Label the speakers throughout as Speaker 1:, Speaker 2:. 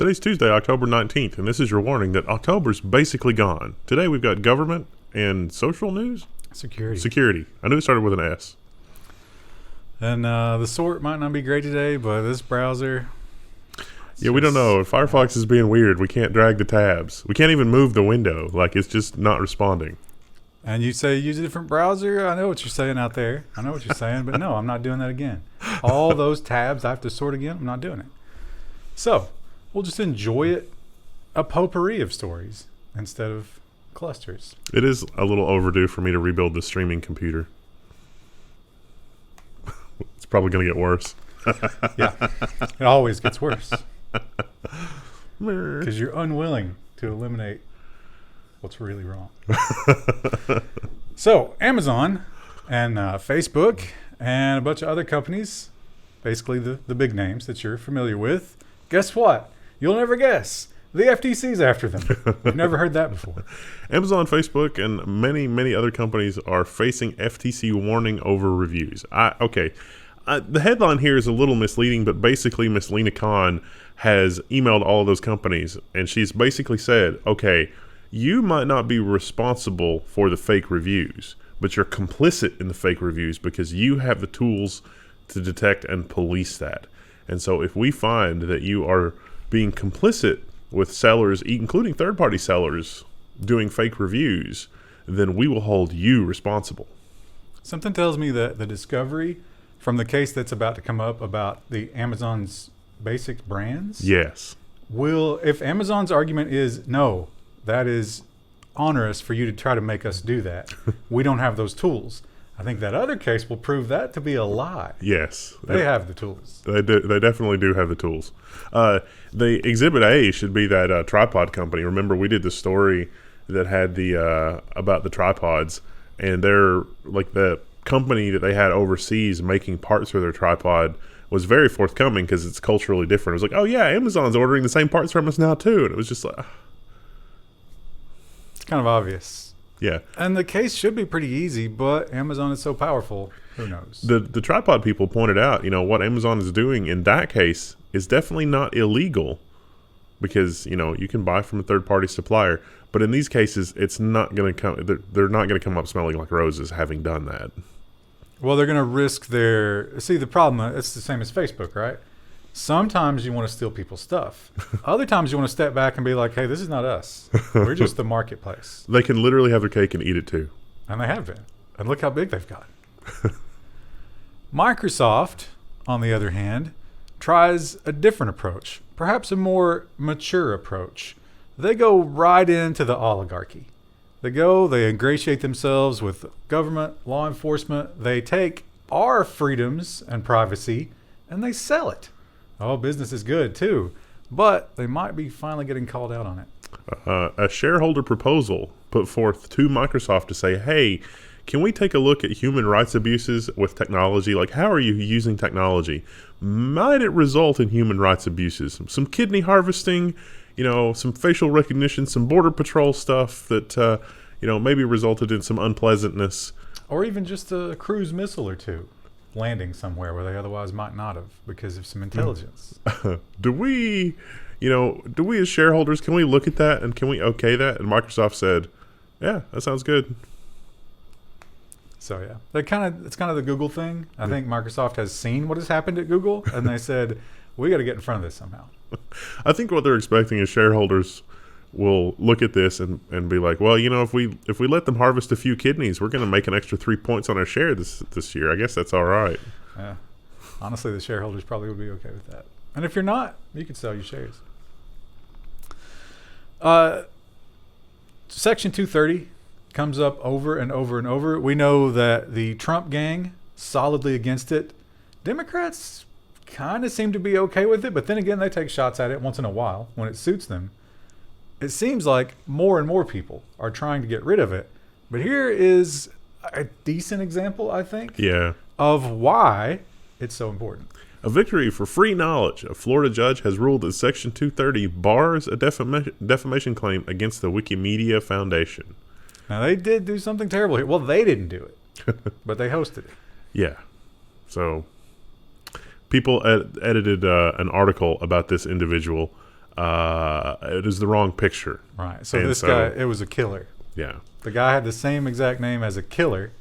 Speaker 1: Today's Tuesday, October 19th, and this is your warning that October's basically gone. Today we've got government and social news? Security. I knew it started with an S.
Speaker 2: And the sort might not be great today, but this browser...
Speaker 1: Yeah, we don't know. Firefox is being weird. We can't drag the tabs. We can't even move the window. Like, it's just not responding.
Speaker 2: And you say use a different browser? I know what you're saying out there. I know what you're saying, but no, I'm not doing that again. All those tabs I have to sort again, I'm not doing it. So, we'll just enjoy it, a potpourri of stories instead of clusters.
Speaker 1: It is a little overdue for me to rebuild the streaming computer. It's probably going to get worse.
Speaker 2: Yeah, it always gets worse. Because you're unwilling to eliminate what's really wrong. So, Amazon and Facebook and a bunch of other companies, basically the big names that you're familiar with, guess what? You'll never guess. The FTC's after them. You've never heard that before.
Speaker 1: Amazon, Facebook, and many, many other companies are facing FTC warning over reviews. The headline here is a little misleading, but basically Miss Lena Khan has emailed all of those companies, and she's basically said, okay, you might not be responsible for the fake reviews, but you're complicit in the fake reviews because you have the tools to detect and police that. And so if we find that you are being complicit with sellers, including third-party sellers, doing fake reviews, then we will hold you responsible.
Speaker 2: Something tells me that the discovery from the case that's about to come up about the Amazon's basic brands,
Speaker 1: yes,
Speaker 2: if Amazon's argument is no, that is onerous for you to try to make us do that. We don't have those tools. I think that other case will prove that to be a lie.
Speaker 1: Yes.
Speaker 2: They have the tools.
Speaker 1: They definitely do have the tools. The Exhibit A should be that tripod company. Remember, we did the story that had the about the tripods, and they're like the company that they had overseas making parts for their tripod was very forthcoming because it's culturally different. It was like, oh yeah, Amazon's ordering the same parts from us now too. And it was just like...
Speaker 2: It's kind of obvious.
Speaker 1: Yeah.
Speaker 2: And the case should be pretty easy, but Amazon is so powerful. Who knows?
Speaker 1: The tripod people pointed out, what Amazon is doing in that case is definitely not illegal because, you can buy from a third-party supplier. But in these cases, it's not going to come. They're not going to come up smelling like roses having done that.
Speaker 2: Well, they're going to risk their... See, the problem, it's the same as Facebook, right? Sometimes you want to steal people's stuff. Other times you want to step back and be like, hey, this is not us. We're just the marketplace.
Speaker 1: They can literally have their cake and eat it too.
Speaker 2: And they have been. And look how big they've got. Microsoft, on the other hand, tries a different approach, perhaps a more mature approach. They go right into the oligarchy. They ingratiate themselves with government, law enforcement. They take our freedoms and privacy and they sell it. Oh, business is good too, but they might be finally getting called out on it.
Speaker 1: A shareholder proposal put forth to Microsoft to say, hey, can we take a look at human rights abuses with technology? Like, how are you using technology? Might it result in human rights abuses? Some kidney harvesting, some facial recognition, some border patrol stuff that, maybe resulted in some unpleasantness.
Speaker 2: Or even just a cruise missile or two landing somewhere where they otherwise might not have because of some intelligence.
Speaker 1: Do we as shareholders, can we look at that and can we okay that? And Microsoft said, yeah, that sounds good.
Speaker 2: So yeah, it's kind of the Google thing. I think Microsoft has seen what has happened at Google and they said, we got to get in front of this somehow.
Speaker 1: I think what they're expecting is shareholders will look at this and be like, well, if we let them harvest a few kidneys, we're going to make an extra 3 points on our share this year. I guess that's all right.
Speaker 2: Yeah. Honestly, the shareholders probably would be okay with that. And if you're not, you could sell your shares. Section 230 comes up over and over and over. We know that the Trump gang solidly against it. Democrats kind of seem to be okay with it, but then again, they take shots at it once in a while when it suits them. It seems like more and more people are trying to get rid of it. But here is a decent example, I think, of why it's so important.
Speaker 1: A victory for free knowledge. A Florida judge has ruled that Section 230 bars a defamation claim against the Wikimedia Foundation.
Speaker 2: Now, they did do something terrible here. Well, they didn't do it, but they hosted it.
Speaker 1: Yeah. So people edited an article about this individual it is the wrong picture.
Speaker 2: Right. So this guy, it was a killer.
Speaker 1: Yeah.
Speaker 2: The guy had the same exact name as a killer.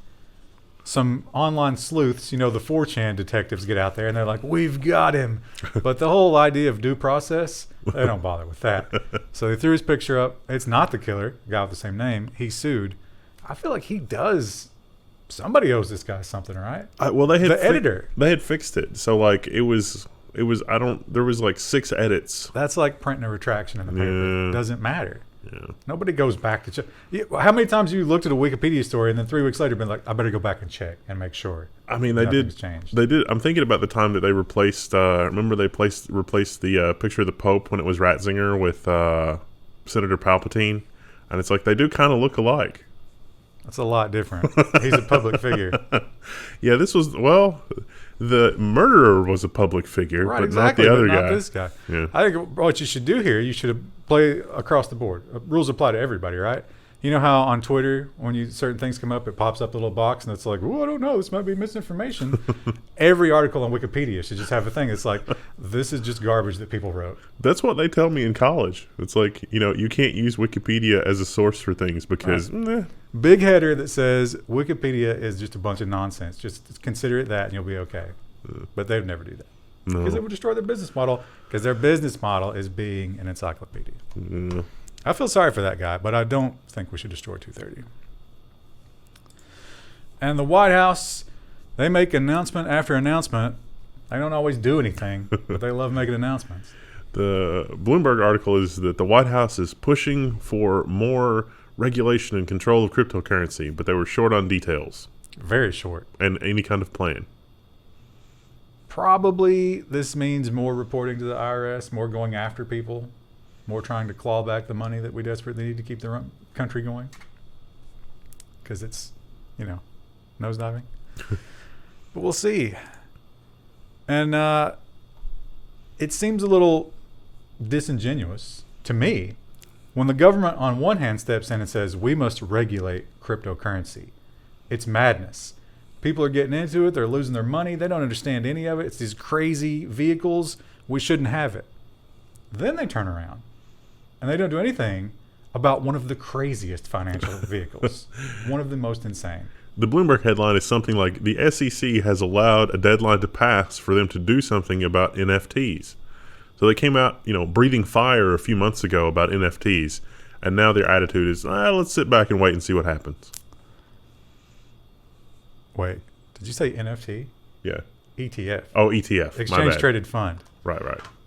Speaker 2: Some online sleuths, the 4chan detectives get out there and they're like, we've got him. But the whole idea of due process, they don't bother with that. So they threw his picture up. It's not the killer, the guy with the same name. He sued. I feel like he does. Somebody owes this guy something, right?
Speaker 1: Well, they had
Speaker 2: the editor.
Speaker 1: They had fixed it. So like it was there was like 6 edits.
Speaker 2: That's like printing a retraction in the paper.
Speaker 1: Yeah.
Speaker 2: It doesn't matter.
Speaker 1: Yeah.
Speaker 2: Nobody goes back to check. How many times have you looked at a Wikipedia story and then 3 weeks later been like, I better go back and check and make sure?
Speaker 1: I mean, they did.
Speaker 2: Changed.
Speaker 1: They did. I'm thinking about the time that they replaced. Remember, they replaced the picture of the Pope when it was Ratzinger with Senator Palpatine, and it's like they do kind of look alike.
Speaker 2: That's a lot different. He's a public figure.
Speaker 1: Yeah, this was the murderer was a public figure,
Speaker 2: Right,
Speaker 1: but
Speaker 2: exactly,
Speaker 1: not the other
Speaker 2: but not
Speaker 1: guy.
Speaker 2: this guy.
Speaker 1: Yeah.
Speaker 2: I think what you should do here, you should play across the board. Rules apply to everybody, right? You know how on Twitter, when certain things come up, it pops up a little box and it's like, oh, I don't know, this might be misinformation. Every article on Wikipedia should just have a thing. It's like, this is just garbage that people wrote.
Speaker 1: That's what they tell me in college. It's like, you can't use Wikipedia as a source for things because
Speaker 2: Big header that says Wikipedia is just a bunch of nonsense. Just consider it that and you'll be okay. But they would never do that.
Speaker 1: No.
Speaker 2: Because it would destroy their business model, because their business model is being an encyclopedia.
Speaker 1: Yeah.
Speaker 2: I feel sorry for that guy, but I don't think we should destroy 230. And the White House, they make announcement after announcement. They don't always do anything, but they love making announcements.
Speaker 1: The Bloomberg article is that the White House is pushing for more regulation and control of cryptocurrency, but they were short on details.
Speaker 2: Very short.
Speaker 1: And any kind of plan.
Speaker 2: Probably this means more reporting to the IRS, more going after people, more trying to claw back the money that we desperately need to keep the country going. Because it's, nosediving. But we'll see. And it seems a little disingenuous to me when the government on one hand steps in and says, we must regulate cryptocurrency. It's madness. People are getting into it. They're losing their money. They don't understand any of it. It's these crazy vehicles. We shouldn't have it. Then they turn around and they don't do anything about one of the craziest financial vehicles, one of the most insane.
Speaker 1: The Bloomberg headline is something like, the SEC has allowed a deadline to pass for them to do something about NFTs. So they came out, breathing fire a few months ago about NFTs, and now their attitude is, let's sit back and wait and see what happens.
Speaker 2: Wait, did you say NFT?
Speaker 1: Yeah.
Speaker 2: ETF.
Speaker 1: Oh, ETF.
Speaker 2: Exchange Traded Fund.
Speaker 1: Right.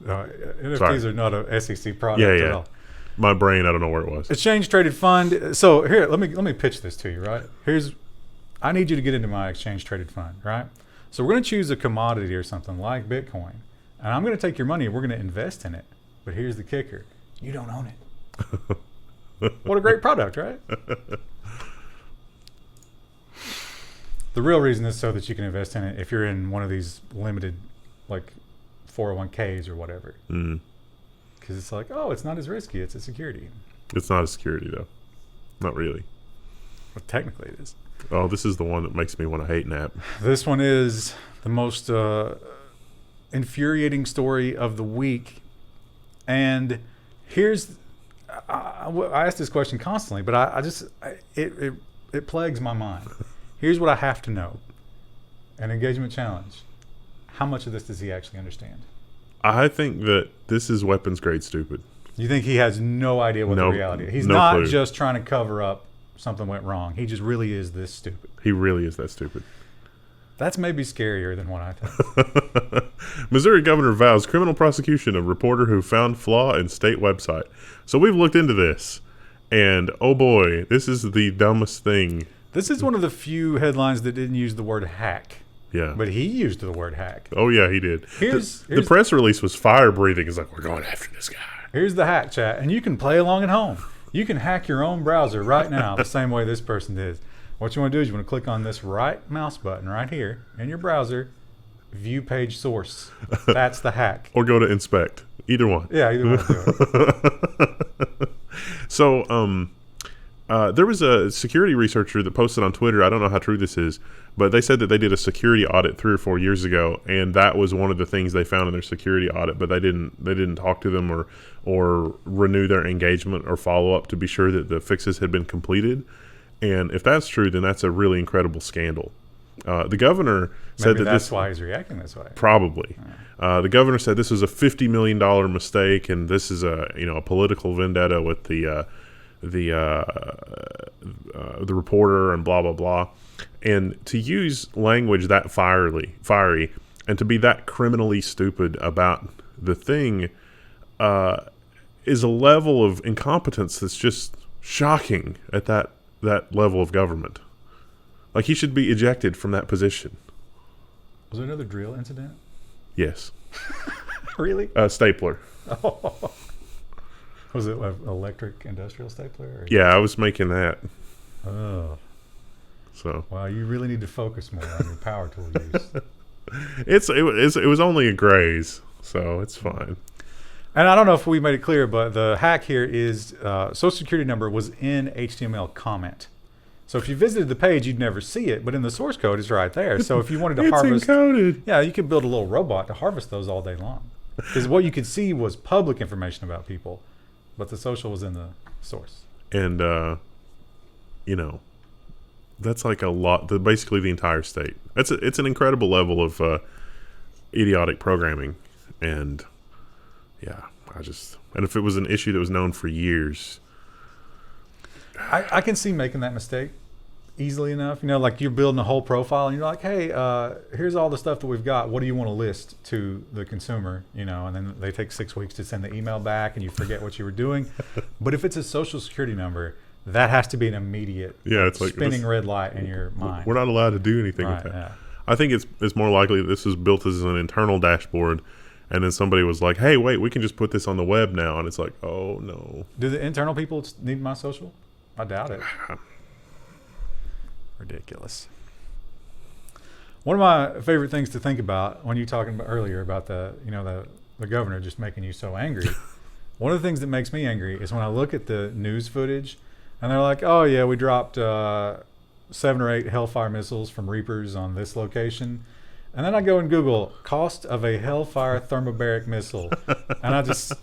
Speaker 2: NFTs
Speaker 1: Sorry.
Speaker 2: are not a SEC product
Speaker 1: Yeah.
Speaker 2: at all.
Speaker 1: My brain, I don't know where it was.
Speaker 2: Exchange Traded Fund. So here, let me pitch this to you, right? I need you to get into my Exchange Traded Fund, right? So we're going to choose a commodity or something like Bitcoin, and I'm going to take your money and we're going to invest in it. But here's the kicker. You don't own it. What a great product, right? The real reason is so that you can invest in it if you're in one of these limited, like 401ks or whatever. Because it's like, it's not as risky. It's a security.
Speaker 1: It's not a security, though. Not really.
Speaker 2: Well, technically it is.
Speaker 1: Oh, this is the one that makes me want to hate Nap.
Speaker 2: This one is the most infuriating story of the week. And here's, I ask this question constantly, but it plagues my mind. Here's what I have to know. An engagement challenge. How much of this does he actually understand?
Speaker 1: I think that this is weapons grade stupid.
Speaker 2: You think he has no idea what the reality is? He's not clue. Just trying to cover up something went wrong. He just really is this stupid.
Speaker 1: He really is that stupid.
Speaker 2: That's maybe scarier than what I think.
Speaker 1: Missouri governor vows criminal prosecution of reporter who found flaw in state website. So we've looked into this, and oh boy, this is the dumbest thing.
Speaker 2: This is one of the few headlines that didn't use the word hack.
Speaker 1: Yeah.
Speaker 2: But he used the word hack.
Speaker 1: Oh, yeah, he did. The press release was fire-breathing. It's like, we're going after this guy.
Speaker 2: Here's the hack, chat. And you can play along at home. You can hack your own browser right now the same way this person did. What you want to do is you want to click on this right mouse button right here in your browser, view page source. That's the hack.
Speaker 1: Or go to inspect. Either one.
Speaker 2: Yeah, either one.
Speaker 1: So, There was a security researcher that posted on Twitter. I don't know how true this is, but they said that they did a security audit 3 or 4 years ago, and that was one of the things they found in their security audit. But they didn't talk to them or renew their engagement or follow up to be sure that the fixes had been completed. And if that's true, then that's a really incredible scandal. The governor said
Speaker 2: Maybe
Speaker 1: that
Speaker 2: that's
Speaker 1: this
Speaker 2: why he's reacting this way.
Speaker 1: probably. The governor said this was a $50 million mistake, and this is a political vendetta with the reporter and blah blah blah. And to use language that fiery, and to be that criminally stupid about the thing, is a level of incompetence that's just shocking at that level of government. Like, he should be ejected from that position.
Speaker 2: Was there another drill incident?
Speaker 1: Yes.
Speaker 2: Really?
Speaker 1: Stapler.
Speaker 2: Oh. Was it an electric industrial stapler? Or?
Speaker 1: Yeah, I was making that.
Speaker 2: Oh.
Speaker 1: So.
Speaker 2: Wow, you really need to focus more on your power tool use.
Speaker 1: It was only a graze, so it's fine.
Speaker 2: And I don't know if we made it clear, but the hack here is Social Security number was in HTML comment. So if you visited the page, you'd never see it, but in the source code, it's right there. So if you wanted to harvest,
Speaker 1: encoded.
Speaker 2: Yeah, you could build a little robot to harvest those all day long. Because what you could see was public information about people, but the social was in the source.
Speaker 1: And that's like a lot. Basically, the entire state. It's an incredible level of idiotic programming, and yeah, and if it was an issue that was known for years.
Speaker 2: I can see making that mistake easily enough. Like you're building a whole profile and you're like, hey, here's all the stuff that we've got. What do you want to list to the consumer? And then they take 6 weeks to send the email back and you forget what you were doing. But if it's a social security number, that has to be an immediate
Speaker 1: it's like
Speaker 2: spinning red light in your mind.
Speaker 1: We're not allowed to do anything with that. Yeah. I think it's more likely that this was built as an internal dashboard. And then somebody was like, hey, wait, we can just put this on the web now. And it's like, oh, no.
Speaker 2: Do the internal people need my social? I doubt it. Ridiculous. One of my favorite things to think about when you talking about earlier about the governor just making you so angry. One of the things that makes me angry is when I look at the news footage and they're like, oh yeah, we dropped 7 or 8 Hellfire missiles from Reapers on this location. And then I go and Google cost of a Hellfire thermobaric missile. And I just,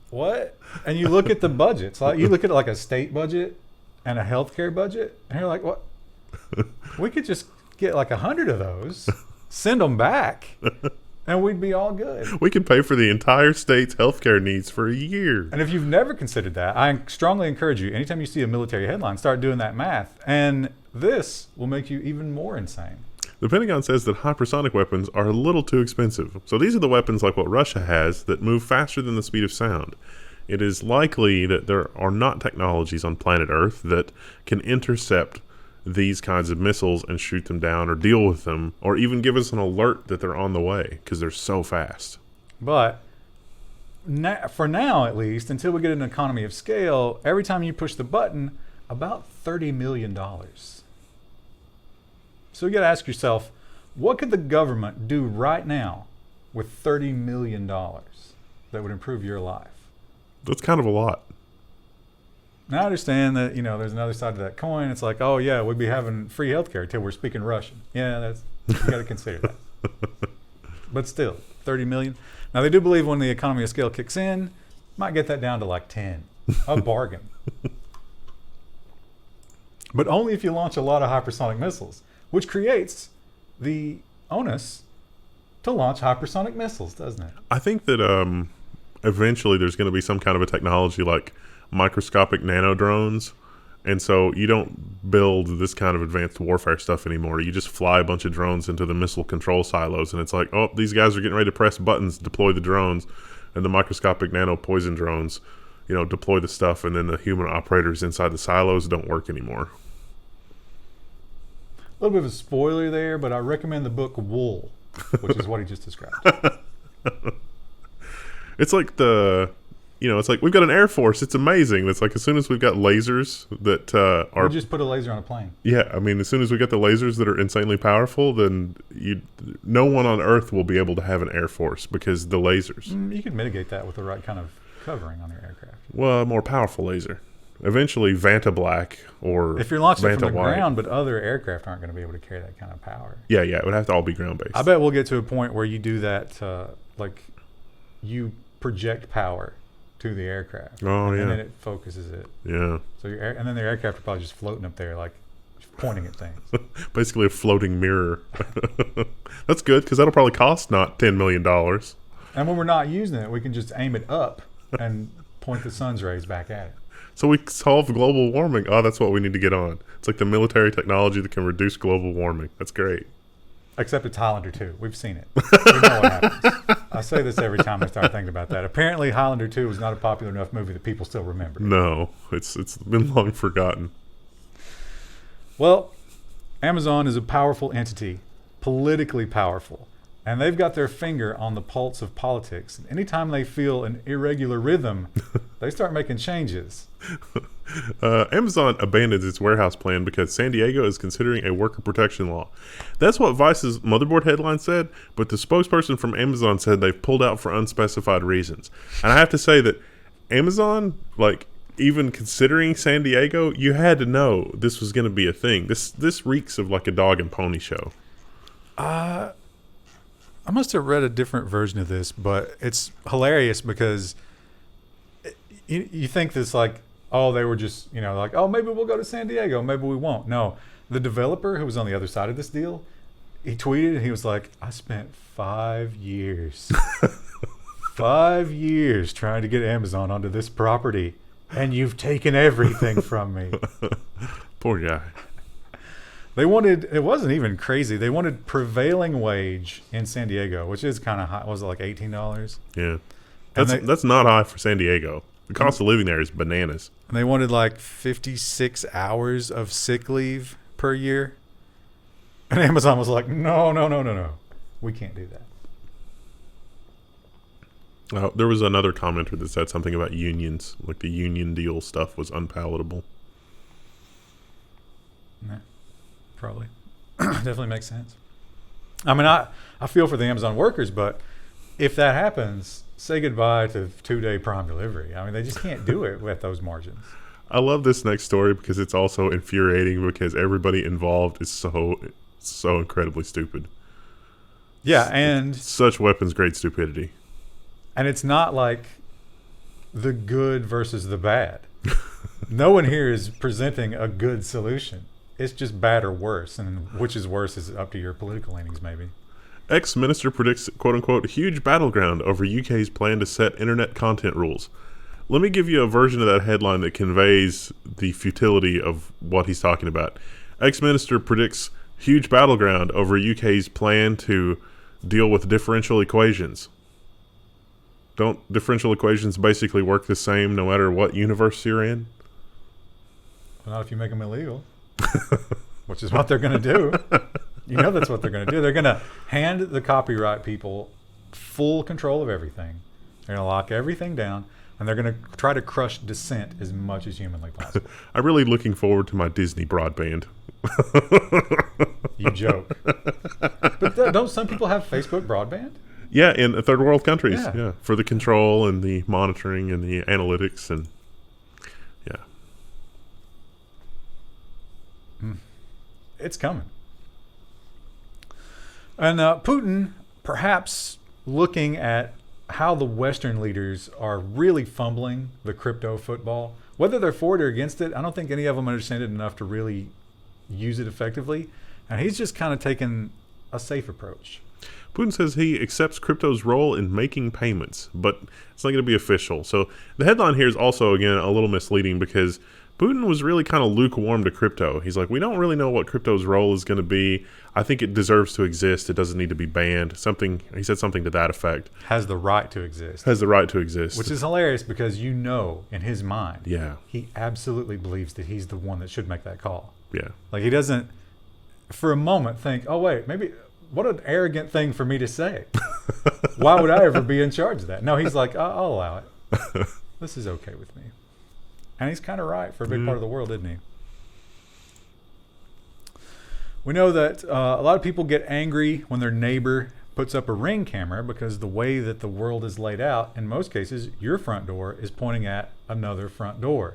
Speaker 2: what? And you look at the budgets. Like you look at like a state budget and a healthcare budget, and you're like, what? We could just get like 100 of those, send them back, and we'd be all good.
Speaker 1: We could pay for the entire state's healthcare needs for a year.
Speaker 2: And if you've never considered that, I strongly encourage you, anytime you see a military headline, start doing that math. And this will make you even more insane.
Speaker 1: The Pentagon says that hypersonic weapons are a little too expensive. So these are the weapons like what Russia has that move faster than the speed of sound. It is likely that there are not technologies on planet Earth that can intercept these kinds of missiles and shoot them down or deal with them or even give us an alert that they're on the way because they're so fast.
Speaker 2: But for now, at least, until we get an economy of scale, every time you push the button, about $30 million. So you got to ask yourself, what could the government do right now with $30 million that would improve your life?
Speaker 1: That's kind of a lot.
Speaker 2: Now I understand that, there's another side to that coin. It's like, oh yeah, we'd be having free healthcare until we're speaking Russian. Yeah, you got to consider that. But still, 30 million. Now they do believe when the economy of scale kicks in, might get that down to like 10. A bargain. But only if you launch a lot of hypersonic missiles, which creates the onus to launch hypersonic missiles, doesn't it?
Speaker 1: I think that eventually there's going to be some kind of a technology like microscopic nano drones. And so you don't build this kind of advanced warfare stuff anymore. You just fly a bunch of drones into the missile control silos. And it's like, oh, these guys are getting ready to press buttons, deploy the drones. And the microscopic nano poison drones, deploy the stuff. And then the human operators inside the silos don't work anymore.
Speaker 2: A little bit of a spoiler there, but I recommend the book Wool, which is what he just described.
Speaker 1: It's like it's like we've got an air force. It's amazing. It's like as soon as we've got lasers that are...
Speaker 2: You just put a laser on a plane.
Speaker 1: Yeah, I mean, as soon as we get the lasers that are insanely powerful, then no one on Earth will be able to have an air force because the lasers.
Speaker 2: You could mitigate that with the right kind of covering on your aircraft.
Speaker 1: Well, a more powerful laser. Eventually, Vanta Black or
Speaker 2: If you're launching it
Speaker 1: Vanta
Speaker 2: from the
Speaker 1: White.
Speaker 2: ground, but other aircraft aren't going to be able to carry that kind of power.
Speaker 1: Yeah, it would have to all be ground-based.
Speaker 2: I bet we'll get to a point where you do that, like you project power to the aircraft.
Speaker 1: Oh,
Speaker 2: and
Speaker 1: yeah.
Speaker 2: then it focuses it.
Speaker 1: Yeah.
Speaker 2: So and then the aircraft are probably just floating up there, like pointing at things.
Speaker 1: Basically a floating mirror. That's good, because that'll probably cost not $10 million.
Speaker 2: And when we're not using it, we can just aim it up and point the sun's rays back at it.
Speaker 1: So we solve global warming. Oh, that's what we need to get on. It's like the military technology that can reduce global warming. That's great.
Speaker 2: Except it's Highlander 2. We've seen it. We know what happens. I say this every time I start thinking about that. Apparently, Highlander 2 was not a popular enough movie that people still remember.
Speaker 1: No, it's been long forgotten.
Speaker 2: Well, Amazon is a powerful entity, politically powerful, and they've got their finger on the pulse of politics. And anytime they feel an irregular rhythm, they start making changes.
Speaker 1: Amazon abandons its warehouse plan because San Diego is considering a worker protection law. That's what Vice's motherboard headline said, but the spokesperson from Amazon said they've pulled out for unspecified reasons. And I have to say that Amazon, like, even considering San Diego, you had to know this was going to be a thing. This reeks of like a dog and pony show.
Speaker 2: I must have read a different version of this, but it's hilarious because you think this like, oh, they were just, like, oh, maybe we'll go to San Diego, maybe we won't. No, the developer who was on the other side of this deal, he tweeted and he was like, I spent 5 years, 5 years trying to get Amazon onto this property, and you've taken everything from me.
Speaker 1: Poor guy.
Speaker 2: They wanted, it wasn't even crazy. They wanted prevailing wage in San Diego, which is kind of high. Was it like $18?
Speaker 1: Yeah. That's not high for San Diego. The cost of living there is bananas.
Speaker 2: And they wanted like 56 hours of sick leave per year. And Amazon was like, no. We can't do that.
Speaker 1: There was another commenter that said something about unions. Like the union deal stuff was unpalatable.
Speaker 2: Yeah, probably. Definitely makes sense. I mean, I feel for the Amazon workers, but if that happens, say goodbye to 2-day prime delivery. I mean, they just can't do it with those margins.
Speaker 1: I love this next story because it's also infuriating because everybody involved is so incredibly stupid.
Speaker 2: Yeah, and
Speaker 1: such weapons grade stupidity.
Speaker 2: And it's not like the good versus the bad. No one here is presenting a good solution. It's just bad or worse, and which is worse is up to your political leanings, maybe.
Speaker 1: Ex-minister predicts, quote-unquote, huge battleground over UK's plan to set internet content rules. Let me give you a version of that headline that conveys the futility of what he's talking about. Ex-minister predicts huge battleground over UK's plan to deal with differential equations. Don't differential equations basically work the same no matter what universe you're in?
Speaker 2: Well, not if you make them illegal, which is what they're going to do. You know that's what they're going to do. They're going to hand the copyright people full control of everything. They're going to lock everything down, and they're going to try to crush dissent as much as humanly possible.
Speaker 1: I'm really looking forward to my Disney broadband.
Speaker 2: You joke. But don't some people have Facebook broadband?
Speaker 1: Yeah, in third world countries.
Speaker 2: Yeah.
Speaker 1: Yeah, for the control and the monitoring and the analytics and yeah.
Speaker 2: It's coming. And Putin, perhaps looking at how the Western leaders are really fumbling the crypto football, whether they're for it or against it, I don't think any of them understand it enough to really use it effectively. And he's just kind of taken a safe approach.
Speaker 1: Putin says he accepts crypto's role in making payments, but it's not going to be official. So the headline here is also, again, a little misleading because Putin was really kind of lukewarm to crypto. He's like, we don't really know what crypto's role is going to be. I think it deserves to exist. It doesn't need to be banned. He said something to that effect.
Speaker 2: Has the right to exist.
Speaker 1: Has the right to exist.
Speaker 2: Which is hilarious because in his mind,
Speaker 1: yeah,
Speaker 2: he absolutely believes that he's the one that should make that call.
Speaker 1: Yeah.
Speaker 2: Like he doesn't, for a moment, think, oh, wait, maybe... What an arrogant thing for me to say. Why would I ever be in charge of that? No, he's like, I'll allow it. This is okay with me. And he's kind of right for a big part of the world, isn't he? We know that a lot of people get angry when their neighbor puts up a Ring camera because the way that the world is laid out, in most cases, your front door is pointing at another front door.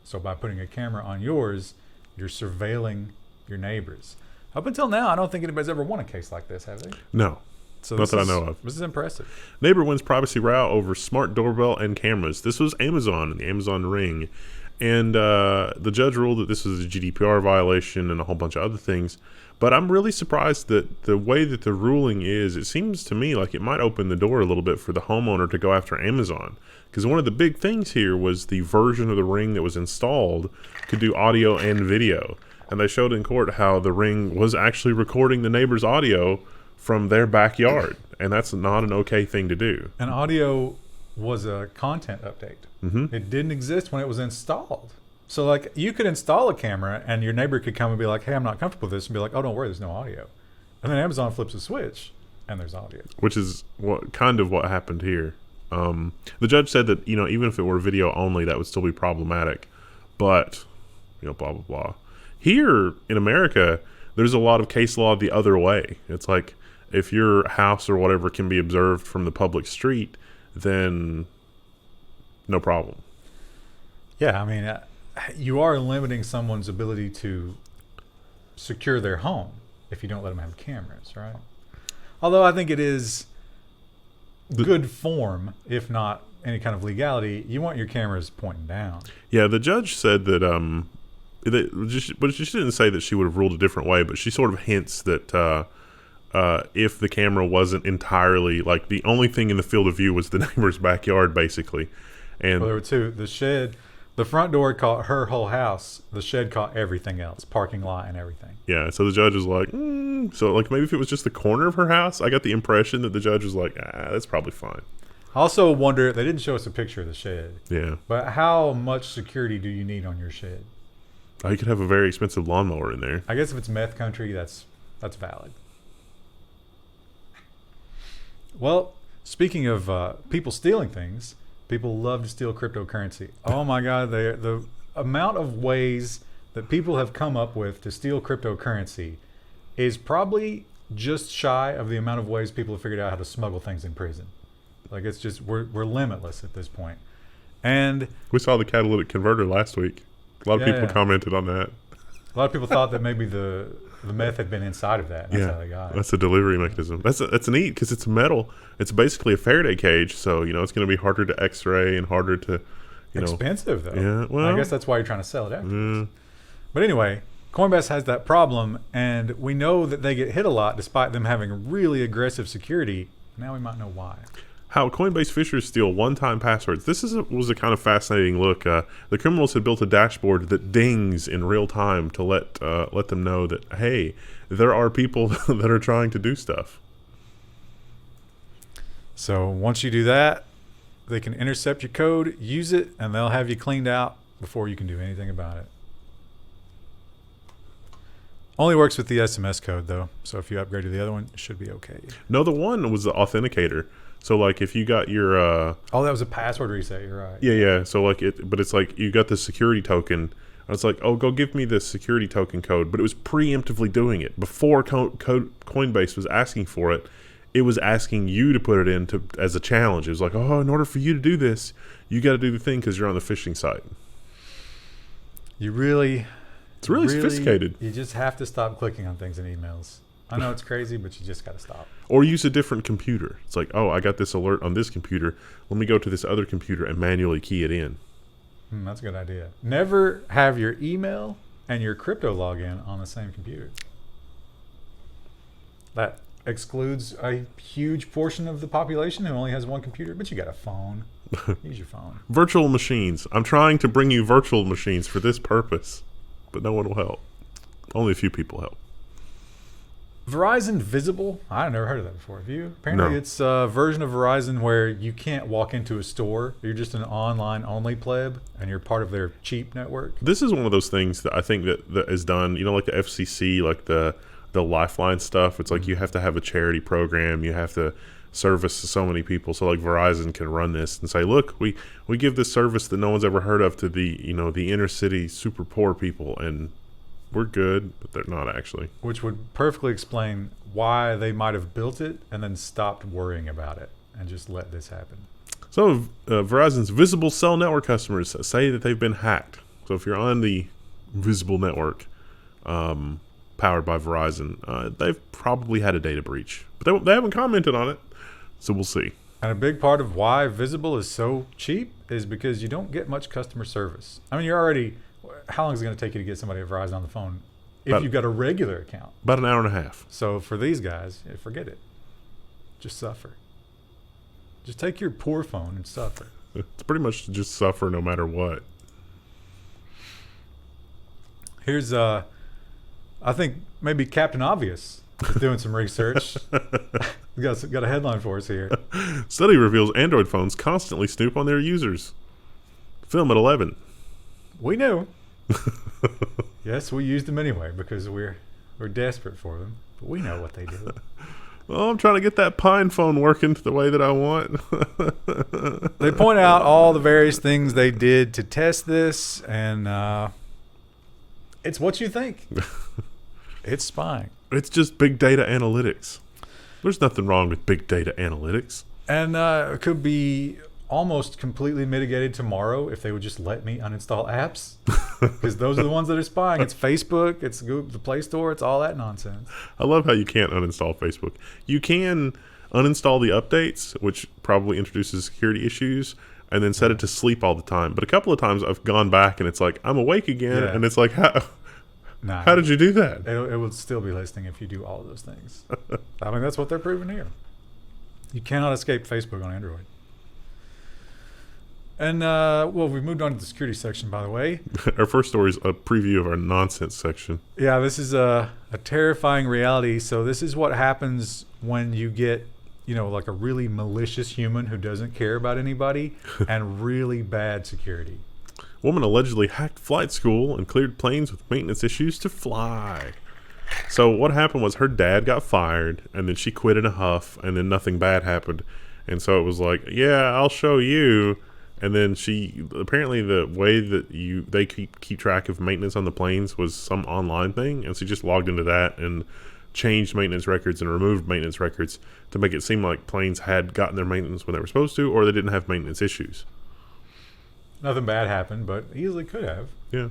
Speaker 2: So by putting a camera on yours, you're surveilling your neighbors. Up until now, I don't think anybody's ever won a case like this, have they?
Speaker 1: No.
Speaker 2: So
Speaker 1: Not that I know of.
Speaker 2: This is impressive.
Speaker 1: Neighbor wins privacy row over smart doorbell and cameras. This was Amazon and the Amazon Ring. And the judge ruled that this was a GDPR violation and a whole bunch of other things. But I'm really surprised that the way that the ruling is, it seems to me like it might open the door a little bit for the homeowner to go after Amazon. Because one of the big things here was the version of the Ring that was installed could do audio and video. And they showed in court how the Ring was actually recording the neighbor's audio from their backyard. And that's not an okay thing to do.
Speaker 2: And audio was a content update.
Speaker 1: Mm-hmm.
Speaker 2: It didn't exist when it was installed. So like you could install a camera and your neighbor could come and be like, hey, I'm not comfortable with this, and be like, oh, don't worry, there's no audio. And then Amazon flips a switch and there's audio.
Speaker 1: Which is what happened here. The judge said that, even if it were video only, that would still be problematic. But, blah, blah, blah. Here in America, there's a lot of case law the other way. It's like if your house or whatever can be observed from the public street, then no problem.
Speaker 2: Yeah, I mean, you are limiting someone's ability to secure their home if you don't let them have cameras, right? Although I think it is good form, if not any kind of legality. You want your cameras pointing down. Yeah,
Speaker 1: the judge said that, but she didn't say that she would have ruled a different way, but she sort of hints that if the camera wasn't entirely, like the only thing in the field of view was the neighbor's backyard, basically. And
Speaker 2: there were two. The shed, the front door caught her whole house. The shed caught everything else, parking lot and everything.
Speaker 1: Yeah, so the judge was like, so like maybe if it was just the corner of her house, I got the impression that the judge was like, that's probably fine.
Speaker 2: I also wonder, they didn't show us a picture of the shed.
Speaker 1: Yeah.
Speaker 2: But how much security do you need on your shed?
Speaker 1: You could have a very expensive lawnmower in there.
Speaker 2: I guess if it's meth country, that's valid. Well, speaking of people stealing things, people love to steal cryptocurrency. Oh my God, the amount of ways that people have come up with to steal cryptocurrency is probably just shy of the amount of ways people have figured out how to smuggle things in prison. Like it's just, we're limitless at this point. And
Speaker 1: we saw the catalytic converter last week. A lot of people commented on that.
Speaker 2: A lot of people thought that maybe the meth had been inside of that. And that's how they got it. That's
Speaker 1: a delivery mechanism. That's neat because it's metal. It's basically a Faraday cage, so it's going to be harder to X-ray and harder to,
Speaker 2: expensive though.
Speaker 1: Yeah, well,
Speaker 2: I guess that's why you're trying to sell it afterwards. But anyway, Coinbase has that problem, and we know that they get hit a lot despite them having really aggressive security. Now we might know why.
Speaker 1: How Coinbase Phishers steal one-time passwords. This was a kind of fascinating look. The criminals had built a dashboard that dings in real time to let them know that, hey, there are people that are trying to do stuff.
Speaker 2: So once you do that, they can intercept your code, use it, and they'll have you cleaned out before you can do anything about it. Only works with the SMS code, though. So if you upgrade to the other one, it should be okay.
Speaker 1: No, the one was the authenticator. So like if you got your
Speaker 2: that was a password reset. You're right.
Speaker 1: Yeah. So like but it's like you got the security token. And it's like, oh, go give me the security token code. But it was preemptively doing it before Coinbase was asking for it. It was asking you to put it in as a challenge. It was like, oh, in order for you to do this, you got to do the thing because you're on the phishing site.
Speaker 2: It's really
Speaker 1: sophisticated.
Speaker 2: You just have to stop clicking on things in emails. I know it's crazy, but you just got to stop.
Speaker 1: Or use a different computer. It's like, oh, I got this alert on this computer. Let me go to this other computer and manually key it in.
Speaker 2: That's a good idea. Never have your email and your crypto login on the same computer. That excludes a huge portion of the population who only has one computer, but you got a phone. Use your phone.
Speaker 1: Virtual machines. I'm trying to bring you virtual machines for this purpose, but no one will help. Only a few people help.
Speaker 2: Verizon Visible? I've never heard of that before. Have you? Apparently it's a version of Verizon where you can't walk into a store. You're just an online-only pleb, and you're part of their cheap network.
Speaker 1: This is one of those things that I think that is done, like the FCC, like the Lifeline stuff. It's like you have to have a charity program. You have to service so many people. So like Verizon can run this and say, look, we give this service that no one's ever heard of to the, the inner city super poor people, and we're good, but they're not actually.
Speaker 2: Which would perfectly explain why they might have built it and then stopped worrying about it and just let this happen.
Speaker 1: So Verizon's visible cell network customers say that they've been hacked. So if you're on the Visible network, powered by Verizon, they've probably had a data breach, but they haven't commented on it, so we'll see.
Speaker 2: And a big part of why Visible is so cheap is because you don't get much customer service. I mean, how long is it going to take you to get somebody at Verizon on the phone if you've got a regular account?
Speaker 1: About an hour and a half.
Speaker 2: So for these guys, forget it. Just suffer. Just take your poor phone and suffer.
Speaker 1: It's pretty much just suffer no matter what.
Speaker 2: Here's, I think maybe Captain Obvious is doing some research. got a headline for us here.
Speaker 1: Study reveals Android phones constantly snoop on their users. Film at 11.
Speaker 2: We knew. Yes, we used them anyway because we're desperate for them. But we know what they do.
Speaker 1: Well, I'm trying to get that Pine phone working the way that I want.
Speaker 2: They point out all the various things they did to test this, and it's what you think. It's spying.
Speaker 1: It's just big data analytics. There's nothing wrong with big data analytics.
Speaker 2: And it could be almost completely mitigated tomorrow if they would just let me uninstall apps. Because those are the ones that are spying. It's Facebook, it's Google, the Play Store, it's all that nonsense.
Speaker 1: I love how you can't uninstall Facebook. You can uninstall the updates, which probably introduces security issues, and then set it to sleep all the time. But a couple of times I've gone back and it's like, I'm awake again. Yeah. And it's like, how did you do that?
Speaker 2: It would still be listening if you do all of those things. I mean, that's what they're proving here. You cannot escape Facebook on Android. And, well, we moved on to the security section, by the way.
Speaker 1: Our first story is a preview of our nonsense section.
Speaker 2: Yeah, this is a terrifying reality. So this is what happens when you get, like a really malicious human who doesn't care about anybody and really bad security.
Speaker 1: Woman allegedly hacked flight school and cleared planes with maintenance issues to fly. So what happened was her dad got fired, and then she quit in a huff, and then nothing bad happened. And so it was like, yeah, I'll show you. And then apparently the way that they keep track of maintenance on the planes was some online thing, and she just logged into that and changed maintenance records and removed maintenance records to make it seem like planes had gotten their maintenance when they were supposed to, or they didn't have maintenance issues.
Speaker 2: Nothing bad happened, but easily could have.
Speaker 1: Yeah.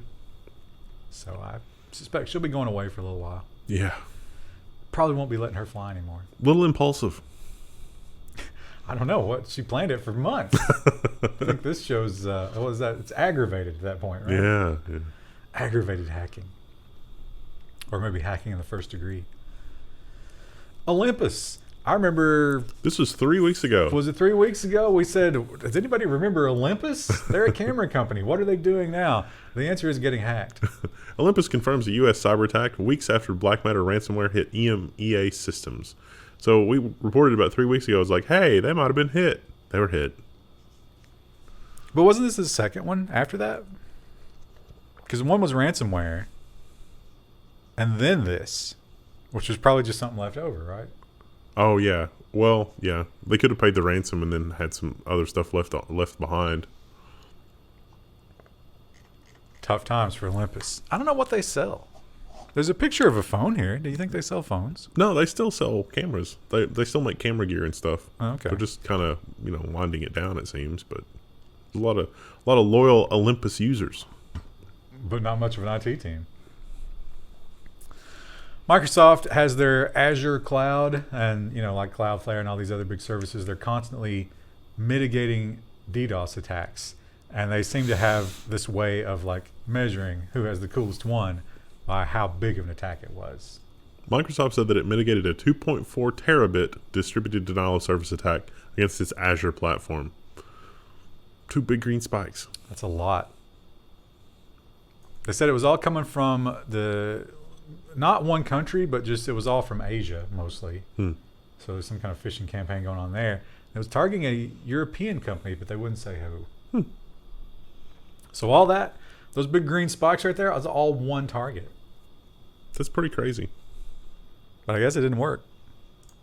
Speaker 2: So I suspect she'll be going away for a little while.
Speaker 1: Yeah.
Speaker 2: Probably won't be letting her fly anymore.
Speaker 1: A little impulsive.
Speaker 2: I don't know. She planned it for months. I think this shows, what is that? It's aggravated at that point, right?
Speaker 1: Yeah.
Speaker 2: Aggravated hacking. Or maybe hacking in the first degree. Olympus. I remember...
Speaker 1: This was 3 weeks ago.
Speaker 2: Was it 3 weeks ago? We said, does anybody remember Olympus? They're a camera company. What are they doing now? The answer is getting hacked.
Speaker 1: Olympus confirms a U.S. cyber attack weeks after BlackMatter ransomware hit EMEA systems. So we reported about 3 weeks ago. It was like, hey, they might have been hit. They were hit.
Speaker 2: But wasn't this the second one after that? Because one was ransomware. And then this. Which was probably just something left over, right?
Speaker 1: Oh, yeah. Well, yeah. They could have paid the ransom and then had some other stuff left behind.
Speaker 2: Tough times for Olympus. I don't know what they sell. There's a picture of a phone here. Do you think they sell phones?
Speaker 1: No, they still sell cameras. They still make camera gear and stuff.
Speaker 2: Oh, okay.
Speaker 1: They're just kind of, winding it down, it seems. But a lot of loyal Olympus users.
Speaker 2: But not much of an IT team. Microsoft has their Azure cloud and, like Cloudflare and all these other big services. They're constantly mitigating DDoS attacks. And they seem to have this way of measuring who has the coolest one by how big of an attack it was.
Speaker 1: Microsoft said that it mitigated a 2.4 terabit distributed denial of service attack against its Azure platform. 2 big green spikes.
Speaker 2: That's a lot. They said it was all coming from not one country, but it was all from Asia mostly. So there's some kind of phishing campaign going on there. It was targeting a European company, but they wouldn't say who. So all that, those big green spikes right there, was all one target.
Speaker 1: That's pretty crazy.
Speaker 2: But I guess it didn't work.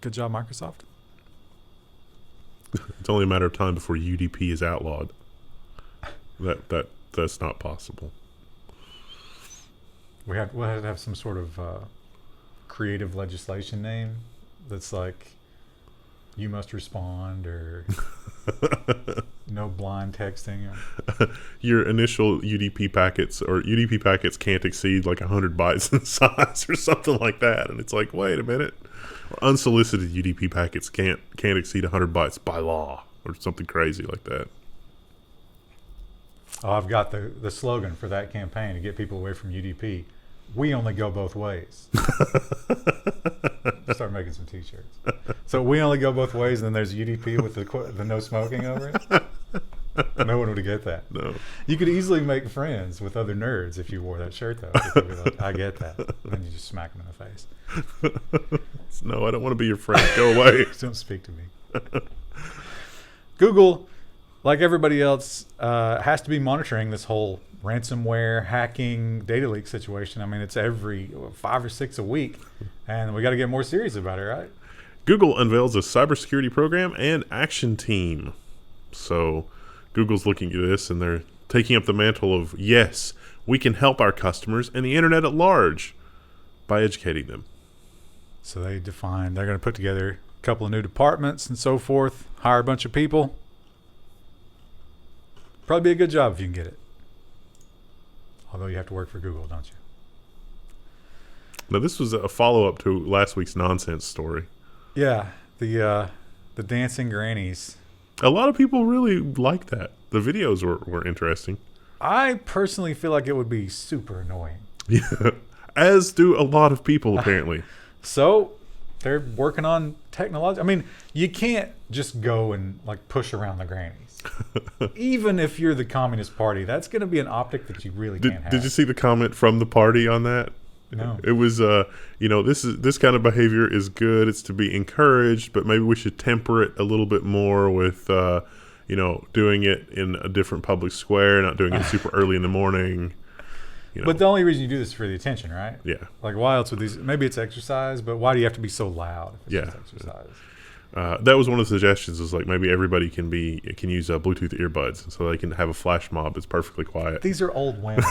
Speaker 2: Good job, Microsoft.
Speaker 1: It's only a matter of time before UDP is outlawed. That's not possible.
Speaker 2: We'll have to have some sort of creative legislation name that's you must respond or no blind texting.
Speaker 1: Your initial UDP packets or UDP packets can't exceed like 100 bytes in size or something like that. And it's like, wait a minute. Or unsolicited UDP packets can't exceed 100 bytes by law or something crazy like that.
Speaker 2: Oh, I've got the slogan for that campaign to get people away from UDP. We only go both ways. Start making some T-shirts. So we only go both ways, and then there's UDP with the no smoking over it. No one would get that.
Speaker 1: No.
Speaker 2: You could easily make friends with other nerds if you wore that shirt, though. They'd be like, I get that. And then you just smack them in the face.
Speaker 1: No, I don't want to be your friend. Go away.
Speaker 2: Don't speak to me. Google, like everybody else, has to be monitoring this whole ransomware, hacking, data leak situation. I mean, it's every 5 or 6 a week, and we got to get more serious about it, right?
Speaker 1: Google unveils a cybersecurity program and action team. So Google's looking at this, and they're taking up the mantle of, yes, we can help our customers and the internet at large by educating them.
Speaker 2: So they're going to put together a couple of new departments and so forth, hire a bunch of people. Probably be a good job if you can get it. Although you have to work for Google, don't you?
Speaker 1: Now, this was a follow-up to last week's nonsense story.
Speaker 2: Yeah, the dancing grannies.
Speaker 1: A lot of people really liked that. The videos were interesting.
Speaker 2: I personally feel like it would be super annoying.
Speaker 1: Yeah, as do a lot of people, apparently.
Speaker 2: So they're working on technology. I mean, you can't just go and like push around the grannies. Even if you're the Communist Party, that's going to be an optic that you really can't have.
Speaker 1: Did you see the comment from the party on that?
Speaker 2: No.
Speaker 1: It was, this kind of behavior is good. It's to be encouraged, but maybe we should temper it a little bit more with, doing it in a different public square, not doing it super early in the morning.
Speaker 2: But the only reason you do this is for the attention, right?
Speaker 1: Yeah.
Speaker 2: Like, why else would these? Maybe it's exercise, but why do you have to be so loud if it's just exercise?
Speaker 1: That was one of the suggestions. Is like maybe everybody can use Bluetooth earbuds, so they can have a flash mob that's perfectly quiet.
Speaker 2: These are old women.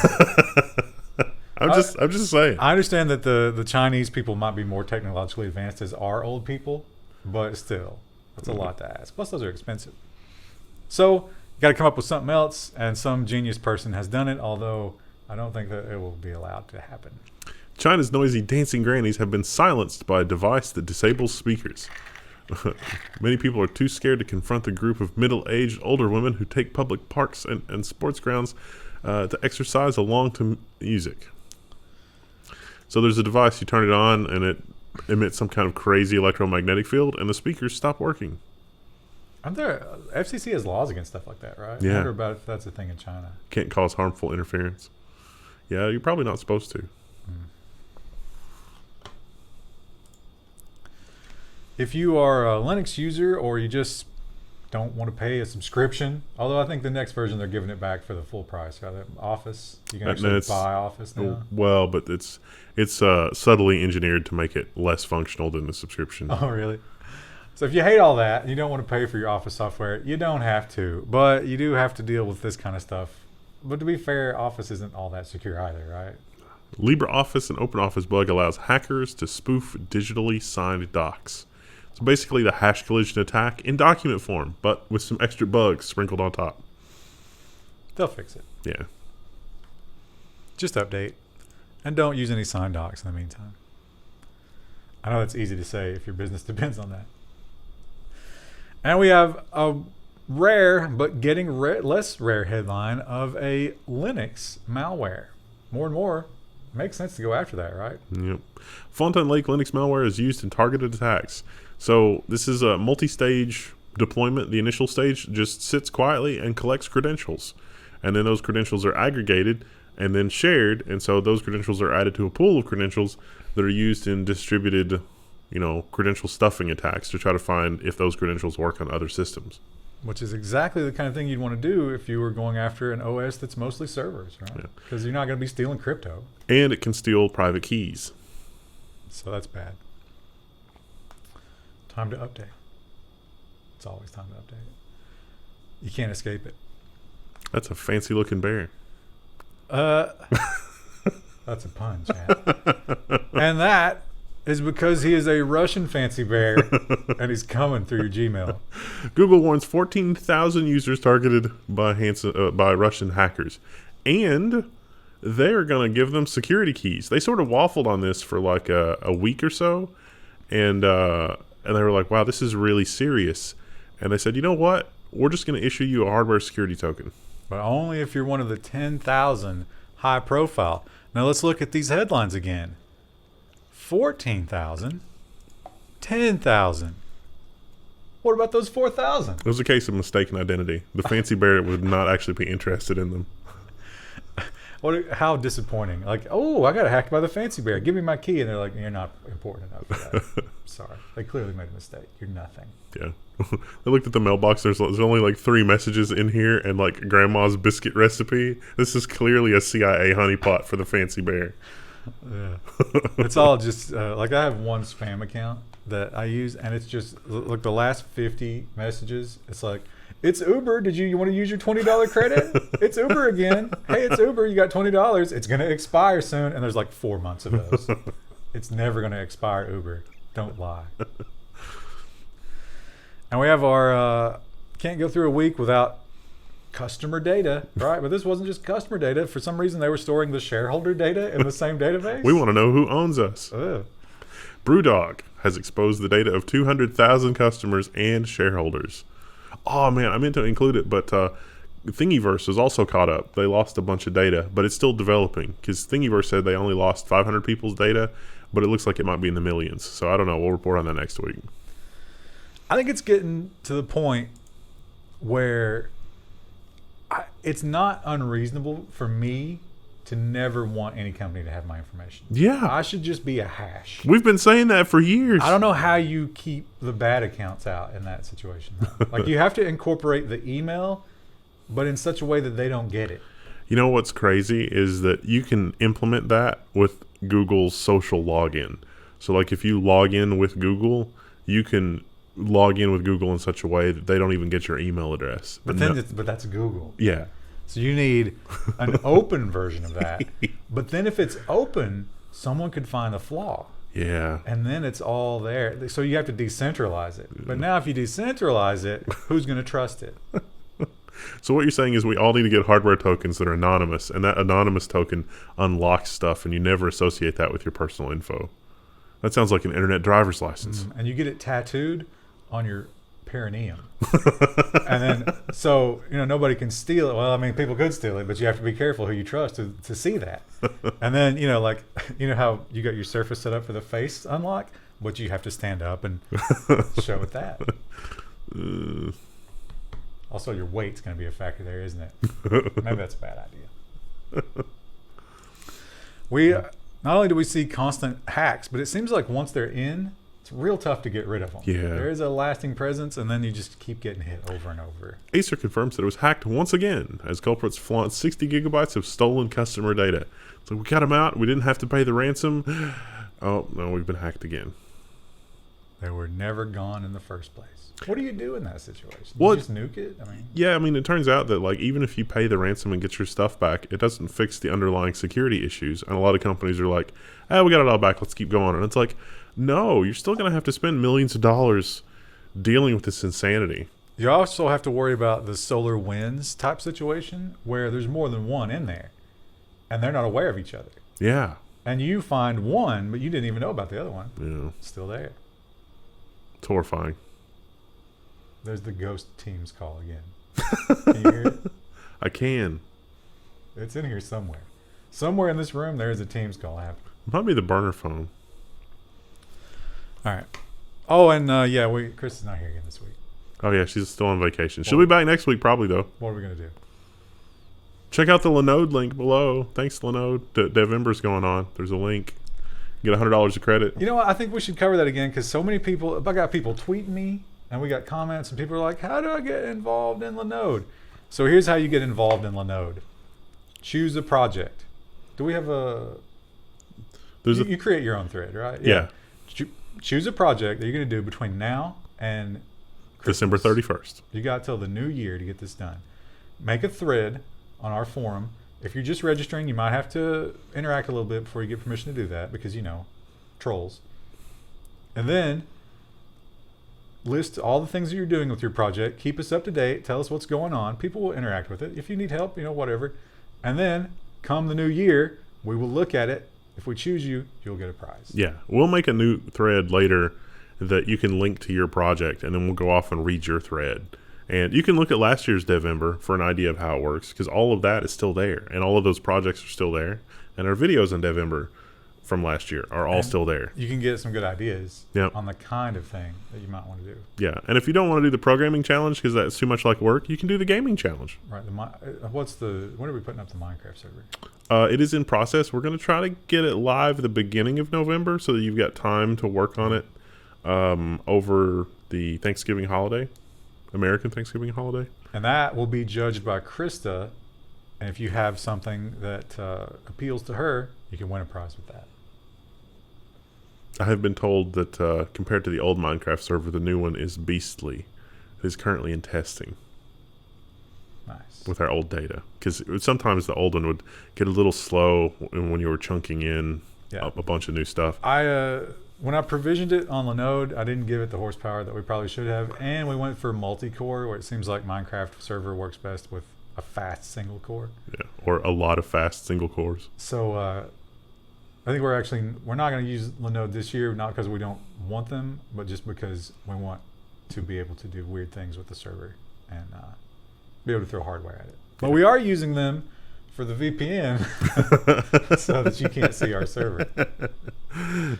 Speaker 1: I'm just saying.
Speaker 2: I understand that the Chinese people might be more technologically advanced as our old people, but still, that's a lot to ask. Plus, those are expensive. So you got to come up with something else, and some genius person has done it. Although I don't think that it will be allowed to happen.
Speaker 1: China's noisy dancing grannies have been silenced by a device that disables speakers. Many people are too scared to confront the group of middle-aged older women who take public parks and sports grounds to exercise along to music. So there's a device, you turn it on, and it emits some kind of crazy electromagnetic field, and the speakers stop working.
Speaker 2: FCC has laws against stuff like that, right?
Speaker 1: Yeah.
Speaker 2: I wonder about if that's a thing in China.
Speaker 1: Can't cause harmful interference. Yeah, you're probably not supposed to.
Speaker 2: If you are a Linux user or you just don't want to pay a subscription, although I think the next version they're giving it back for the full price. Right? Office, you can actually buy Office now.
Speaker 1: Well, but it's subtly engineered to make it less functional than the subscription.
Speaker 2: Oh, really? So if you hate all that and you don't want to pay for your Office software, you don't have to. But you do have to deal with this kind of stuff. But to be fair, Office isn't all that secure either, right?
Speaker 1: LibreOffice and OpenOffice bug allows hackers to spoof digitally signed docs. So basically the hash collision attack in document form, but with some extra bugs sprinkled on top.
Speaker 2: They'll fix it.
Speaker 1: Yeah.
Speaker 2: Just update. And don't use any signed docs in the meantime. I know that's easy to say if your business depends on that. And we have a rare but getting less rare headline of a Linux malware. More and more. Makes sense to go after that, right?
Speaker 1: Yep. Fontaine Lake Linux malware is used in targeted attacks. So this is a multi-stage deployment. The initial stage just sits quietly and collects credentials. And then those credentials are aggregated and then shared. And so those credentials are added to a pool of credentials that are used in distributed, credential stuffing attacks to try to find if those credentials work on other systems.
Speaker 2: Which is exactly the kind of thing you'd want to do if you were going after an OS that's mostly servers, right? Because you're not going to be stealing crypto.
Speaker 1: And it can steal private keys.
Speaker 2: So that's bad. Time to update. It's always time to update. You can't escape it.
Speaker 1: That's a fancy looking bear.
Speaker 2: That's a pun, Chad. And that is because he is a Russian fancy bear and he's coming through your Gmail.
Speaker 1: Google warns 14,000 users targeted by Russian hackers. And they're going to give them security keys. They sort of waffled on this for like a week or so. And they were like, wow, this is really serious. And they said, you know what? We're just going to issue you a hardware security token.
Speaker 2: But only if you're one of the 10,000 high profile. Now let's look at these headlines again. 14,000, 10,000. What about those 4,000?
Speaker 1: It was a case of mistaken identity. The fancy bear would not actually be interested in them.
Speaker 2: How disappointing. Like, oh, I got hacked by the fancy bear. Give me my key. And they're like, you're not important enough for that. Sorry. They clearly made a mistake. You're nothing.
Speaker 1: Yeah. They looked at the mailbox. There's only like 3 messages in here and like grandma's biscuit recipe. This is clearly a CIA honeypot for the fancy bear.
Speaker 2: Yeah. It's all just like I have one spam account that I use, and it's just like the last 50 messages. It's like, it's Uber. Did you want to use your $20 credit? It's Uber again. Hey, it's Uber. You got $20. It's going to expire soon. And there's like 4 months of those. It's never going to expire, Uber. Don't lie. And we have our can't go through a week without customer data, right? But this wasn't just customer data. For some reason, they were storing the shareholder data in the same database.
Speaker 1: We want to know who owns us.
Speaker 2: Ugh.
Speaker 1: Brewdog has exposed the data of 200,000 customers and shareholders. Oh, man, I meant to include it, but Thingiverse is also caught up. They lost a bunch of data, but it's still developing because Thingiverse said they only lost 500 people's data, but it looks like it might be in the millions. So I don't know. We'll report on that next week.
Speaker 2: I think it's getting to the point where it's not unreasonable for me to never want any company to have my information.
Speaker 1: Yeah.
Speaker 2: I should just be a hash.
Speaker 1: We've been saying that for years.
Speaker 2: I don't know how you keep the bad accounts out in that situation. Like, you have to incorporate the email, but in such a way that they don't get it.
Speaker 1: You know what's crazy is that you can implement that with Google's social login. So like if you log in with Google, you can log in with Google in such a way that they don't even get your email address.
Speaker 2: But that's Google.
Speaker 1: Yeah.
Speaker 2: So you need an open version of that. But then if it's open, someone could find a flaw.
Speaker 1: Yeah.
Speaker 2: And then it's all there. So you have to decentralize it. But now if you decentralize it, who's going to trust it?
Speaker 1: So what you're saying is we all need to get hardware tokens that are anonymous, and that anonymous token unlocks stuff, and you never associate that with your personal info. That sounds like an internet driver's license.
Speaker 2: And you get it tattooed on your perineum. And then, so, nobody can steal it. Well, I mean, people could steal it, but you have to be careful who you trust to see that. And then, how you got your Surface set up for the face unlock, but you have to stand up and show it that. Also, your weight's going to be a factor there, isn't it? Maybe that's a bad idea. Not only do we see constant hacks, but it seems like once they're in, it's real tough to get rid of them.
Speaker 1: Yeah.
Speaker 2: There is a lasting presence, and then you just keep getting hit over and over.
Speaker 1: Acer confirms that it was hacked once again as culprits flaunt 60 gigabytes of stolen customer data. So we got them out. We didn't have to pay the ransom. Oh, no, we've been hacked again.
Speaker 2: They were never gone in the first place. What do you do in that situation?
Speaker 1: Well,
Speaker 2: you just nuke it?
Speaker 1: Yeah, it turns out that even if you pay the ransom and get your stuff back, it doesn't fix the underlying security issues. And a lot of companies are like, we got it all back. Let's keep going. And it's like, no, you're still going to have to spend millions of dollars dealing with this insanity.
Speaker 2: You also have to worry about the solar winds type situation where there's more than one in there and they're not aware of each other.
Speaker 1: Yeah.
Speaker 2: And you find one, but you didn't even know about the other one.
Speaker 1: Yeah.
Speaker 2: It's still there.
Speaker 1: It's horrifying.
Speaker 2: There's the ghost Teams call again. Can you hear it?
Speaker 1: I can.
Speaker 2: It's in here somewhere. Somewhere in this room, there is a Teams call happening.
Speaker 1: It might be the burner phone.
Speaker 2: All right. Oh, and Chris is not here again this week.
Speaker 1: Oh, yeah, she's still on vacation. She'll be back next week probably, though.
Speaker 2: What are we going to do?
Speaker 1: Check out the Linode link below. Thanks, Linode. Devember's going on. There's a link. Get $100 of credit.
Speaker 2: You know what? I think we should cover that again because so many people, I got people tweeting me and we got comments and people are like, how do I get involved in Linode? So here's how you get involved in Linode. Choose a project. Do we have you create your own thread, right?
Speaker 1: Yeah.
Speaker 2: Choose a project that you're going to do between now and
Speaker 1: December 31st.
Speaker 2: You got till the new year to get this done. Make a thread on our forum. If you're just registering, you might have to interact a little bit before you get permission to do that because, trolls. And then list all the things that you're doing with your project. Keep us up to date. Tell us what's going on. People will interact with it. If you need help, whatever. And then come the new year, we will look at it. If we choose you, you'll get a prize.
Speaker 1: Yeah. We'll make a new thread later that you can link to your project, and then we'll go off and read your thread. And you can look at last year's Devember for an idea of how it works, because all of that is still there, and all of those projects are still there. And our videos in Devember from last year are all still there.
Speaker 2: You can get some good ideas
Speaker 1: Yep.
Speaker 2: on the kind of thing that you might want to do.
Speaker 1: Yeah. And if you don't want to do the programming challenge because that's too much like work, you can do the gaming challenge.
Speaker 2: Right. When are we putting up the Minecraft server?
Speaker 1: It is in process. We're going to try to get it live the beginning of November so that you've got time to work on it over the Thanksgiving holiday, American Thanksgiving holiday.
Speaker 2: And that will be judged by Krista. And if you have something that appeals to her, you can win a prize with that.
Speaker 1: I have been told that compared to the old Minecraft server, the new one is beastly. It is currently in testing.
Speaker 2: Nice.
Speaker 1: With our old data. Because sometimes the old one would get a little slow when you were chunking in a bunch of new stuff.
Speaker 2: When I provisioned it on Linode, I didn't give it the horsepower that we probably should have. And we went for multi-core, where it seems like Minecraft server works best with a fast single core.
Speaker 1: Yeah, or a lot of fast single cores.
Speaker 2: So I think we're not going to use Linode this year, not because we don't want them, but just because we want to be able to do weird things with the server and be able to throw hardware at it. But we are using them for the VPN so that you can't see our server.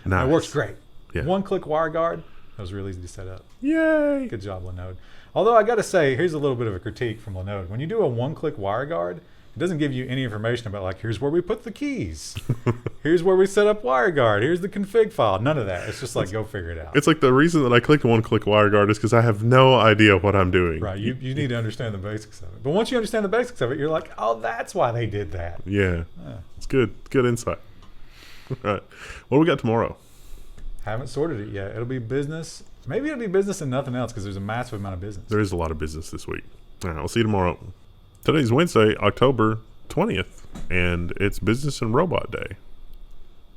Speaker 1: Nice.
Speaker 2: It works great.
Speaker 1: Yeah.
Speaker 2: One-click WireGuard. That was real easy to set up.
Speaker 1: Yay!
Speaker 2: Good job, Linode. Although I got to say, here's a little bit of a critique from Linode. When you do a one-click WireGuard, it doesn't give you any information about, like, here's where we put the keys. Here's where we set up WireGuard. Here's the config file. None of that. It's just like, go figure it out.
Speaker 1: It's like the reason that I click one-click WireGuard is because I have no idea what I'm doing.
Speaker 2: Right. You need to understand the basics of it. But once you understand the basics of it, you're like, oh, that's why they did that.
Speaker 1: Yeah. It's good. Good insight. All right. What do we got tomorrow?
Speaker 2: Haven't sorted it yet. It'll be business. Maybe it'll be business and nothing else because there's a massive amount of business.
Speaker 1: There is a lot of business this week. All right. We'll see you tomorrow. Today's Wednesday, October 20th, and it's Business and Robot Day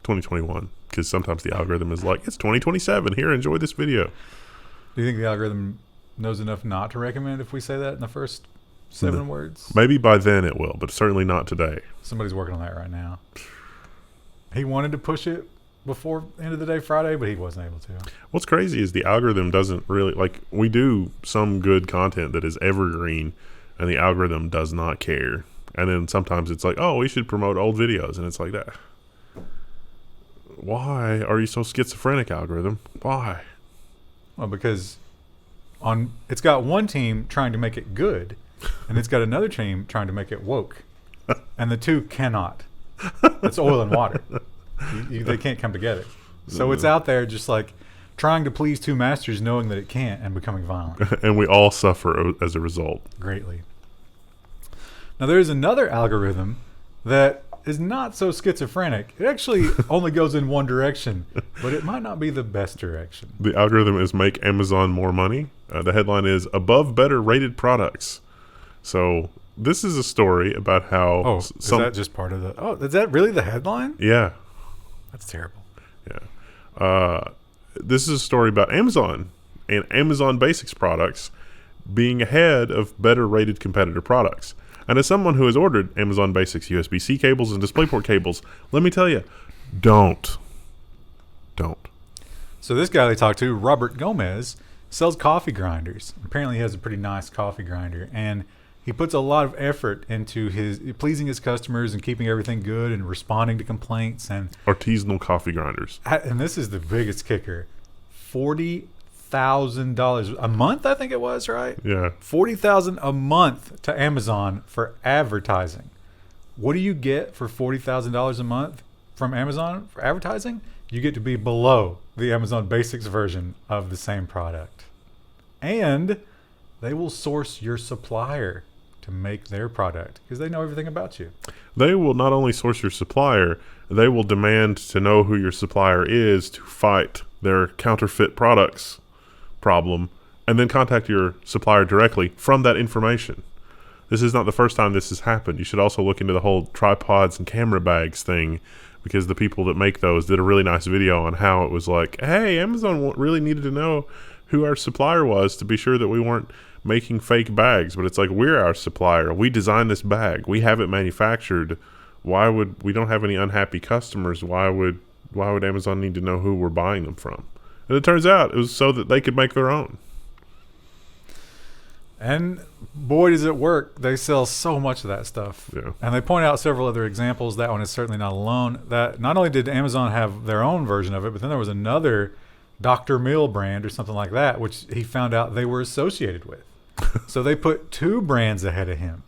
Speaker 1: 2021, because sometimes the algorithm is like, it's 2027. Here, enjoy this video.
Speaker 2: Do you think the algorithm knows enough not to recommend if we say that in the first 7 words?
Speaker 1: Maybe by then it will, but certainly not today.
Speaker 2: Somebody's working on that right now. He wanted to push it before end of the day Friday, but he wasn't able to.
Speaker 1: What's crazy is the algorithm doesn't really, like, we do some good content that is evergreen, and the algorithm does not care. And then sometimes it's like, oh, we should promote old videos. And it's like that. Why are you so schizophrenic, algorithm? Why?
Speaker 2: Well, because it's got one team trying to make it good, and it's got another team trying to make it woke. And the two cannot. It's oil and water. They can't come together. So it's out there just like trying to please two masters, knowing that it can't, and becoming violent.
Speaker 1: And we all suffer as a result.
Speaker 2: Greatly. Now, there's another algorithm that is not so schizophrenic. It actually only goes in one direction, but it might not be the best direction.
Speaker 1: The algorithm is make Amazon more money. The headline is above better rated products. So this is a story about how...
Speaker 2: Oh, is that just part of the... Oh, is that really the headline?
Speaker 1: Yeah.
Speaker 2: That's terrible.
Speaker 1: Yeah. This is a story about Amazon and Amazon Basics products being ahead of better rated competitor products. And as someone who has ordered Amazon Basics USB-C cables and DisplayPort cables, let me tell you, don't.
Speaker 2: So this guy they talked to, Robert Gomez, sells coffee grinders. Apparently he has a pretty nice coffee grinder, and he puts a lot of effort into his pleasing his customers and keeping everything good and responding to complaints and
Speaker 1: artisanal coffee grinders.
Speaker 2: And this is the biggest kicker: $40,000 a month, I think it was, right?
Speaker 1: Yeah.
Speaker 2: $40,000 a month to Amazon for advertising. What do you get for $40,000 a month from Amazon for advertising? You get to be below the Amazon Basics version of the same product. And they will source your supplier to make their product because they know everything about you.
Speaker 1: They will not only source your supplier, they will demand to know who your supplier is to fight their counterfeit products problem, and then contact your supplier directly from that information. This is not the first time this has happened. You should also look into the whole tripods and camera bags thing because the people that make those did a really nice video on how it was like, hey, Amazon really needed to know who our supplier was to be sure that we weren't making fake bags. But it's like, we're our supplier. We designed this bag. We have it manufactured. Why would we don't have any unhappy customers? Why would Amazon need to know who we're buying them from? And it turns out it was so that they could make their own.
Speaker 2: And boy, does it work. They sell so much of that stuff.
Speaker 1: Yeah.
Speaker 2: And they point out several other examples. That one is certainly not alone. That not only did Amazon have their own version of it, but then there was another Dr. Mill brand or something like that, which he found out they were associated with. So they put two brands ahead of him.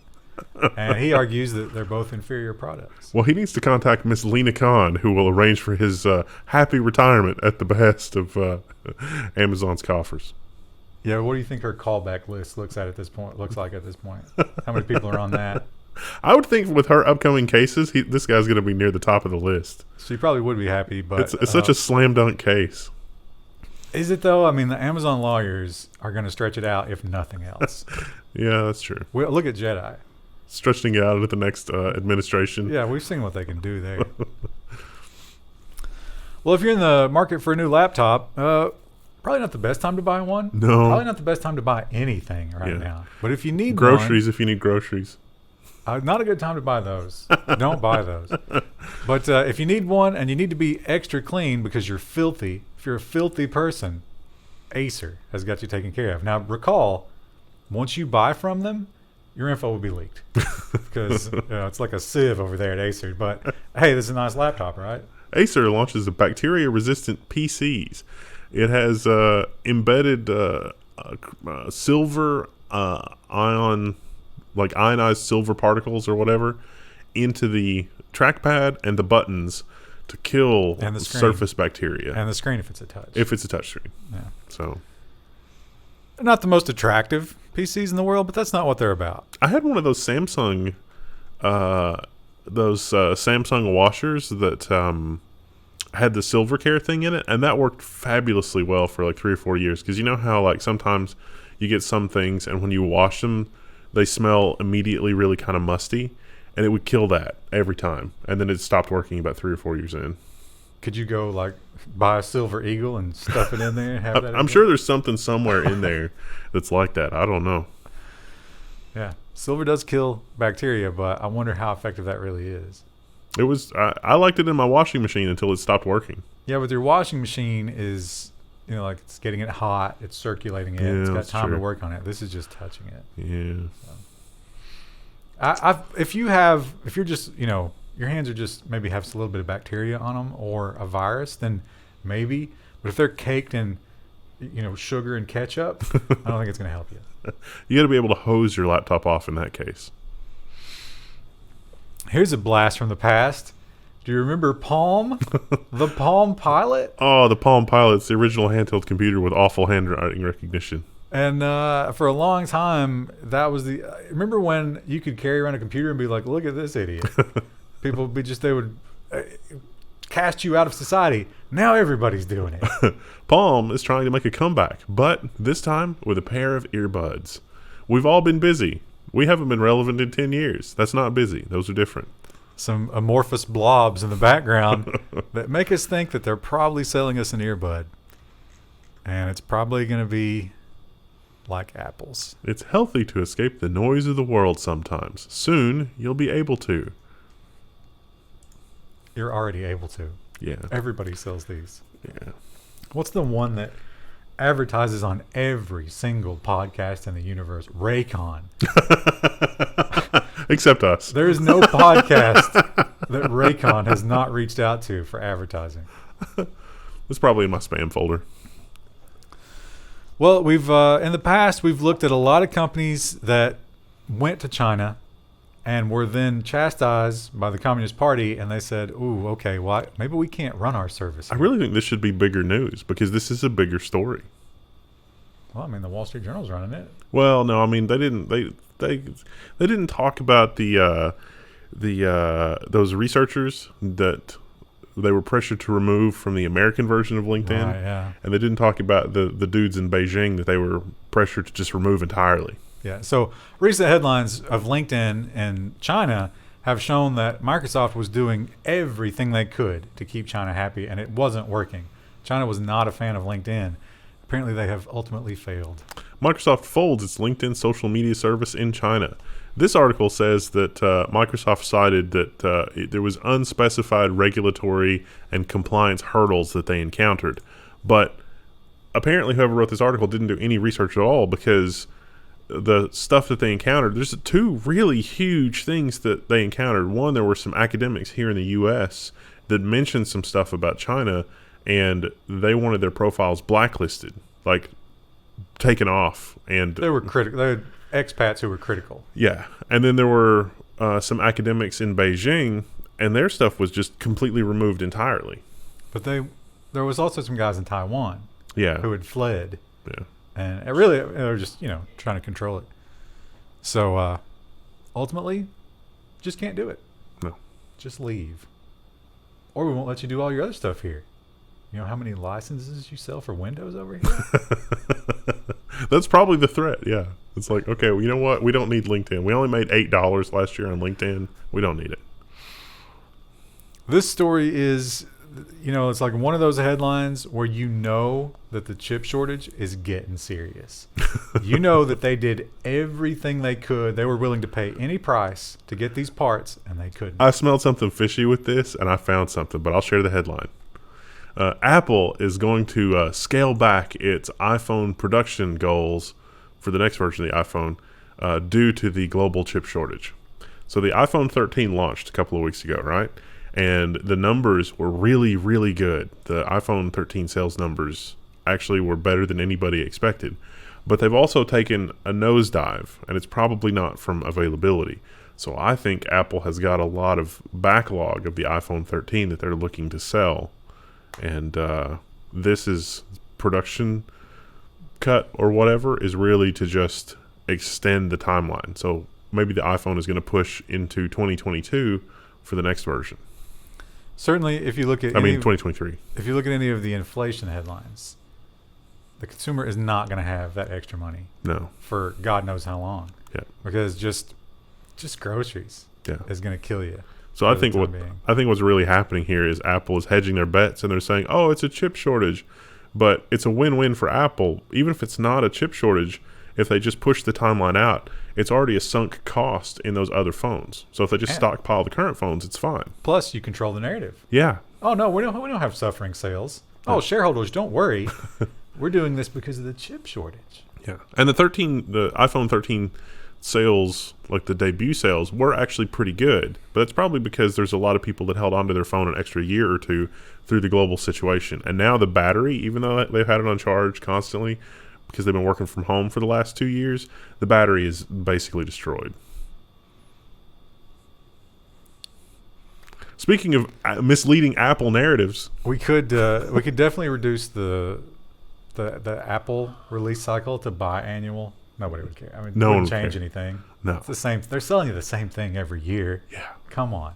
Speaker 2: And he argues that they're both inferior products.
Speaker 1: Well, he needs to contact Miss Lena Khan, who will arrange for his happy retirement at the behest of Amazon's coffers.
Speaker 2: Yeah, what do you think her callback list looks like at this point? How many people are on that?
Speaker 1: I would think with her upcoming cases, this guy's going to be near the top of the list.
Speaker 2: She probably would be happy, but
Speaker 1: it's such a slam dunk case.
Speaker 2: Is it though? I mean, the Amazon lawyers are going to stretch it out if nothing else.
Speaker 1: Yeah, that's true.
Speaker 2: Well, look at Jedi.
Speaker 1: Stretching it out at the next administration.
Speaker 2: Yeah, we've seen what they can do there. Well, if you're in the market for a new laptop, probably not the best time to buy one.
Speaker 1: No.
Speaker 2: Probably not the best time to buy anything right now. But if you need
Speaker 1: groceries, if you need groceries.
Speaker 2: Not a good time to buy those. Don't buy those. But if you need one and you need to be extra clean because you're filthy, if you're a filthy person, Acer has got you taken care of. Now, recall, once you buy from them, your info will be leaked because it's like a sieve over there at Acer. But hey, this is a nice laptop, right?
Speaker 1: Acer launches the bacteria-resistant PCs. It has embedded silver ionized silver particles or whatever into the trackpad and the buttons to kill surface bacteria.
Speaker 2: And the screen if it's a touch.
Speaker 1: If it's a touch screen.
Speaker 2: Yeah.
Speaker 1: So.
Speaker 2: Not the most attractive PCs in the world, but that's not what they're about.
Speaker 1: I had one of those Samsung washers that had the silver care thing in it, and that worked fabulously well for like 3 or 4 years. Because you know how like sometimes you get some things and when you wash them, they smell immediately really kind of musty, and it would kill that every time. And then it stopped working about 3 or 4 years in.
Speaker 2: Could you go like buy a Silver Eagle and stuff it in there and have that?
Speaker 1: I'm sure there's something somewhere in there that's like that. I don't know.
Speaker 2: Yeah, silver does kill bacteria, but I wonder how effective that really is.
Speaker 1: It was. I liked it in my washing machine until it stopped working.
Speaker 2: Yeah, but your washing machine is, like it's getting it hot, it's circulating it, it's got time to work on it. This is just touching it.
Speaker 1: Yeah.
Speaker 2: So. If you're just, your hands are just maybe have a little bit of bacteria on them or a virus, then maybe. But if they're caked in, sugar and ketchup, I don't think it's going to help you.
Speaker 1: You got to be able to hose your laptop off in that case.
Speaker 2: Here's a blast from the past. Do you remember Palm? The Palm Pilot?
Speaker 1: Oh, the Palm Pilot's the original handheld computer with awful handwriting recognition.
Speaker 2: And for a long time, that was remember when you could carry around a computer and be like, look at this idiot. People would they would cast you out of society. Now everybody's doing it.
Speaker 1: Palm is trying to make a comeback, but this time with a pair of earbuds. We've all been busy. We haven't been relevant in 10 years. That's not busy. Those are different.
Speaker 2: Some amorphous blobs in the background that make us think that they're probably selling us an earbud. And it's probably going to be like apples.
Speaker 1: It's healthy to escape the noise of the world sometimes. Soon, you'll be able to.
Speaker 2: You're already able to.
Speaker 1: Yeah.
Speaker 2: Everybody sells these.
Speaker 1: Yeah.
Speaker 2: What's the one that advertises on every single podcast in the universe? Raycon.
Speaker 1: Except us.
Speaker 2: There is no podcast that Raycon has not reached out to for advertising.
Speaker 1: It's probably in my spam folder.
Speaker 2: Well, we've in the past we've looked at a lot of companies that went to China and were then chastised by the Communist Party, and they said, "Ooh, okay, well, maybe we can't run our service here."
Speaker 1: I really think this should be bigger news because this is a bigger story.
Speaker 2: Well, I mean, the Wall Street Journal's running it.
Speaker 1: Well, no, I mean they didn't talk about the those researchers that they were pressured to remove from the American version of LinkedIn.
Speaker 2: Right, yeah.
Speaker 1: And they didn't talk about the dudes in Beijing that they were pressured to just remove entirely.
Speaker 2: Yeah. So recent headlines of LinkedIn in China have shown that Microsoft was doing everything they could to keep China happy, and it wasn't working. China was not a fan of LinkedIn. Apparently, they have ultimately failed.
Speaker 1: Microsoft folds its LinkedIn social media service in China. This article says that Microsoft cited that there was unspecified regulatory and compliance hurdles that they encountered. But apparently whoever wrote this article didn't do any research at all, because the stuff that they encountered, there's two really huge things that they encountered. One, there were some academics here in the U.S. that mentioned some stuff about China, and they wanted their profiles blacklisted, like taken off. And
Speaker 2: they were critical. They had expats who were critical.
Speaker 1: Yeah. And then there were some academics in Beijing, and their stuff was just completely removed entirely.
Speaker 2: But there was also some guys in Taiwan who had fled.
Speaker 1: Yeah.
Speaker 2: And it really, they were just, trying to control it. So ultimately, just can't do it.
Speaker 1: No.
Speaker 2: Just leave. Or we won't let you do all your other stuff here. You know how many licenses you sell for Windows over here?
Speaker 1: That's probably the threat, yeah. It's like, okay, well, you know what? We don't need LinkedIn. We only made $8 last year on LinkedIn. We don't need it.
Speaker 2: This story is, it's like one of those headlines where that the chip shortage is getting serious. That they did everything they could. They were willing to pay any price to get these parts, and they couldn't.
Speaker 1: I smelled something fishy with this, and I found something, but I'll share the headline. Apple is going to scale back its iPhone production goals for the next version of the iPhone due to the global chip shortage. So the iPhone 13 launched a couple of weeks ago, right? And the numbers were really, really good. The iPhone 13 sales numbers actually were better than anybody expected. But they've also taken a nosedive, and it's probably not from availability. So I think Apple has got a lot of backlog of the iPhone 13 that they're looking to sell. And this is production cut or whatever is really to just extend the timeline. So maybe the iPhone is going to push into 2022 for the next version.
Speaker 2: Certainly, if you look at
Speaker 1: 2023.
Speaker 2: If you look at any of the inflation headlines, the consumer is not going to have that extra money.
Speaker 1: No.
Speaker 2: For God knows how long.
Speaker 1: Yeah.
Speaker 2: Because just groceries is going to kill you.
Speaker 1: So I think what's really happening here is Apple is hedging their bets, and they're saying, "Oh, it's a chip shortage," but it's a win-win for Apple. Even if it's not a chip shortage, if they just push the timeline out, it's already a sunk cost in those other phones. So if they just stockpile the current phones, it's fine.
Speaker 2: Plus, you control the narrative.
Speaker 1: Yeah.
Speaker 2: Oh no, we don't have suffering sales. Oh, shareholders, don't worry. We're doing this because of the chip shortage.
Speaker 1: Yeah, and the iPhone 13 sales, like the debut sales, were actually pretty good, but that's probably because there's a lot of people that held onto their phone an extra year or two through the global situation. And now the battery, even though they've had it on charge constantly because they've been working from home for the last 2 years, the battery is basically destroyed. Speaking of misleading Apple narratives,
Speaker 2: we could definitely reduce the Apple release cycle to biannual. Nobody would care. I mean,
Speaker 1: no one
Speaker 2: wouldn't
Speaker 1: would
Speaker 2: change
Speaker 1: care.
Speaker 2: anything.
Speaker 1: No.
Speaker 2: It's the same. They're selling you the same thing every year.
Speaker 1: Yeah.
Speaker 2: Come on.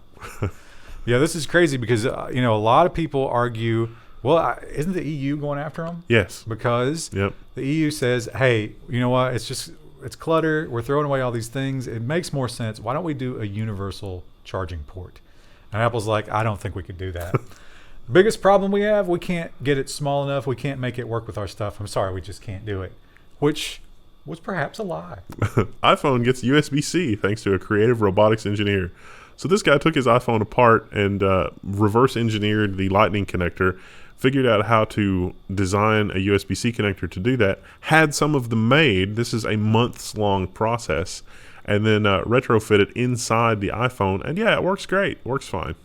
Speaker 2: Yeah, this is crazy because, a lot of people argue, well, isn't the EU going after them?
Speaker 1: Yes.
Speaker 2: Because the EU says, hey, you know what? It's clutter. We're throwing away all these things. It makes more sense. Why don't we do a universal charging port? And Apple's like, I don't think we could do that. The biggest problem we have, we can't get it small enough. We can't make it work with our stuff. I'm sorry, we just can't do it. Which was perhaps a lie.
Speaker 1: iPhone gets USB-C thanks to a creative robotics engineer. So this guy took his iPhone apart and reverse engineered the lightning connector, figured out how to design a USB-C connector to do that, had some of them made. This is a months-long process, and then retrofit it inside the iPhone. And yeah, it works great. It works fine.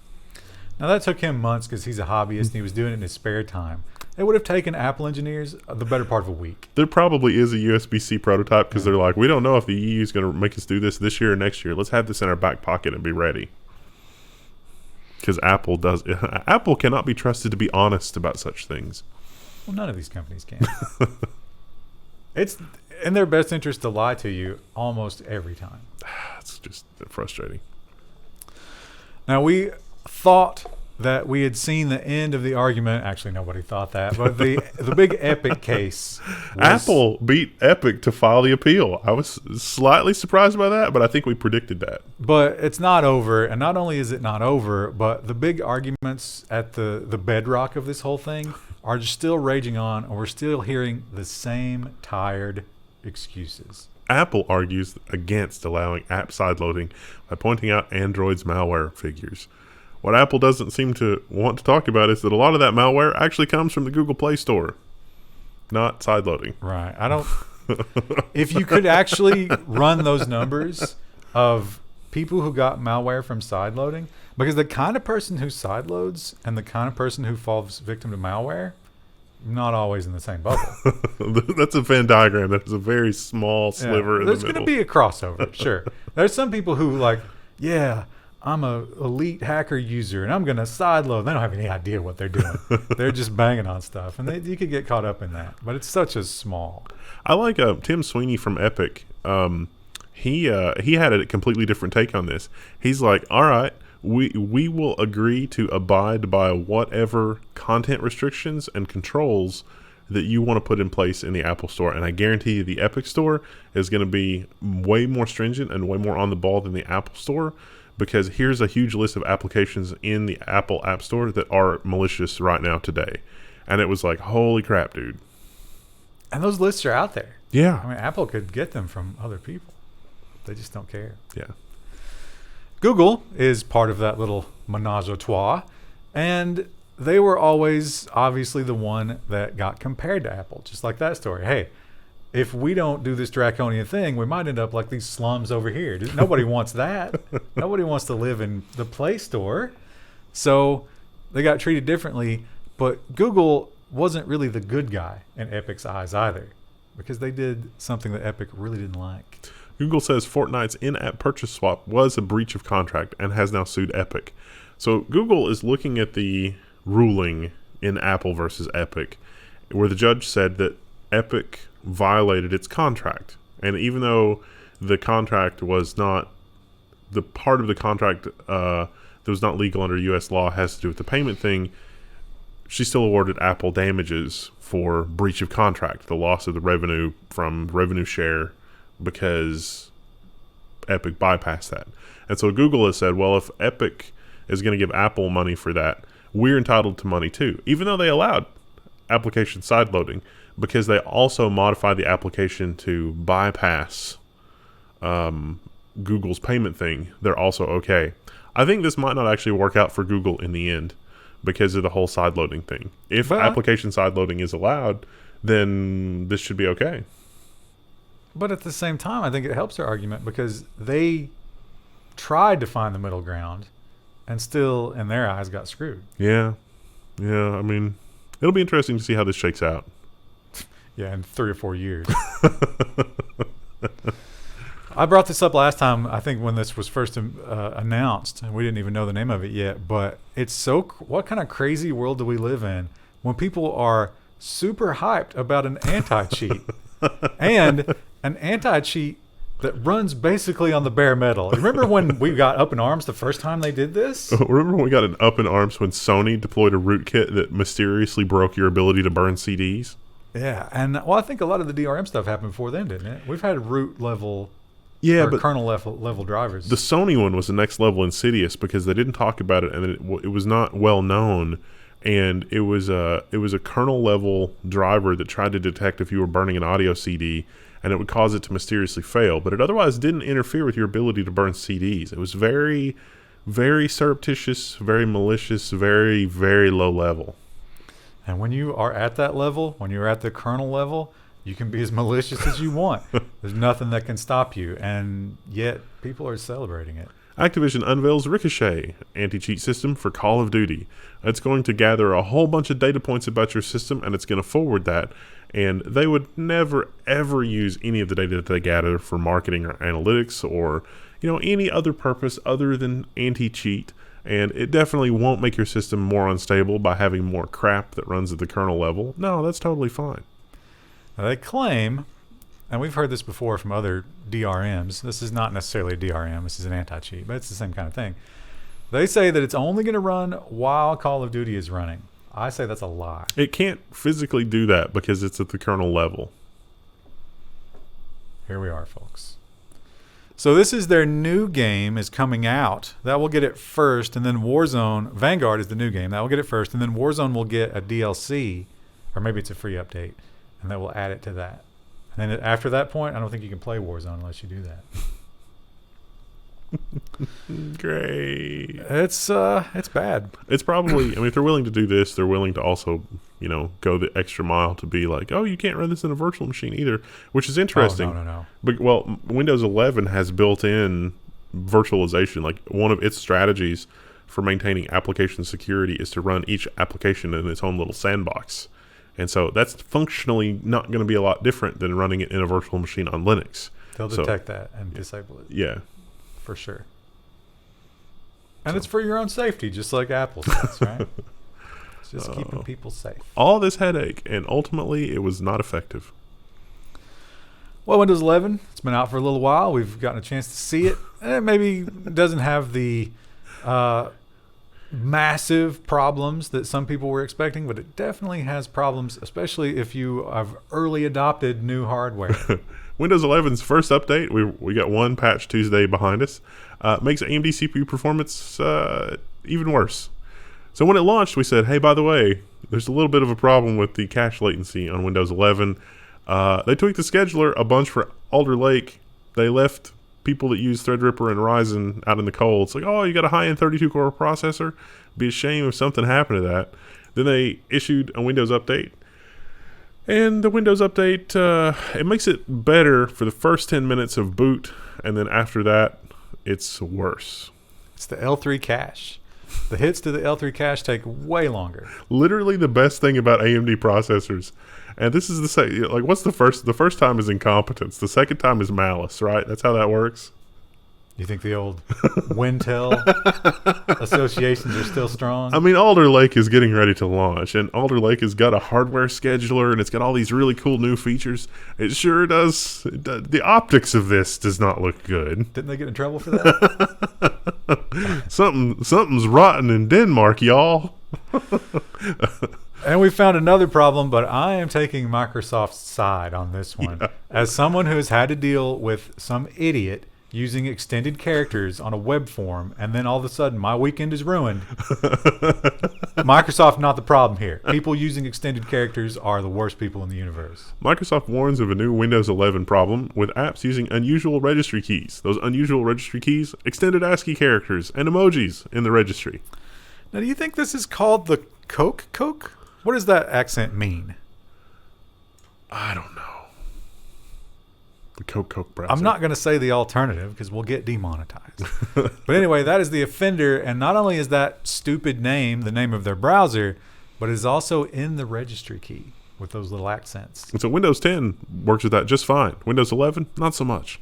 Speaker 2: Now that took him months because he's a hobbyist and he was doing it in his spare time. It would have taken Apple engineers the better part of a week.
Speaker 1: There probably is a USB-C prototype because they're like, we don't know if the EU is going to make us do this year or next year. Let's have this in our back pocket and be ready. Because Apple cannot be trusted to be honest about such things.
Speaker 2: Well, none of these companies can. It's in their best interest to lie to you almost every time.
Speaker 1: It's just frustrating.
Speaker 2: Now, we thought that we had seen the end of the argument. Actually, nobody thought that, but the big Epic case.
Speaker 1: Apple beat Epic to file the appeal. I was slightly surprised by that, but I think we predicted that.
Speaker 2: But it's not over, and not only is it not over, but the big arguments at the bedrock of this whole thing are just still raging on, and we're still hearing the same tired excuses.
Speaker 1: Apple argues against allowing app sideloading by pointing out Android's malware figures. What Apple doesn't seem to want to talk about is that a lot of that malware actually comes from the Google Play Store, not sideloading.
Speaker 2: Right. I don't. If you could actually run those numbers of people who got malware from sideloading, because the kind of person who sideloads and the kind of person who falls victim to malware, not always in the same bubble.
Speaker 1: That's a Venn diagram. That's a very small sliver in the middle.
Speaker 2: There's going to be a crossover, sure. There's some people who like, yeah, I'm a elite hacker user and I'm going to sideload. They don't have any idea what they're doing. They're just banging on stuff, and you could get caught up in that. But it's such a small.
Speaker 1: I like Tim Sweeney from Epic. He had a completely different take on this. He's like, all right, we will agree to abide by whatever content restrictions and controls that you want to put in place in the Apple Store. And I guarantee you the Epic Store is going to be way more stringent and way more on the ball than the Apple Store, because here's a huge list of applications in the Apple App Store that are malicious right now today. And it was like, holy crap, dude.
Speaker 2: And those lists are out there.
Speaker 1: Yeah.
Speaker 2: I mean, Apple could get them from other people. They just don't care.
Speaker 1: Yeah.
Speaker 2: Google is part of that little menage a trois, and they were always obviously the one that got compared to Apple, just like that story. Hey, if we don't do this draconian thing, we might end up like these slums over here. Nobody wants that. Nobody wants to live in the Play Store. So they got treated differently, but Google wasn't really the good guy in Epic's eyes either, because they did something that Epic really didn't like.
Speaker 1: Google says Fortnite's in-app purchase swap was a breach of contract and has now sued Epic. So Google is looking at the ruling in Apple versus Epic, where the judge said that Epic violated its contract. And even though the contract was not, the part of the contract that was not legal under U.S. law has to do with the payment thing, she still awarded Apple damages for breach of contract, the loss of the revenue from revenue share, because Epic bypassed that. And so Google has said, well, if Epic is going to give Apple money for that, we're entitled to money too, even though they allowed application sideloading, because they also modified the application to bypass Google's payment thing. They're also okay. I think this might not actually work out for Google in the end because of the whole sideloading thing. If application sideloading is allowed, then this should be okay.
Speaker 2: But at the same time, I think it helps their argument, because they tried to find the middle ground and still, in their eyes, got screwed.
Speaker 1: Yeah. Yeah, I mean, it'll be interesting to see how this shakes out.
Speaker 2: Yeah, in 3 or 4 years. I brought this up last time, I think, when this was first announced, and we didn't even know the name of it yet. But it's so, what kind of crazy world do we live in when people are super hyped about an anti-cheat and an anti-cheat that runs basically on the bare metal? Remember when we got up in arms the first time they did this?
Speaker 1: Remember when we got up in arms when Sony deployed a rootkit that mysteriously broke your ability to burn CDs?
Speaker 2: Yeah, and well, I think a lot of the DRM stuff happened before then, didn't it? We've had root level, but kernel level drivers.
Speaker 1: The Sony one was the next level insidious because they didn't talk about it, and it was not well known, and it was a kernel level driver that tried to detect if you were burning an audio CD, and it would cause it to mysteriously fail, but it otherwise didn't interfere with your ability to burn CDs. It was very, very surreptitious, very malicious, very, very low level.
Speaker 2: And when you are at that level, when you're at the kernel level, you can be as malicious as you want. There's nothing that can stop you, and yet people are celebrating it.
Speaker 1: Activision unveils Ricochet, anti-cheat system for Call of Duty. It's going to gather a whole bunch of data points about your system, and it's going to forward that. And they would never, ever use any of the data that they gather for marketing or analytics or, any other purpose other than anti-cheat. And it definitely won't make your system more unstable by having more crap that runs at the kernel level. No, that's totally fine.
Speaker 2: Now they claim, and we've heard this before from other DRMs. This is not necessarily a DRM. This is an anti-cheat, but it's the same kind of thing. They say that it's only going to run while Call of Duty is running. I say that's a lie.
Speaker 1: It can't physically do that because it's at the kernel level.
Speaker 2: Here we are, folks. So this is their new game is coming out. That will get it first, and then Warzone, Vanguard is the new game. That will get it first, and then Warzone will get a DLC, or maybe it's a free update, and that will add it to that. And then after that point, I don't think you can play Warzone unless you do that.
Speaker 1: Great.
Speaker 2: It's bad.
Speaker 1: It's probably, I mean, if they're willing to do this, they're willing to also, go the extra mile to be like, oh, you can't run this in a virtual machine either, which is interesting.
Speaker 2: Oh, no.
Speaker 1: But, well, Windows 11 has built-in virtualization. Like, one of its strategies for maintaining application security is to run each application in its own little sandbox. And so that's functionally not going to be a lot different than running it in a virtual machine on Linux.
Speaker 2: They'll detect that and disable it.
Speaker 1: Yeah.
Speaker 2: For sure. And it's for your own safety, just like Apple says, right? It's just keeping people safe.
Speaker 1: All this headache, and ultimately it was not effective.
Speaker 2: Well, Windows 11, it's been out for a little while. We've gotten a chance to see it. And it maybe doesn't have the massive problems that some people were expecting, but it definitely has problems, especially if you have early adopted new hardware.
Speaker 1: Windows 11's first update, we got one patch Tuesday behind us, makes AMD CPU performance even worse. So when it launched, we said, hey, by the way, there's a little bit of a problem with the cache latency on Windows 11. They tweaked the scheduler a bunch for Alder Lake. They left people that use Threadripper and Verizon out in the cold. It's like, oh, you got a high-end 32-core processor? It'd be a shame if something happened to that. Then they issued a Windows update. And the Windows update, it makes it better for the first 10 minutes of boot, and then after that, it's worse.
Speaker 2: It's the L3 cache. The hits to the L3 cache take way longer.
Speaker 1: Literally the best thing about AMD processors, and this is what's the first? The first time is incompetence. The second time is malice, right? That's how that works.
Speaker 2: You think the old Wintel associations are still strong?
Speaker 1: I mean, Alder Lake is getting ready to launch, and Alder Lake has got a hardware scheduler, and it's got all these really cool new features. It sure does. The optics of this does not look good.
Speaker 2: Didn't they get in trouble for that?
Speaker 1: Something's rotten in Denmark, y'all.
Speaker 2: And we found another problem, but I am taking Microsoft's side on this one. Yeah. As someone who has had to deal with some idiot using extended characters on a web form, and then all of a sudden my weekend is ruined. Microsoft not the problem here. People using extended characters are the worst people in the universe.
Speaker 1: Microsoft warns of a new Windows 11 problem with apps using unusual registry keys. Those unusual registry keys, extended ASCII characters, and emojis in the registry.
Speaker 2: Now, do you think this is called the Coke? What does that accent mean?
Speaker 1: I don't know. The Coke browser.
Speaker 2: I'm not going to say the alternative because we'll get demonetized. But anyway, that is the offender. And not only is that stupid name the name of their browser, but it's also in the registry key with those little accents.
Speaker 1: And so Windows 10 works with that just fine. Windows 11, not so much.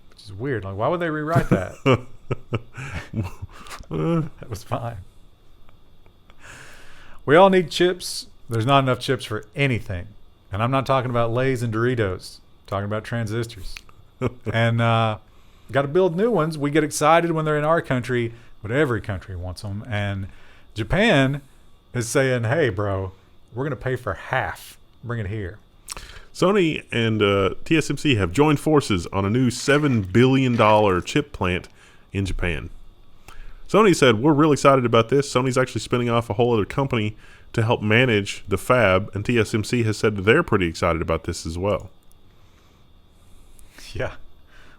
Speaker 2: Which is weird. Like, why would they rewrite that? That was fine. We all need chips. There's not enough chips for anything. And I'm not talking about Lay's and Doritos. Talking about transistors. And got to build new ones. We get excited when they're in our country, but every country wants them. And Japan is saying, hey, bro, we're going to pay for half. Bring it here.
Speaker 1: Sony and TSMC have joined forces on a new $7 billion chip plant in Japan. Sony said, we're really excited about this. Sony's actually spinning off a whole other company to help manage the fab, and TSMC has said that they're pretty excited about this as well.
Speaker 2: Yeah,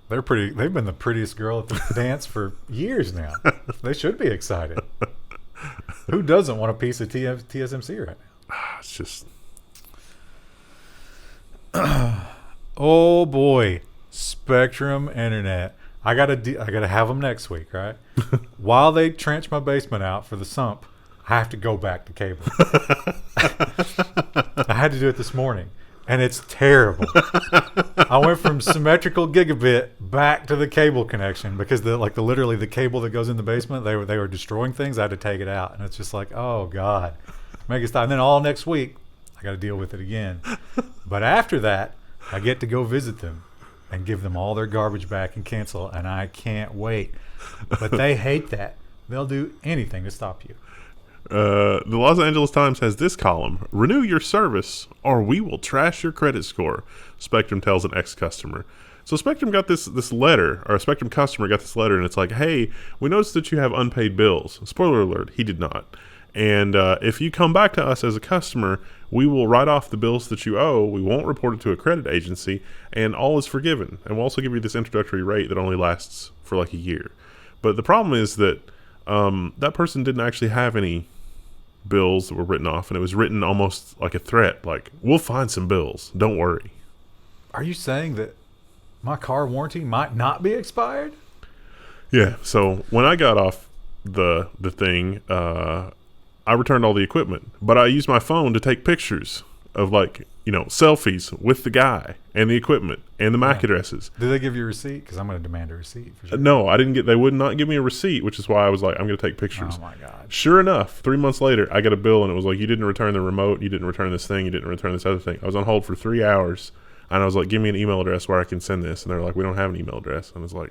Speaker 2: they're pretty. They've been the prettiest girl at the dance for years now. They should be excited. Who doesn't want a piece of TSMC right now?
Speaker 1: It's just.
Speaker 2: Oh boy, Spectrum Internet. I gotta have them next week, right? While they trench my basement out for the sump, I have to go back to cable. I had to do it this morning. And it's terrible. I went from symmetrical gigabit back to the cable connection because literally the cable that goes in the basement, they were destroying things. I had to take it out, and it's just like, oh God, make it stop. And then all next week, I got to deal with it again. But after that, I get to go visit them and give them all their garbage back and cancel, and I can't wait. But they hate that They'll do anything to stop you.
Speaker 1: The Los Angeles Times has this column: renew your service or we will trash your credit score, Spectrum tells an ex-customer. So Spectrum got this letter, or a Spectrum customer got this letter, and it's like, hey, we noticed that you have unpaid bills. Spoiler alert, he did not. And if you come back to us as a customer, we will write off the bills that you owe. We won't report it to a credit agency, and all is forgiven. And we'll also give you this introductory rate that only lasts for like a year. But the problem is that that person didn't actually have any bills that were written off, and it was written almost like a threat, like, we'll find some bills, don't worry.
Speaker 2: Are you saying that my car warranty might not be expired?
Speaker 1: Yeah, so when I got off the thing, I returned all the equipment, but I used my phone to take pictures of, like, you know, selfies with the guy and the equipment and the MAC addresses.
Speaker 2: Did they give you a receipt? Because I'm going to demand a receipt. For sure.
Speaker 1: No, I didn't get. They would not give me a receipt, which is why I was like, I'm going to take pictures.
Speaker 2: Oh my god!
Speaker 1: Sure enough, 3 months later, I got a bill and it was like, you didn't return the remote, you didn't return this thing, you didn't return this other thing. I was on hold for 3 hours, and I was like, give me an email address where I can send this, and they're like, we don't have an email address, and I was like,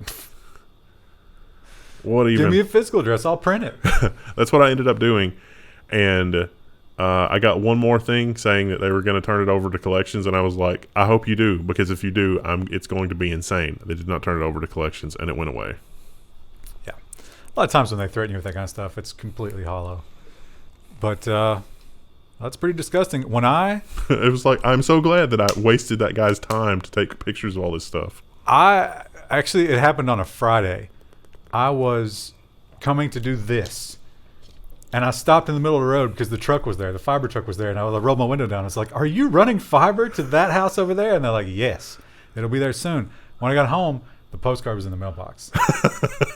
Speaker 1: what even?
Speaker 2: Give me a physical address, I'll print it.
Speaker 1: That's what I ended up doing, and I got one more thing saying that they were going to turn it over to collections, and I was like, I hope you do, because if you do, it's going to be insane. They did not turn it over to collections, and it went away.
Speaker 2: Yeah. A lot of times when they threaten you with that kind of stuff, it's completely hollow. But that's pretty disgusting. When it
Speaker 1: was like, I'm so glad that I wasted that guy's time to take pictures of all this stuff.
Speaker 2: It happened on a Friday. I was coming to do this. And I stopped in the middle of the road because the truck was there. The fiber truck was there. And I rolled my window down. I was like, are you running fiber to that house over there? And they're like, yes. It'll be there soon. When I got home, the postcard was in the mailbox.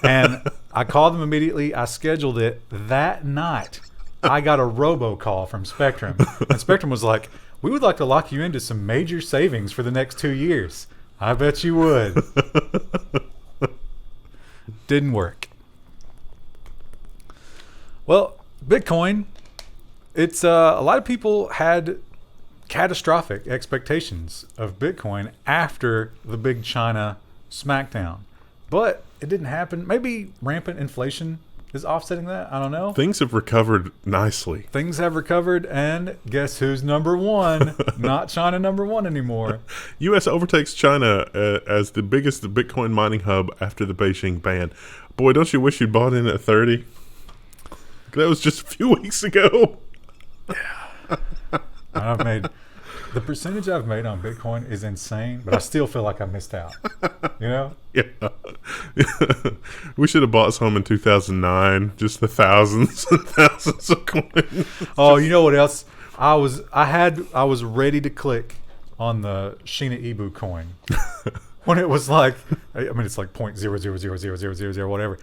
Speaker 2: And I called them immediately. I scheduled it that night. I got a robocall from Spectrum. And Spectrum was like, we would like to lock you into some major savings for the next 2 years. I bet you would. Didn't work. Well, Bitcoin, it's a lot of people had catastrophic expectations of Bitcoin after the big China smackdown, but it didn't happen. Maybe rampant inflation is offsetting that. I don't know.
Speaker 1: Things have recovered nicely.
Speaker 2: Things have recovered, and guess who's number one? Not China number one anymore.
Speaker 1: U.S. overtakes China as the biggest Bitcoin mining hub after the Beijing ban. Boy, don't you wish you'd bought in at 30? That was just a few weeks ago.
Speaker 2: Yeah. The percentage I've made on Bitcoin is insane, but I still feel like I missed out. You know?
Speaker 1: Yeah. We should have bought some in 2009. Just the thousands and thousands of coins.
Speaker 2: Oh, you know what else? I was ready to click on the Shiba Inu coin when it was like, it's like 0.0000000 whatever.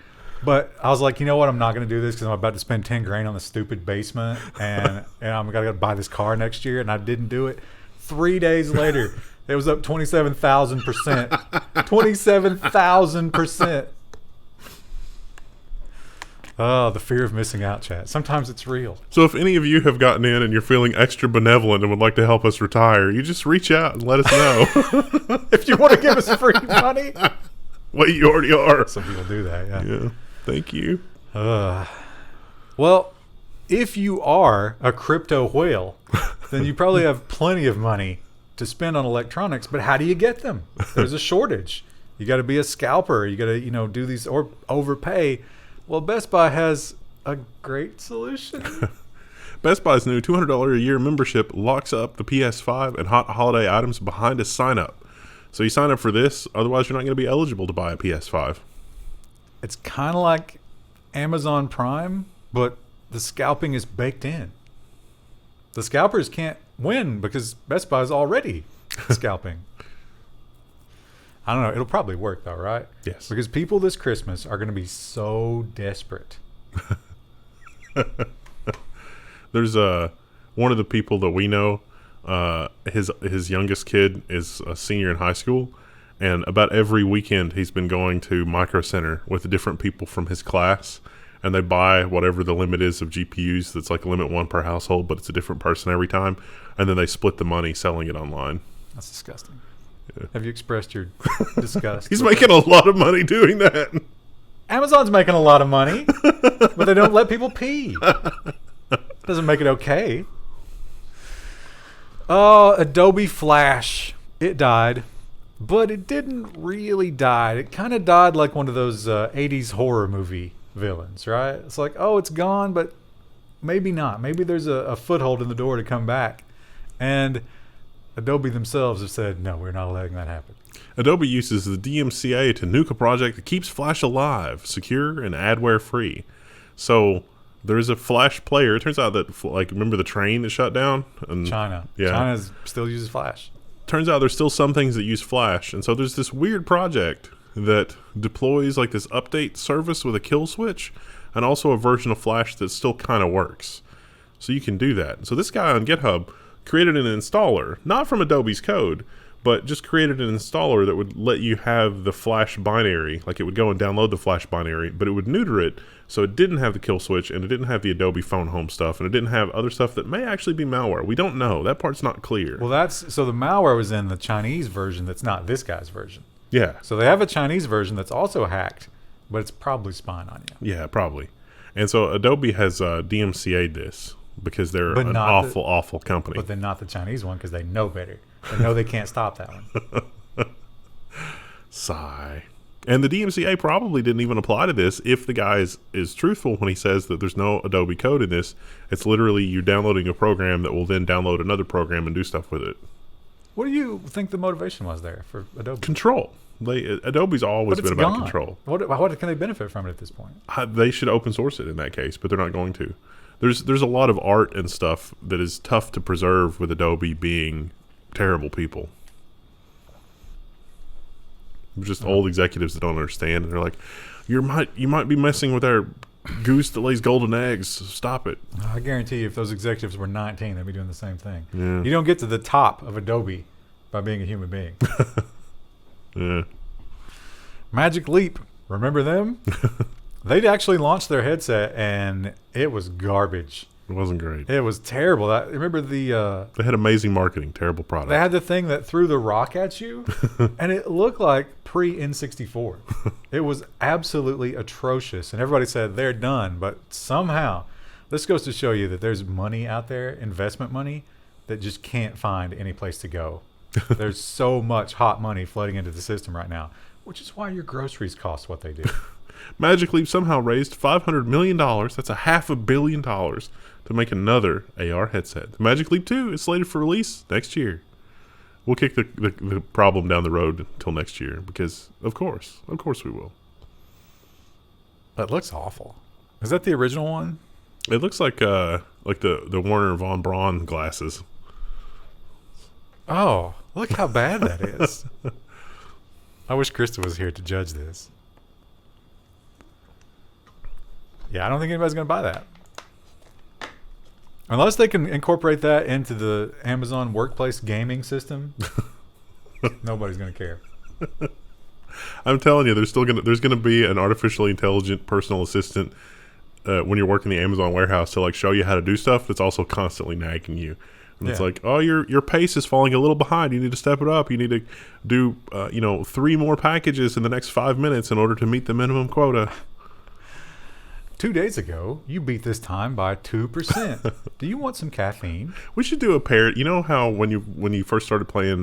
Speaker 2: But I was like, you know what? I'm not going to do this because I'm about to spend 10 grand on the stupid basement, and I'm going to buy this car next year, and I didn't do it. 3 days later, it was up 27,000%. 27,000%. Oh, the fear of missing out, chat. Sometimes it's real.
Speaker 1: So if any of you have gotten in and you're feeling extra benevolent and would like to help us retire, you just reach out and let us know.
Speaker 2: If you want to give us free money.
Speaker 1: Well, you already are.
Speaker 2: Some people do that, yeah.
Speaker 1: Thank you.
Speaker 2: Well, if you are a crypto whale, then you probably have plenty of money to spend on electronics, but how do you get them? There's a shortage. You got to be a scalper. You got to, do these or overpay. Well, Best Buy has a great solution.
Speaker 1: Best Buy's new $200 a year membership locks up the PS5 and hot holiday items behind a sign-up. So you sign up for this, otherwise you're not going to be eligible to buy a PS5.
Speaker 2: It's kind of like Amazon Prime, but the scalping is baked in. The scalpers can't win because Best Buy is already scalping. I don't know. It'll probably work though, right?
Speaker 1: Yes.
Speaker 2: Because people this Christmas are going to be so desperate.
Speaker 1: There's one of the people that we know, his youngest kid is a senior in high school, and about every weekend he's been going to Micro Center with different people from his class, and they buy whatever the limit is of GPUs. That's like limit 1 per household, but it's a different person every time, and then they split the money selling it online.
Speaker 2: That's disgusting. Yeah. Have you expressed your disgust?
Speaker 1: He's making a lot of money doing that.
Speaker 2: Amazon's making a lot of money, but they don't let people pee. Doesn't make it okay. Oh, Adobe Flash. It died, but it didn't really die. It kind of died like one of those 80s horror movie villains, right? It's like, oh, it's gone, but maybe not. Maybe there's a foothold in the door to come back. And Adobe themselves have said, no, we're not letting that happen.
Speaker 1: Adobe uses the DMCA to nuke a project that keeps Flash alive, secure, and adware free. So there is a Flash player. It turns out that, like, remember the train that shut down? And,
Speaker 2: China.
Speaker 1: Yeah.
Speaker 2: China still uses Flash.
Speaker 1: Turns out there's still some things that use Flash. And so there's this weird project that deploys like this update service with a kill switch and also a version of Flash that still kind of works. So you can do that. So this guy on GitHub created an installer, not from Adobe's code, but just created an installer that would let you have the Flash binary. Like, it would go and download the Flash binary, but it would neuter it so it didn't have the kill switch, and it didn't have the Adobe Phone Home stuff, and it didn't have other stuff that may actually be malware. We don't know. That part's not clear.
Speaker 2: Well, so the malware was in the Chinese version that's not this guy's version.
Speaker 1: Yeah.
Speaker 2: So they have a Chinese version that's also hacked, but it's probably spying on you.
Speaker 1: Yeah, probably. And so Adobe has DMCA'd this because they're an awful company.
Speaker 2: But then not the Chinese one because they know better. They know they can't stop that one.
Speaker 1: Sigh. And the DMCA probably didn't even apply to this if the guy is truthful when he says that there's no Adobe code in this. It's literally you downloading a program that will then download another program and do stuff with it.
Speaker 2: What do you think the motivation was there for Adobe?
Speaker 1: Control. Adobe's always been about control.
Speaker 2: What can they benefit from it at this point?
Speaker 1: They should open source it in that case, but they're not going to. There's a lot of art and stuff that is tough to preserve with Adobe being terrible people. Just old executives that don't understand, and they're like, you might be messing with our goose that lays golden eggs. Stop it.
Speaker 2: I guarantee you, if those executives were 19, they'd be doing the same thing.
Speaker 1: Yeah.
Speaker 2: You don't get to the top of Adobe by being a human being.
Speaker 1: Yeah.
Speaker 2: Magic Leap, remember them? They'd actually launched their headset, and it was garbage.
Speaker 1: It wasn't great.
Speaker 2: It was terrible. Remember the...
Speaker 1: they had amazing marketing, terrible product.
Speaker 2: They had the thing that threw the rock at you, and it looked like pre-N64. It was absolutely atrocious, and everybody said they're done, but somehow, this goes to show you that there's money out there, investment money, that just can't find any place to go. There's so much hot money flooding into the system right now, which is why your groceries cost what they do.
Speaker 1: Magic Leap somehow raised $500 million. That's $500 million to make another AR headset. The Magic Leap 2 is slated for release next year. We'll kick the problem down the road until next year because, of course we will.
Speaker 2: That looks awful. Is that the original one?
Speaker 1: It looks like the Warner von Braun glasses.
Speaker 2: Oh, look how bad that is. I wish Krista was here to judge this. Yeah, I don't think anybody's going to buy that. Unless they can incorporate that into the Amazon workplace gaming system, nobody's going to care.
Speaker 1: I'm telling you, there's going to be an artificially intelligent personal assistant when you're working the Amazon warehouse to like show you how to do stuff that's also constantly nagging you. And it's like, oh, your pace is falling a little behind. You need to step it up. You need to do 3 more packages in the next 5 minutes in order to meet the minimum quota.
Speaker 2: 2 days ago, you beat this time by 2%. Do you want some caffeine?
Speaker 1: We should do a parody. You know how when you first started playing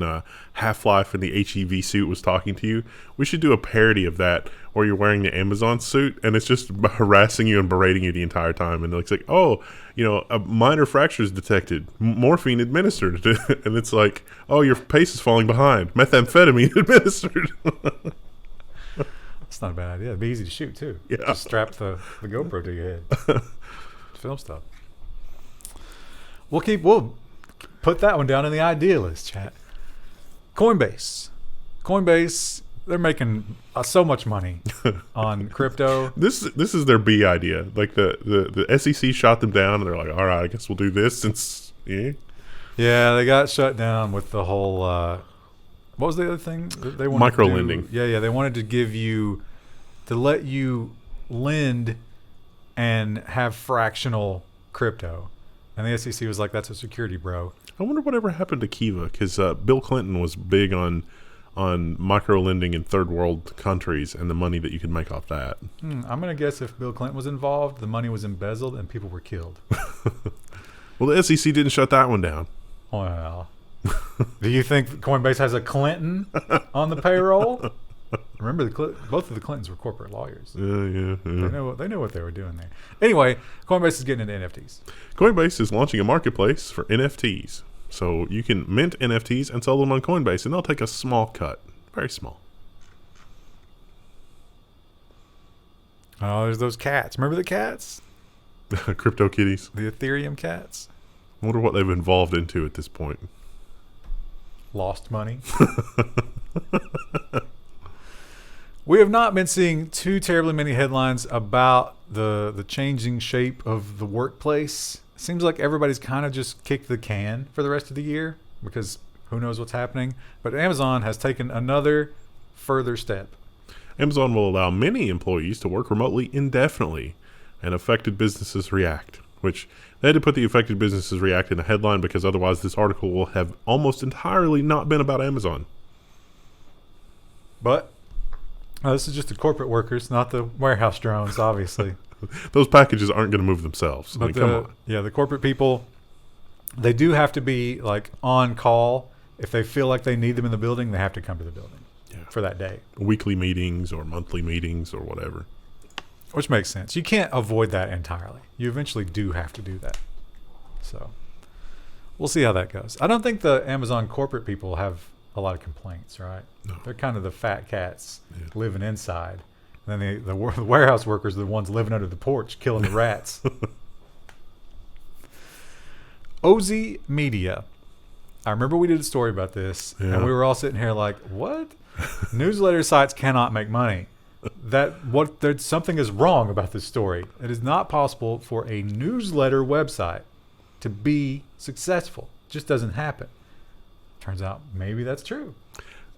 Speaker 1: Half-Life and the HEV suit was talking to you? We should do a parody of that where you're wearing the Amazon suit and it's just harassing you and berating you the entire time. And it's like, oh, a minor fracture is detected. Morphine administered. And it's like, oh, your pace is falling behind. Methamphetamine administered.
Speaker 2: That's not a bad idea. It'd be easy to shoot too.
Speaker 1: Yeah.
Speaker 2: Just strap the GoPro to your head. Film stuff. We'll put that one down in the idea list, chat. Coinbase, they're making so much money on crypto.
Speaker 1: This is their B idea. Like the SEC shot them down, and they're like, all right, I guess we'll do this since
Speaker 2: Yeah, they got shut down with the whole. What was the other thing they wanted?
Speaker 1: Micro lending.
Speaker 2: Yeah. They wanted to let you lend and have fractional crypto, and the SEC was like, "That's a security, bro."
Speaker 1: I wonder whatever happened to Kiva because Bill Clinton was big on micro lending in third world countries and the money that you could make off that.
Speaker 2: I'm going to guess if Bill Clinton was involved, the money was embezzled and people were killed.
Speaker 1: Well, the SEC didn't shut that one down.
Speaker 2: Well, do you think Coinbase has a Clinton on the payroll? Remember, both of the Clintons were corporate lawyers.
Speaker 1: Yeah.
Speaker 2: They know what they were doing there. Anyway, Coinbase is getting into NFTs.
Speaker 1: Coinbase is launching a marketplace for NFTs. So you can mint NFTs and sell them on Coinbase, and they'll take a small cut. Very small.
Speaker 2: Oh, there's those cats. Remember the cats?
Speaker 1: Crypto kitties.
Speaker 2: The Ethereum cats?
Speaker 1: I wonder what they've evolved into at this point.
Speaker 2: Lost money. We have not been seeing too terribly many headlines about the changing shape of the workplace. It seems like everybody's kind of just kicked the can for the rest of the year because who knows what's happening. But Amazon has taken another further step.
Speaker 1: Amazon will allow many employees to work remotely indefinitely, and affected businesses react. Which they had to put the affected businesses react in a headline because otherwise this article will have almost entirely not been about Amazon.
Speaker 2: But this is just the corporate workers, not the warehouse drones, obviously.
Speaker 1: Those packages aren't going to move themselves.
Speaker 2: But
Speaker 1: come on.
Speaker 2: Yeah, the corporate people, they do have to be like on call. If they feel like they need them in the building, they have to come to the building for that day.
Speaker 1: Weekly meetings or monthly meetings or whatever.
Speaker 2: Which makes sense. You can't avoid that entirely. You eventually do have to do that. So we'll see how that goes. I don't think the Amazon corporate people have a lot of complaints, right?
Speaker 1: No.
Speaker 2: They're kind of the fat cats living inside. And then the warehouse workers are the ones living under the porch, killing the rats. Ozy Media. I remember we did a story about this, and we were all sitting here like, what? Newsletter sites cannot make money. Something is wrong about this story. It is not possible for a newsletter website to be successful. It just doesn't happen. Turns out maybe that's true.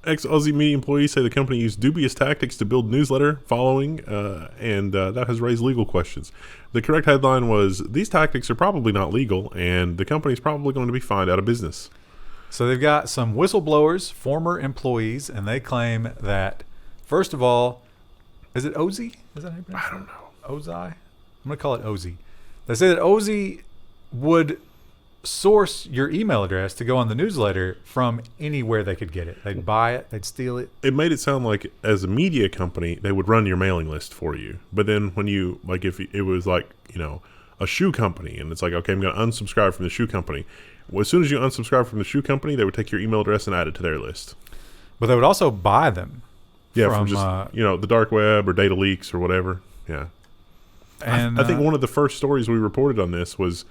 Speaker 1: Ex-Ozy media employees say the company used dubious tactics to build newsletter following, and that has raised legal questions. The correct headline was, these tactics are probably not legal, and the company is probably going to be fined out of business.
Speaker 2: So they've got some whistleblowers, former employees, and they claim that, first of all, is it Ozy? Is that how you pronounce it?
Speaker 1: I don't know.
Speaker 2: Ozy? I'm going to call it Ozy. They say that Ozy would source your email address to go on the newsletter from anywhere they could get it. They'd buy it. They'd steal it.
Speaker 1: It made it sound like as a media company, they would run your mailing list for you. But then when you, like if it was like, a shoe company, and it's like, okay, I'm going to unsubscribe from the shoe company. Well, as soon as you unsubscribe from the shoe company, they would take your email address and add it to their list.
Speaker 2: But they would also buy them.
Speaker 1: Yeah, from just, the dark web or data leaks or whatever. Yeah. And I think one of the first stories we reported on this was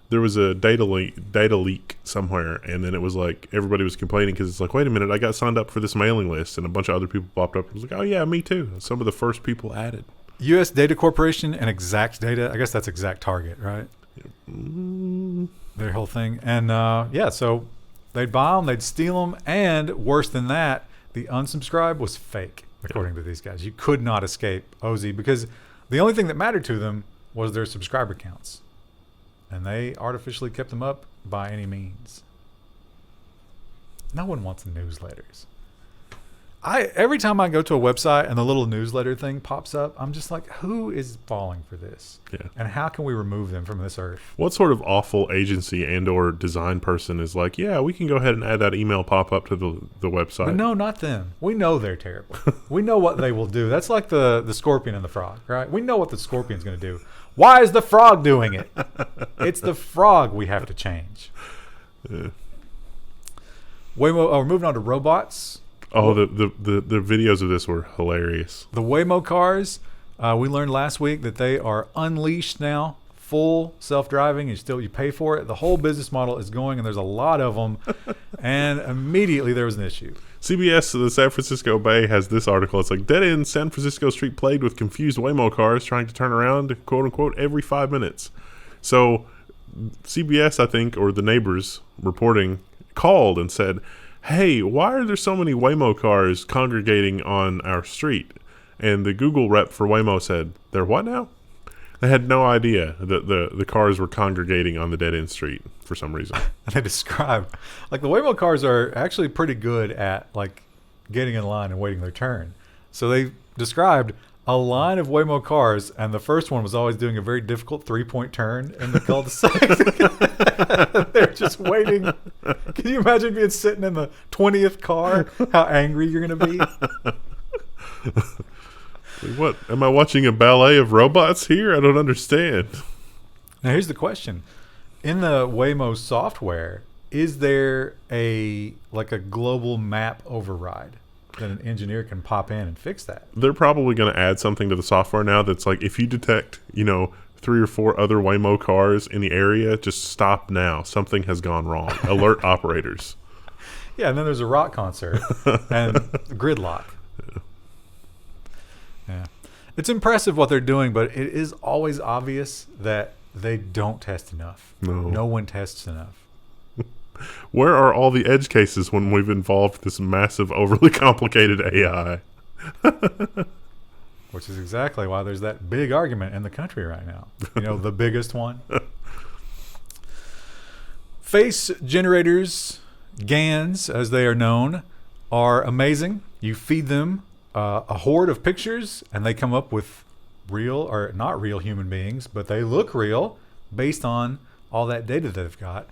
Speaker 1: there was a data leak somewhere, and then it was like everybody was complaining because it's like, wait a minute, I got signed up for this mailing list, and a bunch of other people popped up and was like, oh yeah, me too. Some of the first people added.
Speaker 2: U.S. Data Corporation and Exact Data, I guess that's Exact Target, right? Their whole thing. And so they'd buy them, they'd steal them, and worse than that, the unsubscribe was fake, according to these guys. You could not escape Ozy because the only thing that mattered to them was their subscriber counts. And they artificially kept them up by any means. No one wants newsletters. Every time I go to a website and the little newsletter thing pops up, I'm just like, who is falling for this?
Speaker 1: Yeah.
Speaker 2: And how can we remove them from this earth?
Speaker 1: What sort of awful agency and or design person is like, yeah, we can go ahead and add that email pop-up to the website?
Speaker 2: But no, not them. We know they're terrible. We know what they will do. That's like the scorpion and the frog, right? We know what the scorpion's going to do. Why is the frog doing it? It's the frog we have to change.
Speaker 1: Yeah.
Speaker 2: We're moving on to robots.
Speaker 1: Oh, the videos of this were hilarious.
Speaker 2: The Waymo cars, we learned last week that they are unleashed now, full self-driving. You pay for it. The whole business model is going, and there's a lot of them. And immediately there was an issue.
Speaker 1: CBS, the San Francisco Bay, has this article. It's like, dead end San Francisco street plagued with confused Waymo cars trying to turn around, quote unquote, every 5 minutes. So CBS, I think, or the neighbors reporting, called and said, hey, why are there so many Waymo cars congregating on our street? And the Google rep for Waymo said, they're what now? They had no idea that the cars were congregating on the dead-end street for some reason.
Speaker 2: And they describe, like, the Waymo cars are actually pretty good at, like, getting in line and waiting their turn. So they described a line of Waymo cars, and the first one was always doing a very difficult 3-point turn in the cul-de-sac. They're just waiting. Can you imagine being sitting in the 20th car? How angry you're going to be?
Speaker 1: What? Am I watching a ballet of robots here? I don't understand.
Speaker 2: Now, here's the question. In the Waymo software, is there a global map override that an engineer can pop in and fix that?
Speaker 1: They're probably going to add something to the software now that's like, if you detect, 3 or 4 other Waymo cars in the area, just stop now. Something has gone wrong. Alert operators.
Speaker 2: Yeah, and then there's a rock concert and gridlock. Yeah. It's impressive what they're doing, but it is always obvious that they don't test enough. No one tests enough.
Speaker 1: Where are all the edge cases when we've involved this massive, overly complicated AI?
Speaker 2: Which is exactly why there's that big argument in the country right now. The biggest one. Face generators, GANs, as they are known, are amazing. You feed them a horde of pictures, and they come up with real or not real human beings, but they look real based on all that data that they've got.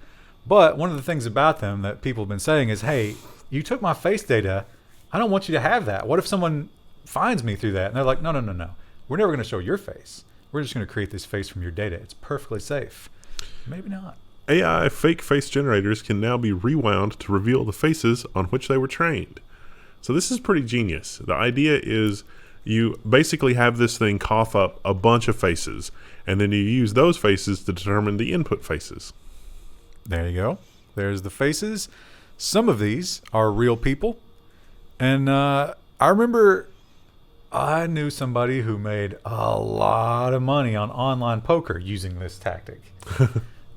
Speaker 2: But one of the things about them that people have been saying is, hey, you took my face data. I don't want you to have that. What if someone finds me through that? And they're like, no. We're never going to show your face. We're just going to create this face from your data. It's perfectly safe. Maybe not.
Speaker 1: AI fake face generators can now be rewound to reveal the faces on which they were trained. So this is pretty genius. The idea is you basically have this thing cough up a bunch of faces, and then you use those faces to determine the input faces.
Speaker 2: There you go. There's the faces. Some of these are real people. And I remember I knew somebody who made a lot of money on online poker using this tactic.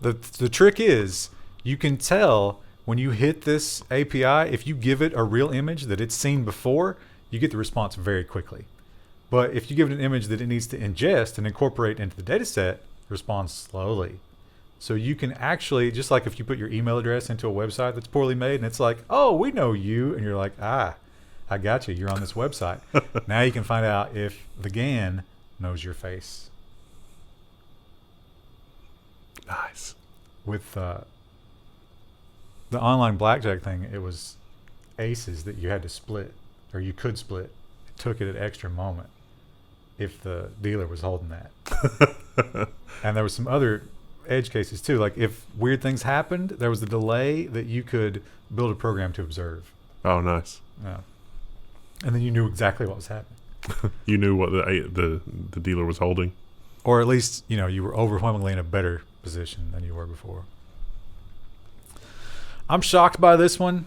Speaker 2: The trick is you can tell when you hit this API, if you give it a real image that it's seen before, you get the response very quickly. But if you give it an image that it needs to ingest and incorporate into the data set, it responds slowly. So you can actually, just like if you put your email address into a website that's poorly made and it's like, oh, we know you. And you're like, I got you. You're on this website. Now you can find out if the GAN knows your face.
Speaker 1: Nice.
Speaker 2: With the online blackjack thing, it was aces that you had to split, or you could split. It took it an extra moment if the dealer was holding that. And there was some other edge cases too. Like if weird things happened, there was a delay that you could build a program to observe.
Speaker 1: Oh, nice.
Speaker 2: Yeah. And then you knew exactly what was happening.
Speaker 1: You knew what the dealer was holding.
Speaker 2: Or at least, you were overwhelmingly in a better position than you were before. I'm shocked by this one.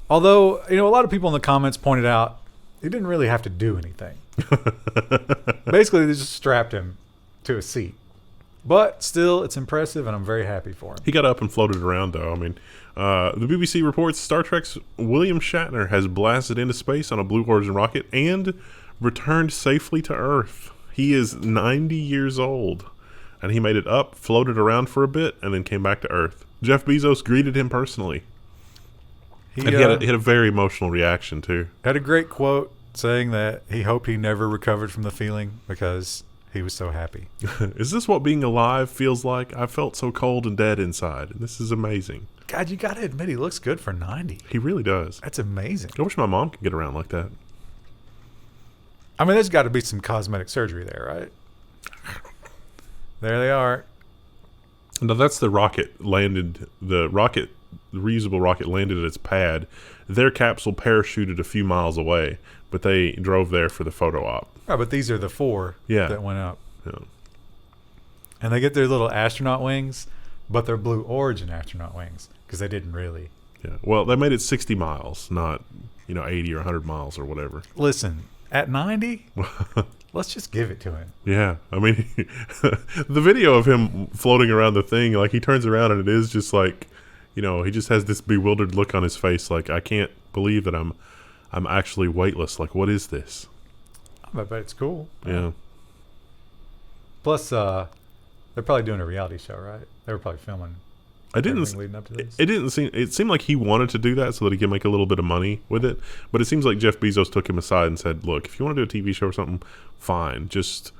Speaker 2: Although, a lot of people in the comments pointed out he didn't really have to do anything. Basically, they just strapped him to a seat. But still, it's impressive, and I'm very happy for him.
Speaker 1: He got up and floated around, though. I mean, the BBC reports Star Trek's William Shatner has blasted into space on a Blue Origin rocket and returned safely to Earth. He is 90 years old, and he made it up, floated around for a bit, and then came back to Earth. Jeff Bezos greeted him personally. He had a very emotional reaction, too.
Speaker 2: Had a great quote saying that he hoped he never recovered from the feeling because he was so happy.
Speaker 1: Is this what being alive feels like? I felt so cold and dead inside. And this is amazing.
Speaker 2: God, you got to admit, he looks good for 90.
Speaker 1: He really does.
Speaker 2: That's amazing.
Speaker 1: I wish my mom could get around like that.
Speaker 2: I mean, there's got to be some cosmetic surgery there, right? There they are.
Speaker 1: No, that's the rocket landed. The reusable rocket landed at its pad. Their capsule parachuted a few miles away, but they drove there for the photo op.
Speaker 2: Right, but these are the 4 that went up.
Speaker 1: Yeah.
Speaker 2: And they get their little astronaut wings, but they're Blue Origin astronaut wings because they didn't really.
Speaker 1: Yeah. Well, they made it 60 miles, not 80 or 100 miles or whatever.
Speaker 2: Listen, at 90, let's just give it to him.
Speaker 1: Yeah. I mean, the video of him floating around the thing, like he turns around and it is just like, he just has this bewildered look on his face, like I can't believe that I'm actually weightless. Like, what is this?
Speaker 2: I bet it's cool.
Speaker 1: Yeah.
Speaker 2: Plus, they're probably doing a reality show, right? They were probably filming.
Speaker 1: I didn't.
Speaker 2: Everything leading up to this.
Speaker 1: It didn't seem. It seemed like he wanted to do that so that he could make a little bit of money with it. But it seems like Jeff Bezos took him aside and said, "Look, if you want to do a TV show or something, fine. Just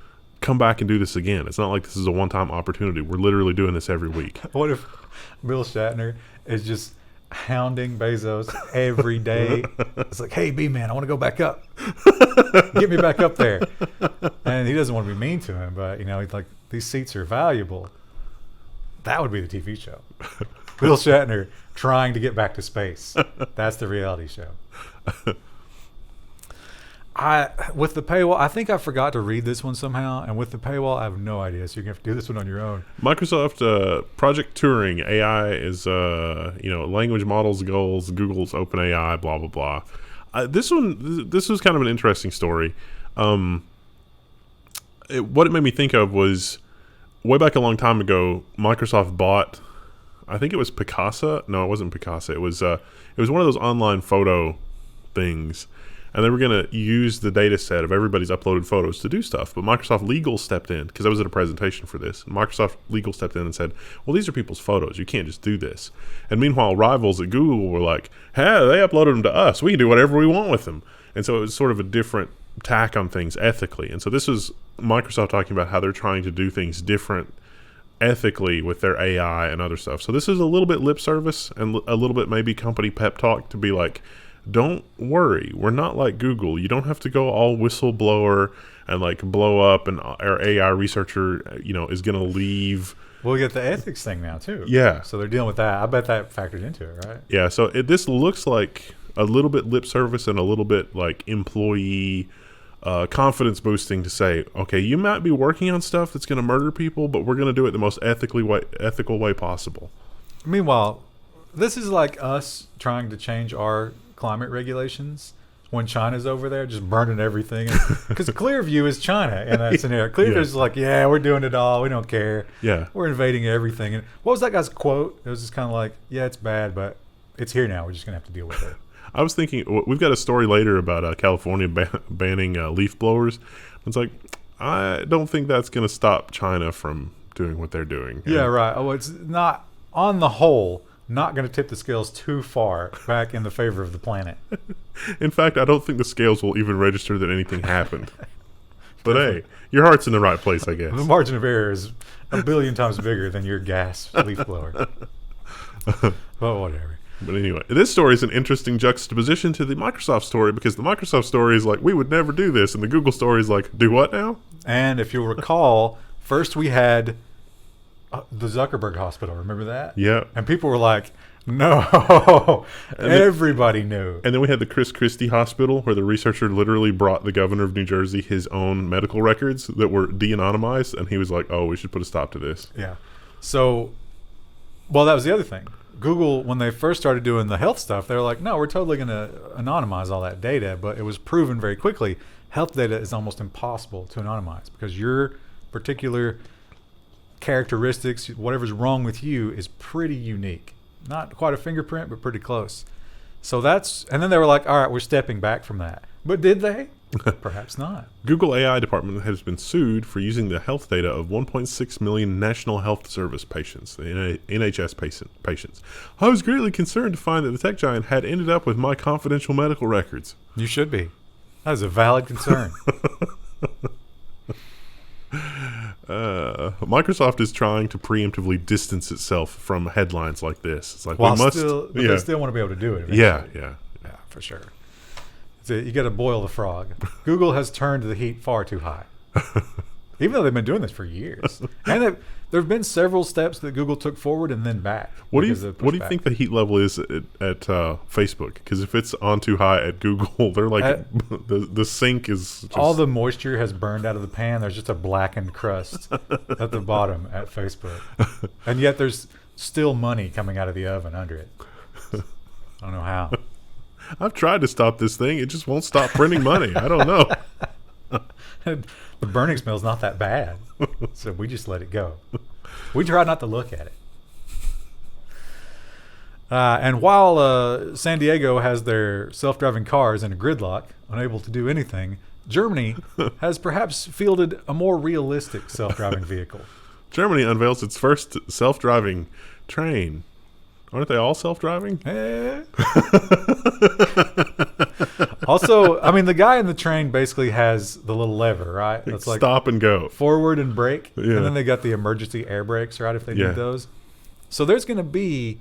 Speaker 1: come back and do this again. It's not like this is a one-time opportunity. We're literally doing this every week."
Speaker 2: What if Bill Shatner is just hounding Bezos every day? It's like, hey, B-man, I want to go back up. Get me back up there. And he doesn't want to be mean to him, but, he's like, these seats are valuable. That would be the TV show. Bill Shatner trying to get back to space. That's the reality show. With the paywall, I think I forgot to read this one somehow, and with the paywall, I have no idea. So you're gonna have to do this one on your own.
Speaker 1: Microsoft Project Turing AI is language models goals. Google's OpenAI, blah blah blah. This was kind of an interesting story. What it made me think of was way back a long time ago, Microsoft bought, I think it was Picasa. No, it wasn't Picasa. It was one of those online photo things. And they were going to use the data set of everybody's uploaded photos to do stuff. But Microsoft Legal stepped in, because I was at a presentation for this. Microsoft Legal stepped in and said, well, these are people's photos. You can't just do this. And meanwhile, rivals at Google were like, hey, they uploaded them to us. We can do whatever we want with them. And so it was sort of a different tack on things ethically. And so this was Microsoft talking about how they're trying to do things different ethically with their AI and other stuff. So this is a little bit lip service and a little bit maybe company pep talk to be like, don't worry, we're not like Google. You don't have to go all whistleblower and like blow up, and our AI researcher, is going to leave.
Speaker 2: We'll get the ethics thing now too.
Speaker 1: Yeah.
Speaker 2: So they're dealing with that. I bet that factored into it, right?
Speaker 1: Yeah. So this looks like a little bit lip service and a little bit like employee confidence boosting to say, okay, you might be working on stuff that's going to murder people, but we're going to do it the most ethical way possible.
Speaker 2: Meanwhile, this is like us trying to change our climate regulations when China's over there just burning everything, because Clearview is China in that scenario. Clearview's like, yeah, we're doing it all, we don't care, we're invading everything. And what was that guy's quote? It was just kind of like, yeah, it's bad, but it's here now, we're just gonna have to deal with it.
Speaker 1: I was thinking, we've got a story later about California banning leaf blowers. It's like, I don't think that's gonna stop China from doing what they're doing.
Speaker 2: Yeah, right. Oh, it's not, on the whole, not going to tip the scales too far back in the favor of the planet.
Speaker 1: In fact, I don't think the scales will even register that anything happened. But hey, your heart's in the right place, I guess.
Speaker 2: The margin of error is 1 billion times bigger than your gas leaf blower. Well, whatever.
Speaker 1: But anyway, this story is an interesting juxtaposition to the Microsoft story, because the Microsoft story is like, we would never do this, and the Google story is like, do what now?
Speaker 2: And if you'll recall, first we had the Zuckerberg hospital, remember that?
Speaker 1: Yeah.
Speaker 2: And people were like, no. Everybody knew.
Speaker 1: And then we had the Chris Christie hospital, where the researcher literally brought the governor of New Jersey his own medical records that were de-anonymized, and he was like, oh, we should put a stop to this.
Speaker 2: Yeah. So, well, that was the other thing. Google, when they first started doing the health stuff, they were like, no, we're totally going to anonymize all that data. But it was proven very quickly, health data is almost impossible to anonymize, because your particular characteristics, whatever's wrong with you, is pretty unique. Not quite a fingerprint, but pretty close. So and then they were like, all right, we're stepping back from that. But did they? Perhaps not.
Speaker 1: Google AI department has been sued for using the health data of 1.6 million National Health Service patients, the NHS patients. I was greatly concerned to find that the tech giant had ended up with my confidential medical records.
Speaker 2: You should be. That is a valid concern.
Speaker 1: Microsoft is trying to preemptively distance itself from headlines like this. It's like,
Speaker 2: but
Speaker 1: they
Speaker 2: still want to be able to do it eventually.
Speaker 1: Yeah,
Speaker 2: for sure. So you got to boil the frog. Google has turned the heat far too high, even though they've been doing this for years. And there have been several steps that Google took forward and then back.
Speaker 1: What do you think the heat level is at Facebook? Because if it's on too high at Google, they're like the sink is just,
Speaker 2: all the moisture has burned out of the pan. There's just a blackened crust at the bottom at Facebook, and yet there's still money coming out of the oven under it. I don't know how.
Speaker 1: I've tried to stop this thing. It just won't stop printing money. I don't know.
Speaker 2: The burning smell's not that bad, so we just let it go. We try not to look at it. And while San Diego has their self-driving cars in a gridlock, unable to do anything, Germany has perhaps fielded a more realistic self-driving vehicle.
Speaker 1: Germany unveils its first self-driving Train. Aren't they all self-driving?
Speaker 2: Also, I mean, the guy in the train basically has the little lever, right?
Speaker 1: That's like stop and go.
Speaker 2: Forward and brake.
Speaker 1: Yeah.
Speaker 2: And then they got the emergency air brakes, right, if they need those. So there's going to be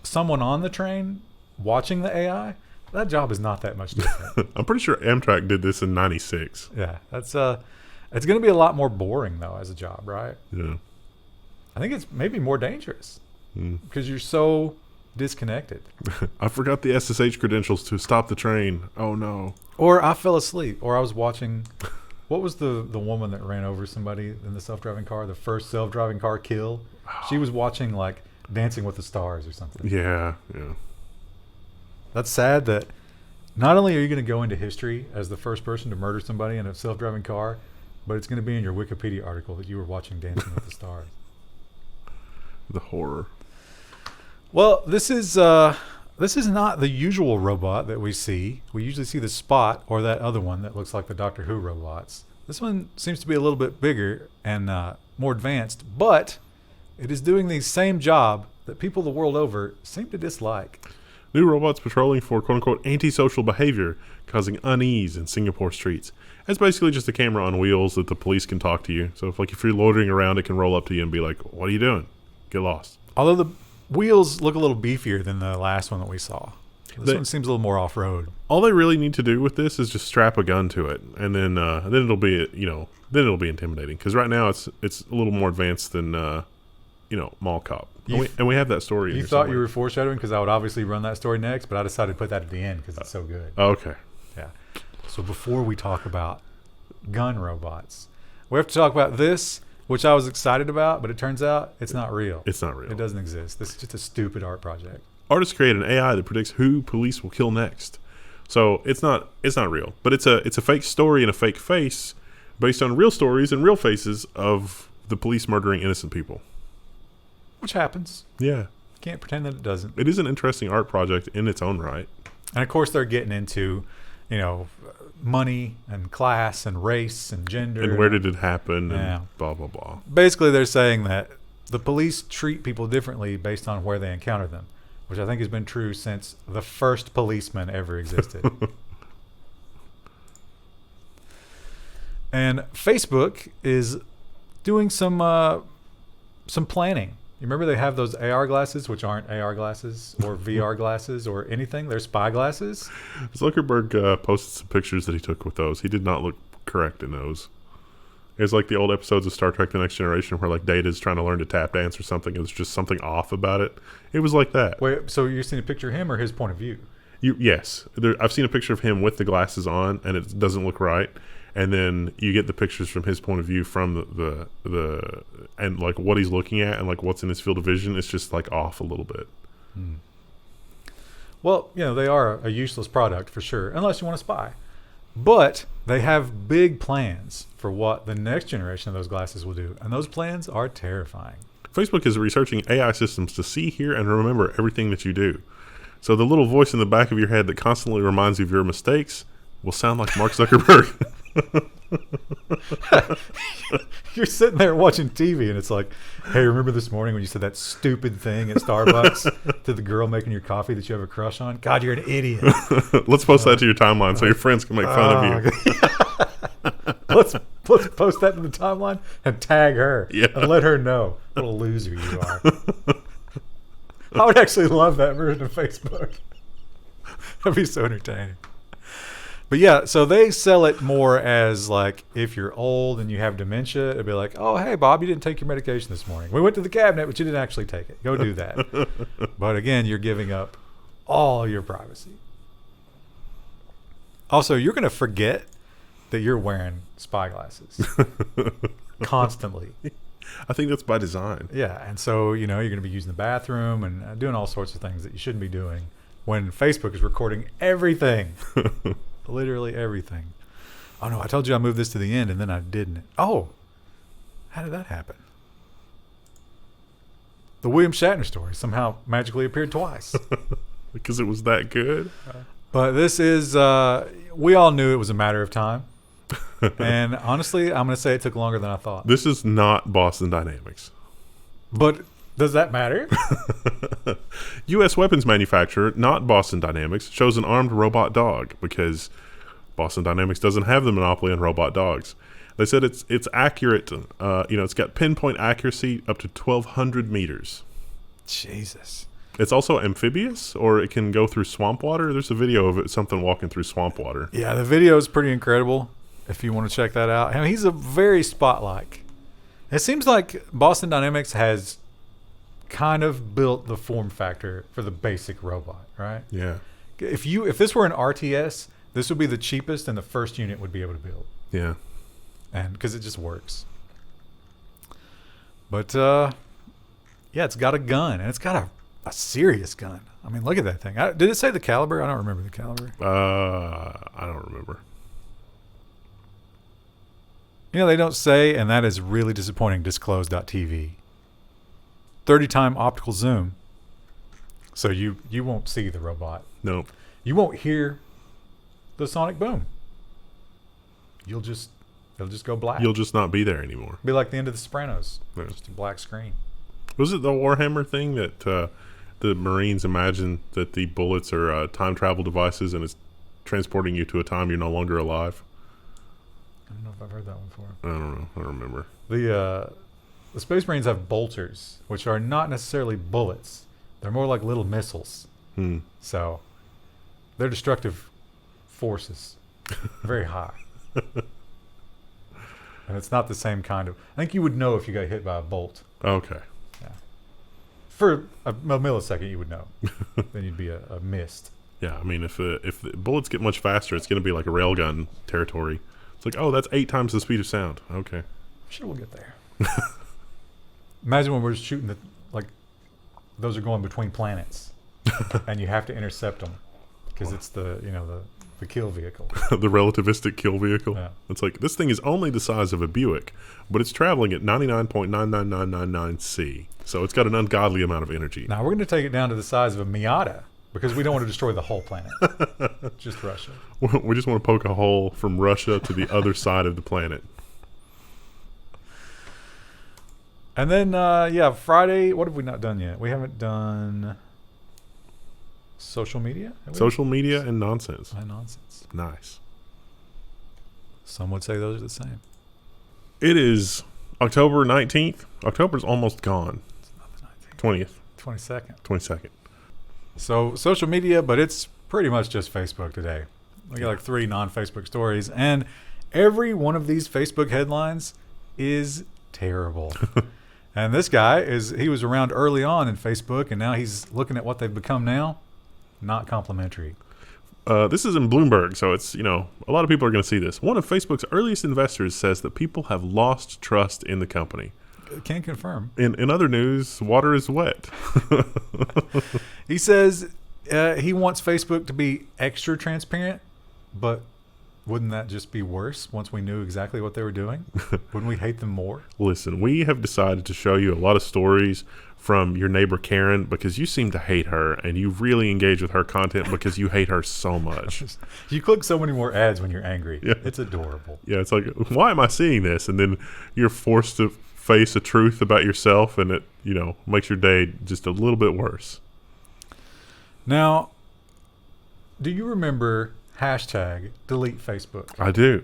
Speaker 2: someone on the train watching the AI. That job is not that much different.
Speaker 1: I'm pretty sure Amtrak did this in 96.
Speaker 2: Yeah. That's it's going to be a lot more boring, though, as a job, right?
Speaker 1: Yeah.
Speaker 2: I think it's maybe more dangerous because you're so disconnected.
Speaker 1: I forgot the SSH credentials to stop the train. Oh, no.
Speaker 2: Or I fell asleep. Or I was watching... What was the woman that ran over somebody in the self-driving car? The first self-driving car kill? She was watching, like, Dancing with the Stars or something.
Speaker 1: Yeah.
Speaker 2: That's sad that not only are you going to go into history as the first person to murder somebody in a self-driving car, but it's going to be in your Wikipedia article that you were watching Dancing with the Stars.
Speaker 1: The horror.
Speaker 2: Well, this is not the usual robot that we see. We usually see the Spot or that other one that looks like the Doctor Who robots. This one seems to be a little bit bigger and more advanced, but it is doing the same job that people the world over seem to dislike.
Speaker 1: New robots patrolling for quote-unquote antisocial behavior, causing unease in Singapore streets. It's basically just a camera on wheels that the police can talk to you. So if you're loitering around, it can roll up to you and be like, what are you doing? Get lost.
Speaker 2: Although the wheels look a little beefier than the last one that we saw. This one seems a little more off-road.
Speaker 1: All they really need to do with this is just strap a gun to it, and then it'll be intimidating. Because right now it's a little more advanced than Mall Cop. And we have that story.
Speaker 2: You thought you were foreshadowing because I would obviously run that story next, but I decided to put that at the end because it's so good.
Speaker 1: Okay.
Speaker 2: Yeah. So before we talk about gun robots, we have to talk about this, which I was excited about, but it turns out it's not real.
Speaker 1: It's not real.
Speaker 2: It doesn't exist. This is just a stupid art project.
Speaker 1: Artists create an AI that predicts who police will kill next. So it's not real, but it's a fake story and a fake face based on real stories and real faces of the police murdering innocent people.
Speaker 2: Which happens.
Speaker 1: Yeah.
Speaker 2: Can't pretend that it doesn't.
Speaker 1: It is an interesting art project in its own right.
Speaker 2: And of course they're getting into, money and class and race and gender.
Speaker 1: And where did it happen and blah, blah, blah.
Speaker 2: Basically they're saying that the police treat people differently based on where they encounter them, which I think has been true since the first policeman ever existed. And Facebook is doing some planning. You remember they have those AR glasses, which aren't AR glasses or VR glasses or anything. They're spy glasses.
Speaker 1: Zuckerberg posted some pictures that he took with those. He did not look correct in those. It's like the old episodes of Star Trek The Next Generation where like Data's trying to learn to tap dance or something. It was just something off about it. It was like that.
Speaker 2: Wait, so you're seeing a picture of him or his point of view?
Speaker 1: Yes. I've seen a picture of him with the glasses on and it doesn't look right. And then you get the pictures from his point of view from the and like what he's looking at and like what's in his field of vision. It's just like off a little bit.
Speaker 2: Well, they are a useless product for sure, unless you want to spy. But they have big plans for what the next generation of those glasses will do. And those plans are terrifying.
Speaker 1: Facebook is researching AI systems to see, hear, and remember everything that you do. So the little voice in the back of your head that constantly reminds you of your mistakes will sound like Mark Zuckerberg.
Speaker 2: You're sitting there watching TV and it's like, hey, remember this morning when you said that stupid thing at Starbucks to the girl making your coffee that you have a crush on? God, you're an idiot.
Speaker 1: Let's post that to your timeline so your friends can make fun of you.
Speaker 2: Let's post that to the timeline and tag her and let her know what a loser you are. I would actually love that version of Facebook. That'd be so entertaining. But yeah, so they sell it more as like if you're old and you have dementia, it'd be like, oh, hey, Bob, you didn't take your medication this morning. We went to the cabinet, but you didn't actually take it. Go do that. But again, you're giving up all your privacy. Also, you're going to forget that you're wearing spy glasses constantly.
Speaker 1: I think that's by design.
Speaker 2: Yeah, and so, you're going to be using the bathroom and doing all sorts of things that you shouldn't be doing when Facebook is recording everything. Literally everything. Oh no, I told you I moved this to the end and then I didn't. Oh, how did that happen? The William Shatner story somehow magically appeared twice.
Speaker 1: Because it was that good?
Speaker 2: But this is, we all knew it was a matter of time. And honestly, I'm going to say it took longer than I thought.
Speaker 1: This is not Boston Dynamics.
Speaker 2: But Does that matter?
Speaker 1: U.S. weapons manufacturer, not Boston Dynamics, shows an armed robot dog because Boston Dynamics doesn't have the monopoly on robot dogs. They said it's accurate. It's got pinpoint accuracy up to 1,200 meters.
Speaker 2: Jesus.
Speaker 1: It's also amphibious, or it can go through swamp water. There's a video of it, something walking through swamp water.
Speaker 2: Yeah, the video is pretty incredible if you want to check that out. I mean, he's a very Spot-like. It seems like Boston Dynamics has kind of built the form factor for the basic robot, right?
Speaker 1: Yeah.
Speaker 2: If this were an RTS, this would be the cheapest and the first unit would be able to build.
Speaker 1: Yeah.
Speaker 2: And because it just works. But it's got a gun, and it's got a serious gun. I mean, look at that thing. Did it say the caliber? I don't remember the caliber.
Speaker 1: I don't remember.
Speaker 2: They don't say, and that is really disappointing. Disclose.tv. 30-time optical zoom. So you won't see the robot.
Speaker 1: No.
Speaker 2: You won't hear the sonic boom. It'll just go black.
Speaker 1: You'll just not be there anymore.
Speaker 2: Be like the end of The Sopranos.
Speaker 1: Yeah.
Speaker 2: Just a black screen.
Speaker 1: Was it the Warhammer thing that the Marines imagine that the bullets are time travel devices and it's transporting you to a time you're no longer alive?
Speaker 2: I don't know if I've heard that one before.
Speaker 1: I don't know. I don't remember.
Speaker 2: The Space Marines have bolters, which are not necessarily bullets. They're more like little missiles. So they're destructive forces. Very high. And it's not the same kind of... I think you would know if you got hit by a bolt.
Speaker 1: Okay.
Speaker 2: Yeah. For a millisecond, you would know. Then you'd be a mist.
Speaker 1: Yeah, I mean, if the bullets get much faster, it's going to be like a railgun territory. It's like, oh, that's 8 times the speed of sound. Okay.
Speaker 2: Sure, we'll get there. Imagine when we're shooting those are going between planets, and you have to intercept them because it's the kill vehicle.
Speaker 1: The relativistic kill vehicle.
Speaker 2: Yeah.
Speaker 1: It's like, this thing is only the size of a Buick, but it's traveling at 99.99999 C. So it's got an ungodly amount of energy.
Speaker 2: Now we're going to take it down to the size of a Miata because we don't want to destroy the whole planet. Just Russia.
Speaker 1: We just want to poke a hole from Russia to the other side of the planet.
Speaker 2: And then, Friday, what have we not done yet? We haven't done social media?
Speaker 1: Social media and nonsense.
Speaker 2: And nonsense.
Speaker 1: Nice.
Speaker 2: Some would say those are the same.
Speaker 1: It is October 19th. October's almost gone.
Speaker 2: It's not the 19th.
Speaker 1: 20th.
Speaker 2: 22nd.
Speaker 1: 22nd.
Speaker 2: So, social media, but it's pretty much just Facebook today. We got like 3 non-Facebook stories, and every one of these Facebook headlines is terrible. And this guy he was around early on in Facebook, and now he's looking at what they've become now. Not complimentary.
Speaker 1: This is in Bloomberg, so it's, a lot of people are going to see this. One of Facebook's earliest investors says that people have lost trust in the company.
Speaker 2: Can confirm.
Speaker 1: In other news, water is wet.
Speaker 2: He says he wants Facebook to be extra transparent, but wouldn't that just be worse once we knew exactly what they were doing? Wouldn't we hate them more?
Speaker 1: Listen, we have decided to show you a lot of stories from your neighbor Karen because you seem to hate her, and you really engage with her content because you hate her so much.
Speaker 2: You click so many more ads when you're angry.
Speaker 1: Yeah.
Speaker 2: It's adorable.
Speaker 1: Yeah, it's like, why am I seeing this? And then you're forced to face a truth about yourself, and it, makes your day just a little bit worse.
Speaker 2: Now, do you remember #delete Facebook?
Speaker 1: I do.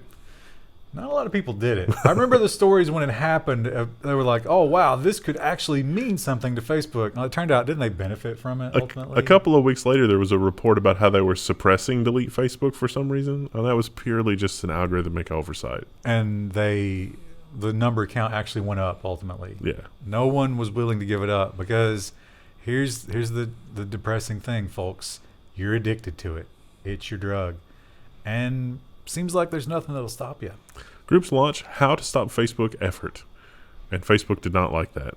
Speaker 2: Not a lot of people did it. I remember the stories when it happened. They were like, oh, wow, this could actually mean something to Facebook. Now, it turned out, didn't they benefit from it ultimately?
Speaker 1: A couple of weeks later, there was a report about how they were suppressing delete Facebook for some reason. And that was purely just an algorithmic oversight.
Speaker 2: And the number count actually went up ultimately.
Speaker 1: Yeah.
Speaker 2: No one was willing to give it up because here's the depressing thing, folks. You're addicted to it. It's your drug. And seems like there's nothing that'll stop you.
Speaker 1: Groups launch How to Stop Facebook effort. And Facebook did not like that.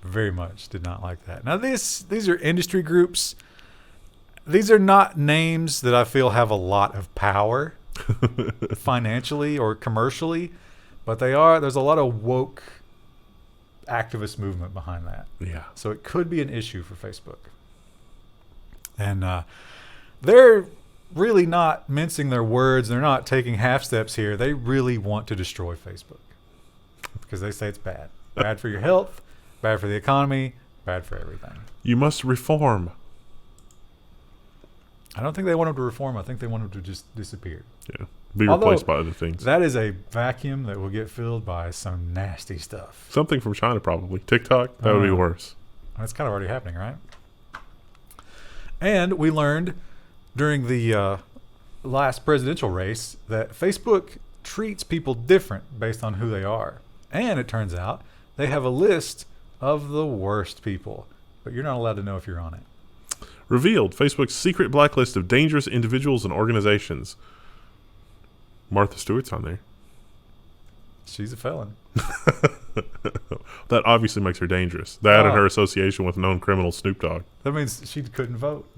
Speaker 2: Very much did not like that. Now, these are industry groups. These are not names that I feel have a lot of power financially or commercially, but there's a lot of woke activist movement behind that.
Speaker 1: Yeah.
Speaker 2: So it could be an issue for Facebook. And they're really not mincing their words. They're not taking half steps here. They really want to destroy Facebook because they say it's bad for your health, bad for the economy, bad for everything.
Speaker 1: You must reform.
Speaker 2: I don't think they want them to reform. I think they want them to just disappear.
Speaker 1: Yeah. Be replaced by other things.
Speaker 2: That is a vacuum that will get filled by some nasty stuff.
Speaker 1: Something from China, probably. TikTok, that would be worse.
Speaker 2: That's kind of already happening, right? And we learned during the last presidential race that Facebook treats people different based on who they are. And it turns out they have a list of the worst people, but you're not allowed to know if you're on it.
Speaker 1: Revealed Facebook's secret blacklist of dangerous individuals and organizations. Martha Stewart's on there.
Speaker 2: She's a felon.
Speaker 1: That obviously makes her dangerous. That and her association with known criminal Snoop Dogg.
Speaker 2: That means she couldn't vote.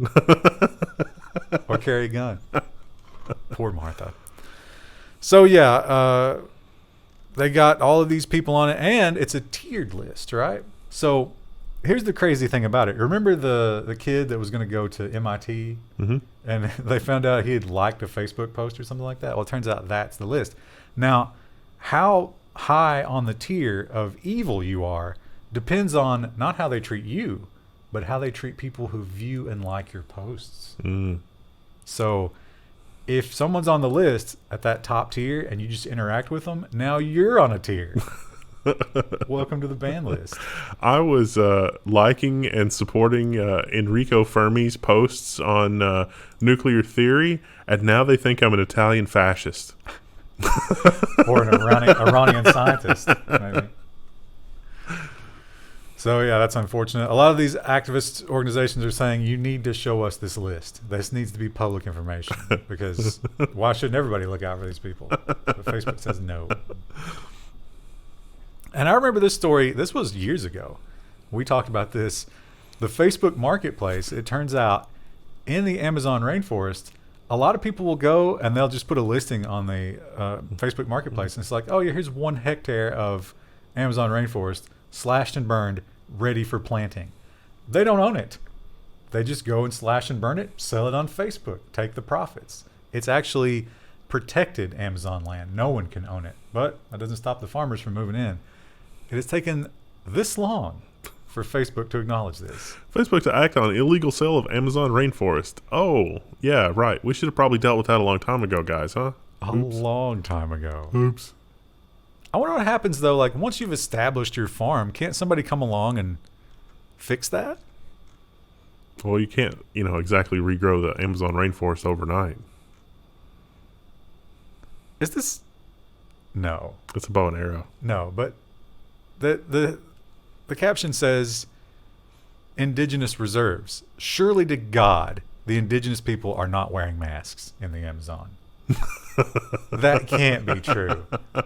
Speaker 2: Or carry a gun. Poor Martha. So yeah, they got all of these people on it, and it's a tiered list, right? So here's the crazy thing about it. Remember the kid that was going to go to MIT, and they found out he had liked a Facebook post or something like that? Well, it turns out that's the list. Now, how high on the tier of evil you are depends on not how they treat you, but how they treat people who view and like your posts. So if someone's on the list at that top tier and you just interact with them, now you're on a tier. Welcome to the ban list.
Speaker 1: I was liking and supporting Enrico Fermi's posts on nuclear theory, and now they think I'm an Italian fascist.
Speaker 2: Or an Iranian scientist, maybe. So, yeah, that's unfortunate. A lot of these activist organizations are saying you need to show us this list. This needs to be public information because why shouldn't everybody look out for these people? But Facebook says no. And I remember this story. This was years ago. We talked about this. The Facebook marketplace, it turns out, in the Amazon rainforest, a lot of people will go and they'll just put a listing on the Facebook marketplace. And it's like, oh, yeah, here's 1 hectare of Amazon rainforest slashed and burned, ready for planting. They don't own it. They just go and slash and burn it, sell it on Facebook, take the profits. It's actually protected Amazon land. No one can own it. But that doesn't stop the farmers from moving in. It has taken this long for Facebook to acknowledge this.
Speaker 1: Facebook to act on illegal sale of Amazon rainforest. Oh, yeah, right. We should have probably dealt with that a long time ago, guys, huh?
Speaker 2: A long time ago.
Speaker 1: Oops.
Speaker 2: I wonder what happens, though. Like, once you've established your farm, can't somebody come along and fix that?
Speaker 1: Well, you can't, exactly regrow the Amazon rainforest overnight.
Speaker 2: Is this... No.
Speaker 1: It's a bow and arrow.
Speaker 2: No, but the caption says, indigenous reserves. Surely to God, the indigenous people are not wearing masks in the Amazon. That can't be true.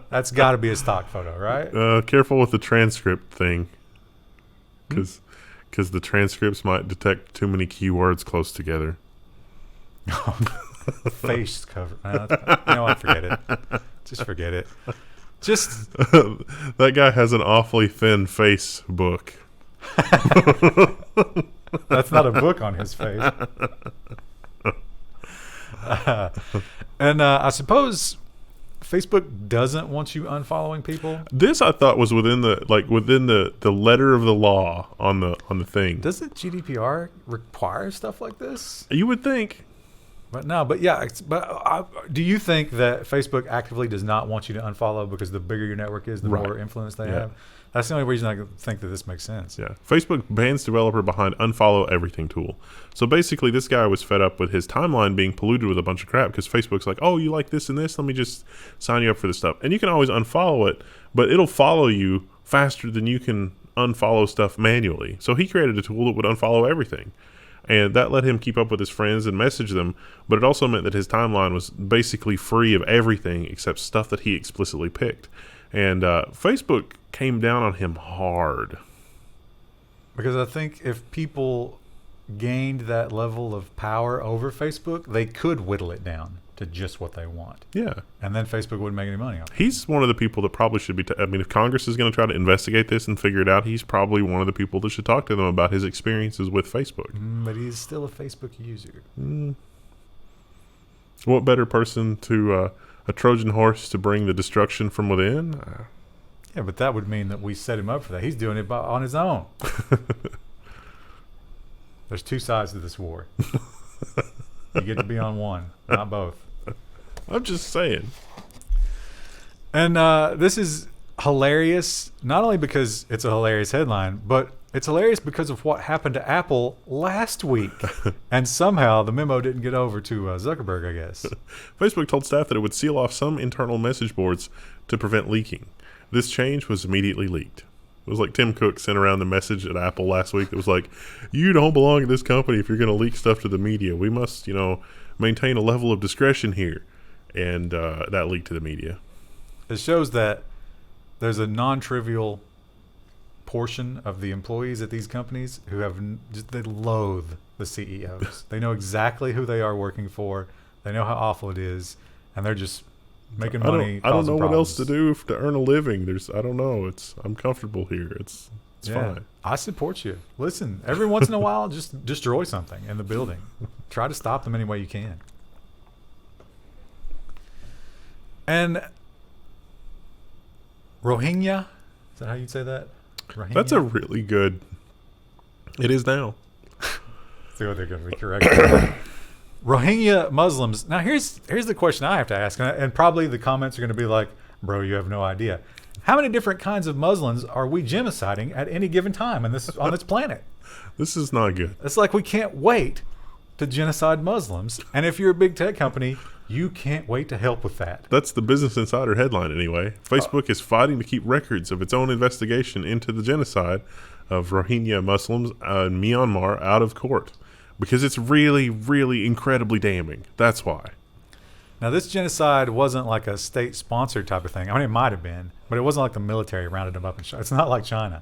Speaker 2: That's got to be a stock photo, right?
Speaker 1: Careful with the transcript thing, because the transcripts might detect too many keywords close together.
Speaker 2: Face cover. What? Forget it. Just forget it. Just
Speaker 1: that guy has an awfully thin face book.
Speaker 2: That's not a book on his face. And I suppose Facebook doesn't want you unfollowing people.
Speaker 1: This I thought was within the letter of the law on the thing.
Speaker 2: Doesn't GDPR require stuff like this?
Speaker 1: You would think.
Speaker 2: But no, but yeah, do you think that Facebook actively does not want you to unfollow because the bigger your network is, the more influence they have? That's the only reason I think that this makes sense.
Speaker 1: Yeah. Facebook bans developer behind Unfollow Everything tool. So basically, this guy was fed up with his timeline being polluted with a bunch of crap because Facebook's like, oh, you like this and this? Let me just sign you up for this stuff. And you can always unfollow it, but it'll follow you faster than you can unfollow stuff manually. So he created a tool that would unfollow everything. And that let him keep up with his friends and message them, but it also meant that his timeline was basically free of everything except stuff that he explicitly picked. And Facebook came down on him hard.
Speaker 2: Because I think if people gained that level of power over Facebook, they could whittle it down to just what they want.
Speaker 1: Yeah.
Speaker 2: And then Facebook wouldn't make any money off it.
Speaker 1: He's one of the people that probably should be... if Congress is going to try to investigate this and figure it out, he's probably one of the people that should talk to them about his experiences with Facebook.
Speaker 2: But he's still a Facebook user.
Speaker 1: What better person to... a Trojan horse to bring the destruction from within?
Speaker 2: Yeah, but that would mean that we set him up for that. He's doing it on his own. There's two sides to this war. You get to be on one, not both.
Speaker 1: I'm just saying.
Speaker 2: And this is hilarious, not only because it's a hilarious headline, but it's hilarious because of what happened to Apple last week. And somehow the memo didn't get over to Zuckerberg, I guess.
Speaker 1: Facebook told staff that it would seal off some internal message boards to prevent leaking. This change was immediately leaked. It was like Tim Cook sent around the message at Apple last week that was like, you don't belong at this company if you're going to leak stuff to the media. We must, maintain a level of discretion here. And that leaked to the media.
Speaker 2: It shows that there's a non-trivial portion of the employees at these companies who they loathe the CEOs. They know exactly who they are working for. They know how awful it is. And they're just making money.
Speaker 1: I don't know what else to do to earn a living. I don't know. I'm comfortable here. It's fine.
Speaker 2: I support you. Listen, every once in a while, just destroy something in the building. Try to stop them any way you can. And Rohingya, is that how you'd say that? Rohingya?
Speaker 1: That's a really good. It is now.
Speaker 2: See what they're going to be correct. Rohingya Muslims. Now, here's the question I have to ask, and probably the comments are going to be like, bro, you have no idea. How many different kinds of Muslims are we genociding at any given time on this planet?
Speaker 1: This is not good.
Speaker 2: It's like we can't wait to genocide Muslims. And if you're a big tech company, you can't wait to help with that.
Speaker 1: That's the Business Insider headline anyway. Facebook is fighting to keep records of its own investigation into the genocide of Rohingya Muslims in Myanmar out of court. Because it's really, really incredibly damning. That's why.
Speaker 2: Now, this genocide wasn't like a state-sponsored type of thing. I mean, it might have been, but it wasn't like the military rounded them up. It's not like China.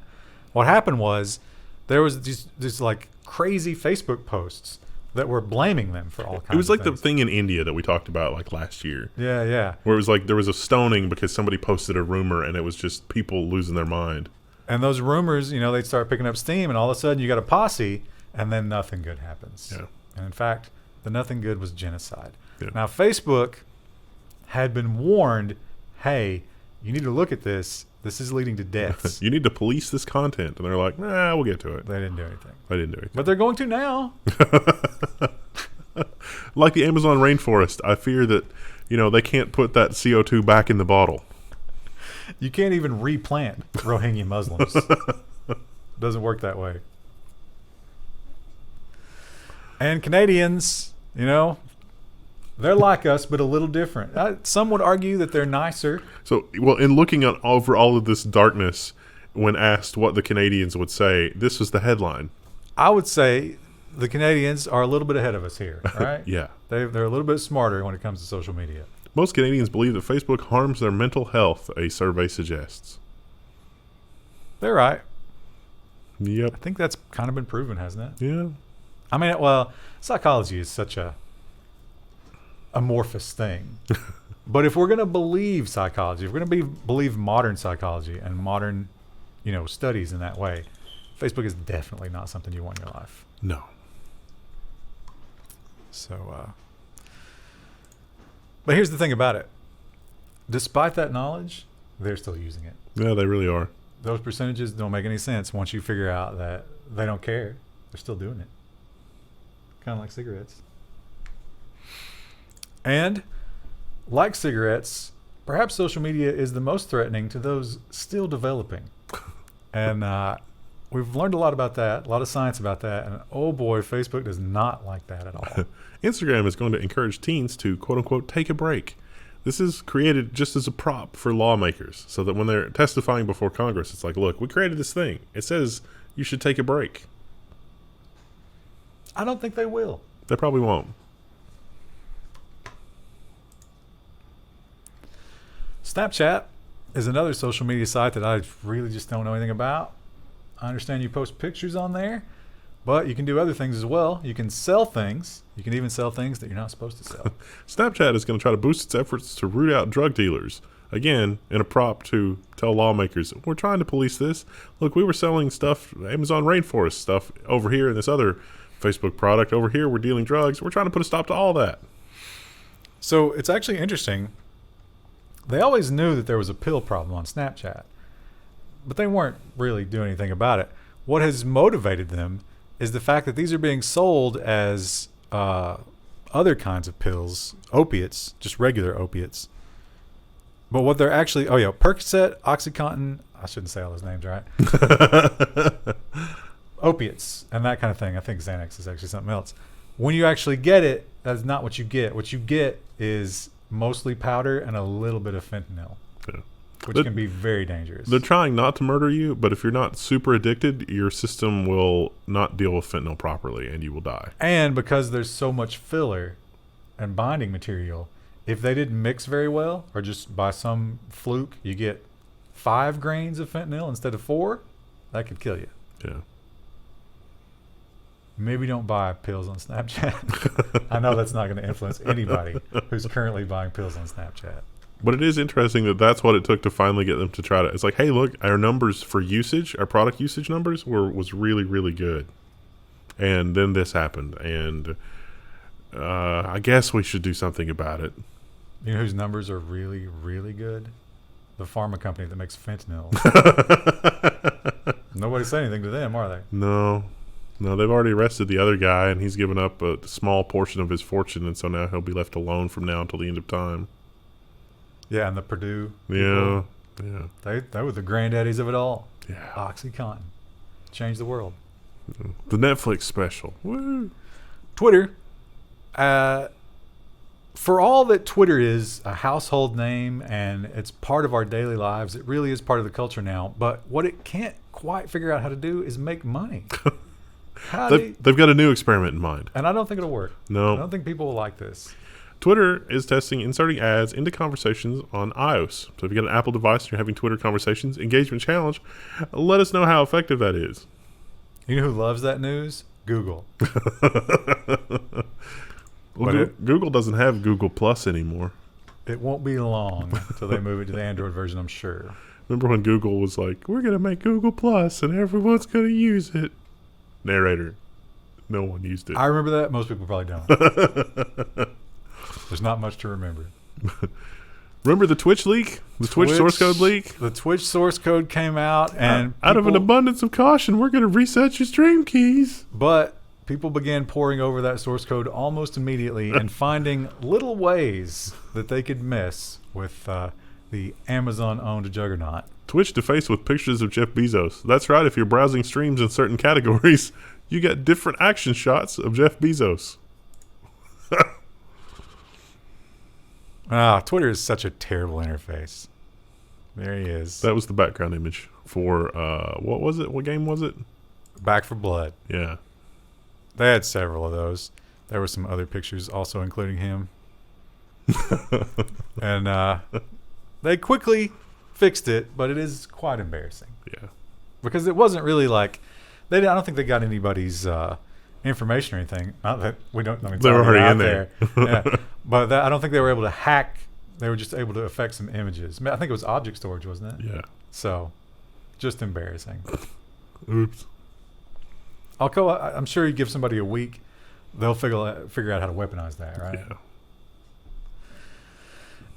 Speaker 2: What happened was there was these like crazy Facebook posts that were blaming them for all kinds of things.
Speaker 1: It was like the thing in India that we talked about like last year.
Speaker 2: Yeah.
Speaker 1: Where it was like there was a stoning because somebody posted a rumor and it was just people losing their mind.
Speaker 2: And those rumors, they'd start picking up steam, and all of a sudden you got a posse, and then nothing good happens.
Speaker 1: Yeah.
Speaker 2: And in fact, the nothing good was genocide.
Speaker 1: Yeah.
Speaker 2: Now, Facebook had been warned, hey, you need to look at this. This is leading to deaths.
Speaker 1: You need to police this content. And they're like, nah, we'll get to it.
Speaker 2: They didn't do anything. But they're going to now.
Speaker 1: Like the Amazon rainforest, I fear that, they can't put that CO2 back in the bottle.
Speaker 2: You can't even replant Rohingya Muslims. Doesn't work that way. And Canadians, they're like us, but a little different. Some would argue that they're nicer.
Speaker 1: So, in looking at over all of this darkness, when asked what the Canadians would say, this was the headline.
Speaker 2: I would say the Canadians are a little bit ahead of us here, right?
Speaker 1: Yeah.
Speaker 2: They're a little bit smarter when it comes to social media.
Speaker 1: Most Canadians believe that Facebook harms their mental health, a survey suggests.
Speaker 2: They're right.
Speaker 1: Yep.
Speaker 2: I think that's kind of been proven, hasn't it?
Speaker 1: Yeah.
Speaker 2: I mean, well, psychology is such a amorphous thing. But if we're going to believe psychology, if we're going to believe modern psychology and modern, studies in that way, Facebook is definitely not something you want in your life.
Speaker 1: No.
Speaker 2: So, but here's the thing about it. Despite that knowledge, they're still using it.
Speaker 1: Yeah, they really are.
Speaker 2: Those percentages don't make any sense once you figure out that they don't care. They're still doing it. Kind of like cigarettes. And like cigarettes, perhaps social media is the most threatening to those still developing. And we've learned a lot about that, a lot of science about that. And oh boy, Facebook does not like that at all.
Speaker 1: Instagram is going to encourage teens to, quote unquote, take a break. This is created just as a prop for lawmakers so that when they're testifying before Congress, it's like, look, we created this thing. It says you should take a break.
Speaker 2: I don't think they will.
Speaker 1: They probably won't.
Speaker 2: Snapchat is another social media site that I really just don't know anything about. I understand you post pictures on there, but you can do other things as well. You can sell things. You can even sell things that you're not supposed to sell.
Speaker 1: Snapchat is going to try to boost its efforts to root out drug dealers. Again, in a prop to tell lawmakers, we're trying to police this. Look, we were selling stuff, Amazon rainforest stuff over here in this other Facebook product. Over here, we're dealing drugs. We're trying to put a stop to all that.
Speaker 2: So it's actually interesting. They always knew that there was a pill problem on Snapchat. but they weren't really doing anything about it. What has motivated them is the fact that these are being sold as other kinds of pills, opiates, just regular opiates. But what they're actually, Percocet, OxyContin, I shouldn't say all those names, right? Opiates and that kind of thing. I think Xanax is actually something else. When you actually get it, that's not what you get. What you get is mostly powder and a little bit of fentanyl, which can be very dangerous.
Speaker 1: They're trying not to murder you, but if you're not super addicted, your system will not deal with fentanyl properly and you will die.
Speaker 2: And because there's so much filler and binding material, if they didn't mix very well or just by some fluke you get 5 grains of fentanyl instead of 4, that could kill you.
Speaker 1: Yeah.
Speaker 2: Maybe don't buy pills on Snapchat. I know that's not going to influence anybody who's currently buying pills on Snapchat.
Speaker 1: But it is interesting that that's what it took to finally get them to try to. It's like, hey, look, our numbers for usage, our product usage numbers was really, really good. And then this happened. And I guess we should do something about it.
Speaker 2: You know whose numbers are really, really good? The pharma company that makes fentanyl. Nobody said anything to them, are they?
Speaker 1: No, they've already arrested the other guy, and he's given up a small portion of his fortune, and so now he'll be left alone from now until the end of time.
Speaker 2: Yeah, and the Purdue
Speaker 1: people,
Speaker 2: they were the granddaddies of it all.
Speaker 1: Yeah.
Speaker 2: OxyContin. Changed the world.
Speaker 1: The Netflix special. Woo.
Speaker 2: Twitter. For all that Twitter is a household name and it's part of our daily lives, it really is part of the culture now. But what it can't quite figure out how to do is make money.
Speaker 1: They've got a new experiment in mind.
Speaker 2: And I don't think it'll work.
Speaker 1: No.
Speaker 2: I don't think people will like this.
Speaker 1: Twitter is testing inserting ads into conversations on iOS. So if you got an Apple device and you're having Twitter conversations, engagement challenge, let us know how effective that is.
Speaker 2: You know who loves that news? Google.
Speaker 1: Well, Google doesn't have Google Plus anymore.
Speaker 2: It won't be long until they move it to the Android version, I'm sure.
Speaker 1: Remember when Google was like, we're going to make Google Plus and everyone's going to use it? Narrator. No one used it.
Speaker 2: I remember that. Most people probably don't. There's not much to remember.
Speaker 1: Remember the Twitch leak? The Twitch source code leak?
Speaker 2: The Twitch source code came out, and
Speaker 1: out of an abundance of caution, we're going to reset your stream keys.
Speaker 2: But people began poring over that source code almost immediately and finding little ways that they could mess with the Amazon-owned juggernaut.
Speaker 1: Twitch defaced with pictures of Jeff Bezos. That's right. If you're browsing streams in certain categories, you get different action shots of Jeff Bezos.
Speaker 2: Twitter is such a terrible interface. There he is.
Speaker 1: That was the background image for, what was it? What game was it?
Speaker 2: Back for Blood.
Speaker 1: Yeah.
Speaker 2: They had several of those. There were some other pictures also including him. And they quickly fixed it, but it is quite embarrassing.
Speaker 1: Yeah.
Speaker 2: Because it wasn't really like, I don't think they got anybody's information or anything. Not that we don't. I mean,
Speaker 1: they were already in there.
Speaker 2: Yeah. But I don't think they were able to hack. They were just able to affect some images. I think it was object storage, wasn't it?
Speaker 1: Yeah.
Speaker 2: So, just embarrassing.
Speaker 1: Oops.
Speaker 2: I'm sure you give somebody a week, they'll figure out how to weaponize that, right?
Speaker 1: Yeah.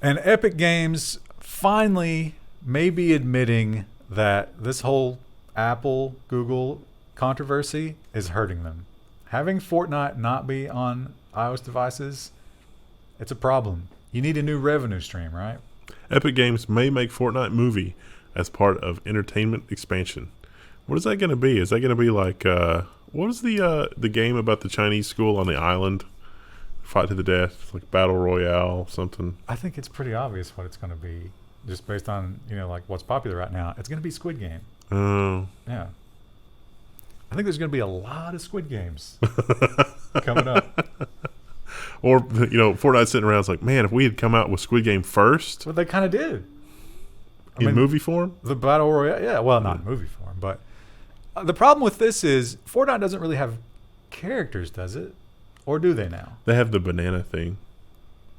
Speaker 2: And Epic Games finally may be admitting that this whole Apple, Google controversy is hurting them. Having Fortnite not be on iOS devices, it's a problem. You need a new revenue stream, right?
Speaker 1: Epic Games may make Fortnite movie as part of entertainment expansion. What is that going to be? Is that going to be like, what is the game about the Chinese school on the island? Fight to the death, like Battle Royale, something.
Speaker 2: I think it's pretty obvious what it's going to be, just based on, like what's popular right now. It's going to be Squid Game.
Speaker 1: Oh.
Speaker 2: Yeah. I think there's going to be a lot of Squid Games coming up.
Speaker 1: Or, Fortnite sitting around, it's like, man, if we had come out with Squid Game first.
Speaker 2: Well, they kind of did.
Speaker 1: In movie form?
Speaker 2: The Battle Royale, yeah. Well, not in movie form, but the problem with this is Fortnite doesn't really have characters, does it? Or do they now?
Speaker 1: They have the banana thing.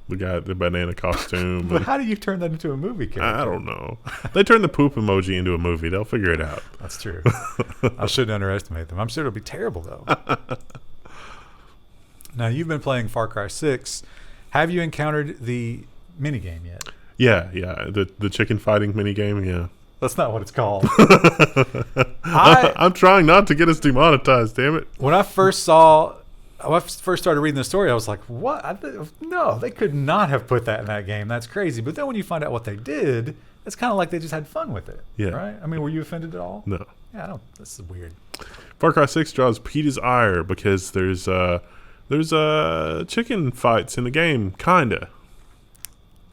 Speaker 1: The banana costume.
Speaker 2: But how do you turn that into a movie character?
Speaker 1: I don't know. They turned the poop emoji into a movie. They'll figure it out.
Speaker 2: That's true. I shouldn't underestimate them. I'm sure it'll be terrible, though. Now, you've been playing Far Cry 6. Have you encountered the minigame yet?
Speaker 1: Yeah. The chicken fighting minigame, yeah.
Speaker 2: That's not what it's called.
Speaker 1: I'm trying not to get us demonetized, damn it.
Speaker 2: When I first started reading the story, I was like, what? No, they could not have put that in that game. That's crazy. But then when you find out what they did, it's kind of like they just had fun with it.
Speaker 1: Yeah.
Speaker 2: Right? I mean, were you offended at all?
Speaker 1: No.
Speaker 2: Yeah, I don't. This is weird.
Speaker 1: Far Cry 6 draws Peter's ire because there's chicken fights in the game, kinda.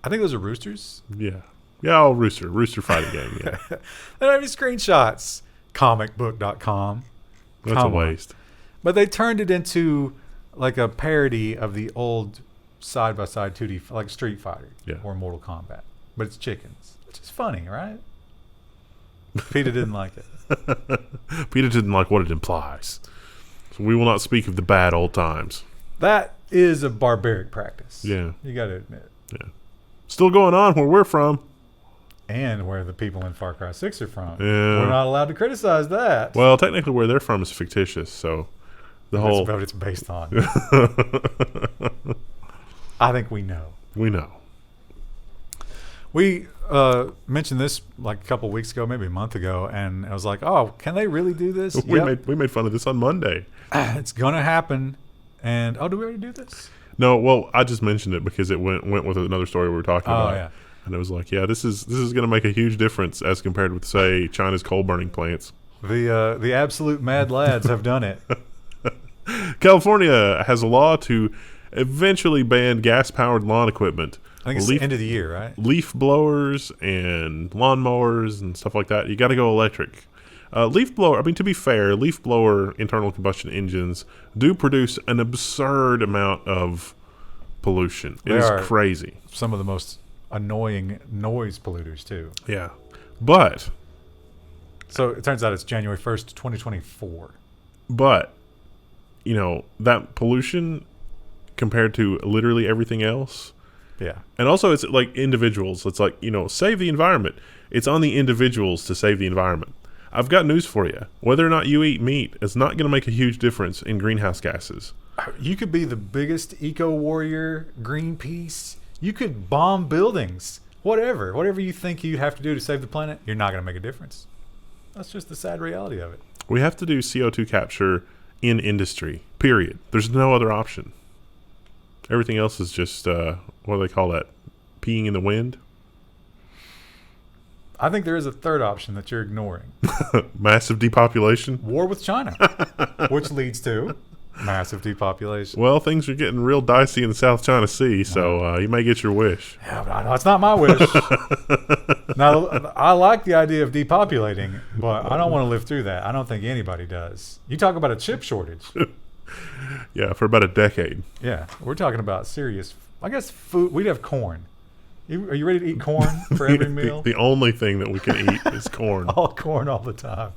Speaker 2: I think those are roosters.
Speaker 1: Yeah. Yeah, rooster fighting game, yeah.
Speaker 2: They don't have any screenshots. Comicbook.com.
Speaker 1: That's a waste.
Speaker 2: But they turned it into like a parody of the old side-by-side 2D, like Street Fighter or Mortal Kombat. But it's chickens, which is funny, right? Peter didn't like it.
Speaker 1: Peter didn't like what it implies. So we will not speak of the bad old times.
Speaker 2: That is a barbaric practice.
Speaker 1: Yeah.
Speaker 2: You got to admit.
Speaker 1: Yeah. Still going on where we're from.
Speaker 2: And where the people in Far Cry 6 are from.
Speaker 1: Yeah.
Speaker 2: We're not allowed to criticize that.
Speaker 1: Well, technically where they're from is fictitious, so the whole...
Speaker 2: That's what it's based on. I think we know.
Speaker 1: We know.
Speaker 2: We mentioned this like a couple weeks ago, maybe a month ago, and I was like, oh, can they really do this?
Speaker 1: We made fun of this on Monday.
Speaker 2: It's going to happen. And, did we already do this?
Speaker 1: No, well, I just mentioned it because it went with another story we were talking about.
Speaker 2: Yeah.
Speaker 1: And it was like, yeah, this is going to make a huge difference as compared with, say, China's coal burning plants.
Speaker 2: The absolute mad lads have done it.
Speaker 1: California has a law to eventually ban gas-powered lawn equipment.
Speaker 2: I think it's the end of the year, right?
Speaker 1: Leaf blowers and lawnmowers and stuff like that. You got to go electric. Leaf blower, I mean, to be fair, leaf blower internal combustion engines do produce an absurd amount of pollution. It is crazy.
Speaker 2: Some of the most annoying noise polluters too.
Speaker 1: Yeah. But
Speaker 2: so it turns out it's January 1st, 2024.
Speaker 1: But that pollution compared to literally everything else.
Speaker 2: Yeah.
Speaker 1: And also it's like individuals. It's like, save the environment. It's on the individuals to save the environment. I've got news for you. Whether or not you eat meat is not going to make a huge difference in greenhouse gases.
Speaker 2: You could be the biggest eco-warrior, Greenpeace. You could bomb buildings, whatever you think you have to do to save the planet, you're not going to make a difference. That's just the sad reality of it.
Speaker 1: We have to do CO2 capture in industry, period. There's no other option. Everything else is just, what do they call that? Peeing in the wind?
Speaker 2: I think there is a third option that you're ignoring.
Speaker 1: Massive depopulation?
Speaker 2: War with China, which leads to massive depopulation.
Speaker 1: Well, things are getting real dicey in the South China Sea, so you may get your wish.
Speaker 2: Yeah, but I know it's not my wish. Now, I like the idea of depopulating, but I don't want to live through that. I don't think anybody does. You talk about a chip shortage.
Speaker 1: Yeah, for about a decade.
Speaker 2: Yeah, we're talking about serious, I guess, food. We'd have corn. Are you ready to eat corn for every meal?
Speaker 1: The only thing that we can eat is corn.
Speaker 2: All corn all the time.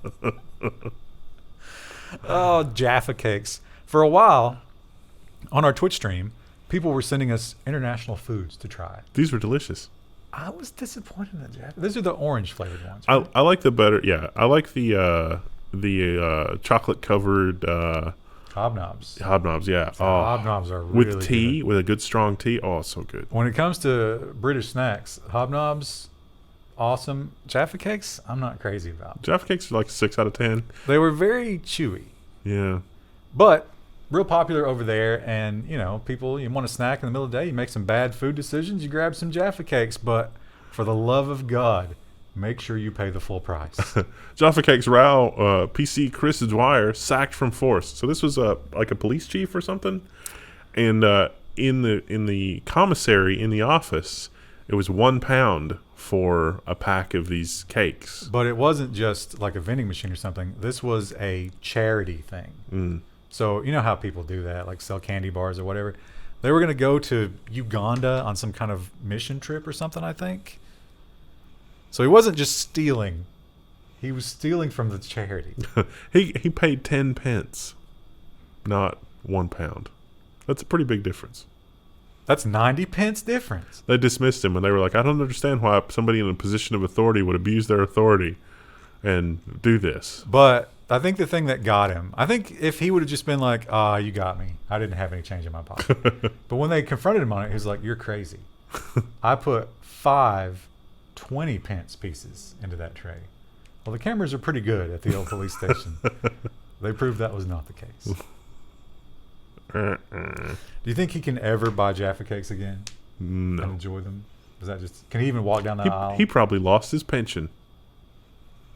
Speaker 2: Oh, Jaffa cakes. For a while, on our Twitch stream, people were sending us international foods to try.
Speaker 1: These were delicious.
Speaker 2: I was disappointed in the Jaffa. These are the orange flavored ones. Right?
Speaker 1: I like the better. Yeah, I like the chocolate covered
Speaker 2: hobnobs.
Speaker 1: Hobnobs, yeah.
Speaker 2: Hobnobs are really
Speaker 1: with tea,
Speaker 2: good.
Speaker 1: with a good strong tea. Oh, it's so good.
Speaker 2: When it comes to British snacks, hobnobs, awesome. Jaffa cakes, I'm not crazy about.
Speaker 1: Jaffa cakes are like 6 out of 10.
Speaker 2: They were very chewy.
Speaker 1: Yeah.
Speaker 2: But real popular over there, and people, you want a snack in the middle of the day, you make some bad food decisions, you grab some Jaffa cakes, but for the love of God, make sure you pay the full price.
Speaker 1: Jaffa cakes row, PC Chris Dwyer sacked from force. So this was like a police chief or something, and in the commissary in the office, it was £1 for a pack of these cakes.
Speaker 2: But it wasn't just like a vending machine or something. This was a charity thing.
Speaker 1: Mm.
Speaker 2: So you know how people do that, like sell candy bars or whatever. They were going to go to Uganda on some kind of mission trip or something, I think. So he wasn't just stealing. He was stealing from the charity.
Speaker 1: he paid 10 pence, not £1. That's a pretty big difference.
Speaker 2: That's 90 pence difference.
Speaker 1: They dismissed him and they were like, I don't understand why somebody in a position of authority would abuse their authority and do this.
Speaker 2: But I think the thing that got him, I think if he would have just been like, you got me. I didn't have any change in my pocket. But when they confronted him on it, he was like, you're crazy. I put 5 20 pence pieces into that tray. Well, the cameras are pretty good at the old police station. They proved that was not the case. Do you think he can ever buy Jaffa Cakes again?
Speaker 1: No.
Speaker 2: And enjoy them? Is that just? Can he even walk down the aisle?
Speaker 1: He probably lost his pension.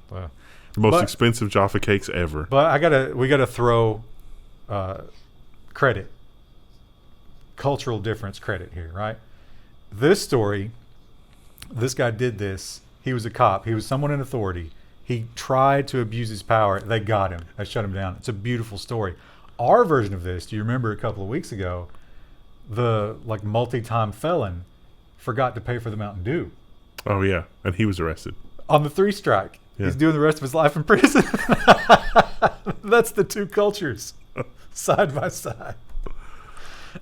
Speaker 2: Well,
Speaker 1: The most expensive Jaffa Cakes ever.
Speaker 2: But we gotta throw credit, cultural difference credit here, right? This story, this guy did this. He was a cop. He was someone in authority. He tried to abuse his power. They got him. They shut him down. It's a beautiful story. Our version of this, do you remember a couple of weeks ago, the multi-time felon forgot to pay for the Mountain Dew.
Speaker 1: Oh, yeah. And he was arrested.
Speaker 2: On the 3 strike.
Speaker 1: Yeah.
Speaker 2: He's doing the rest of his life in prison. That's the two cultures side by side.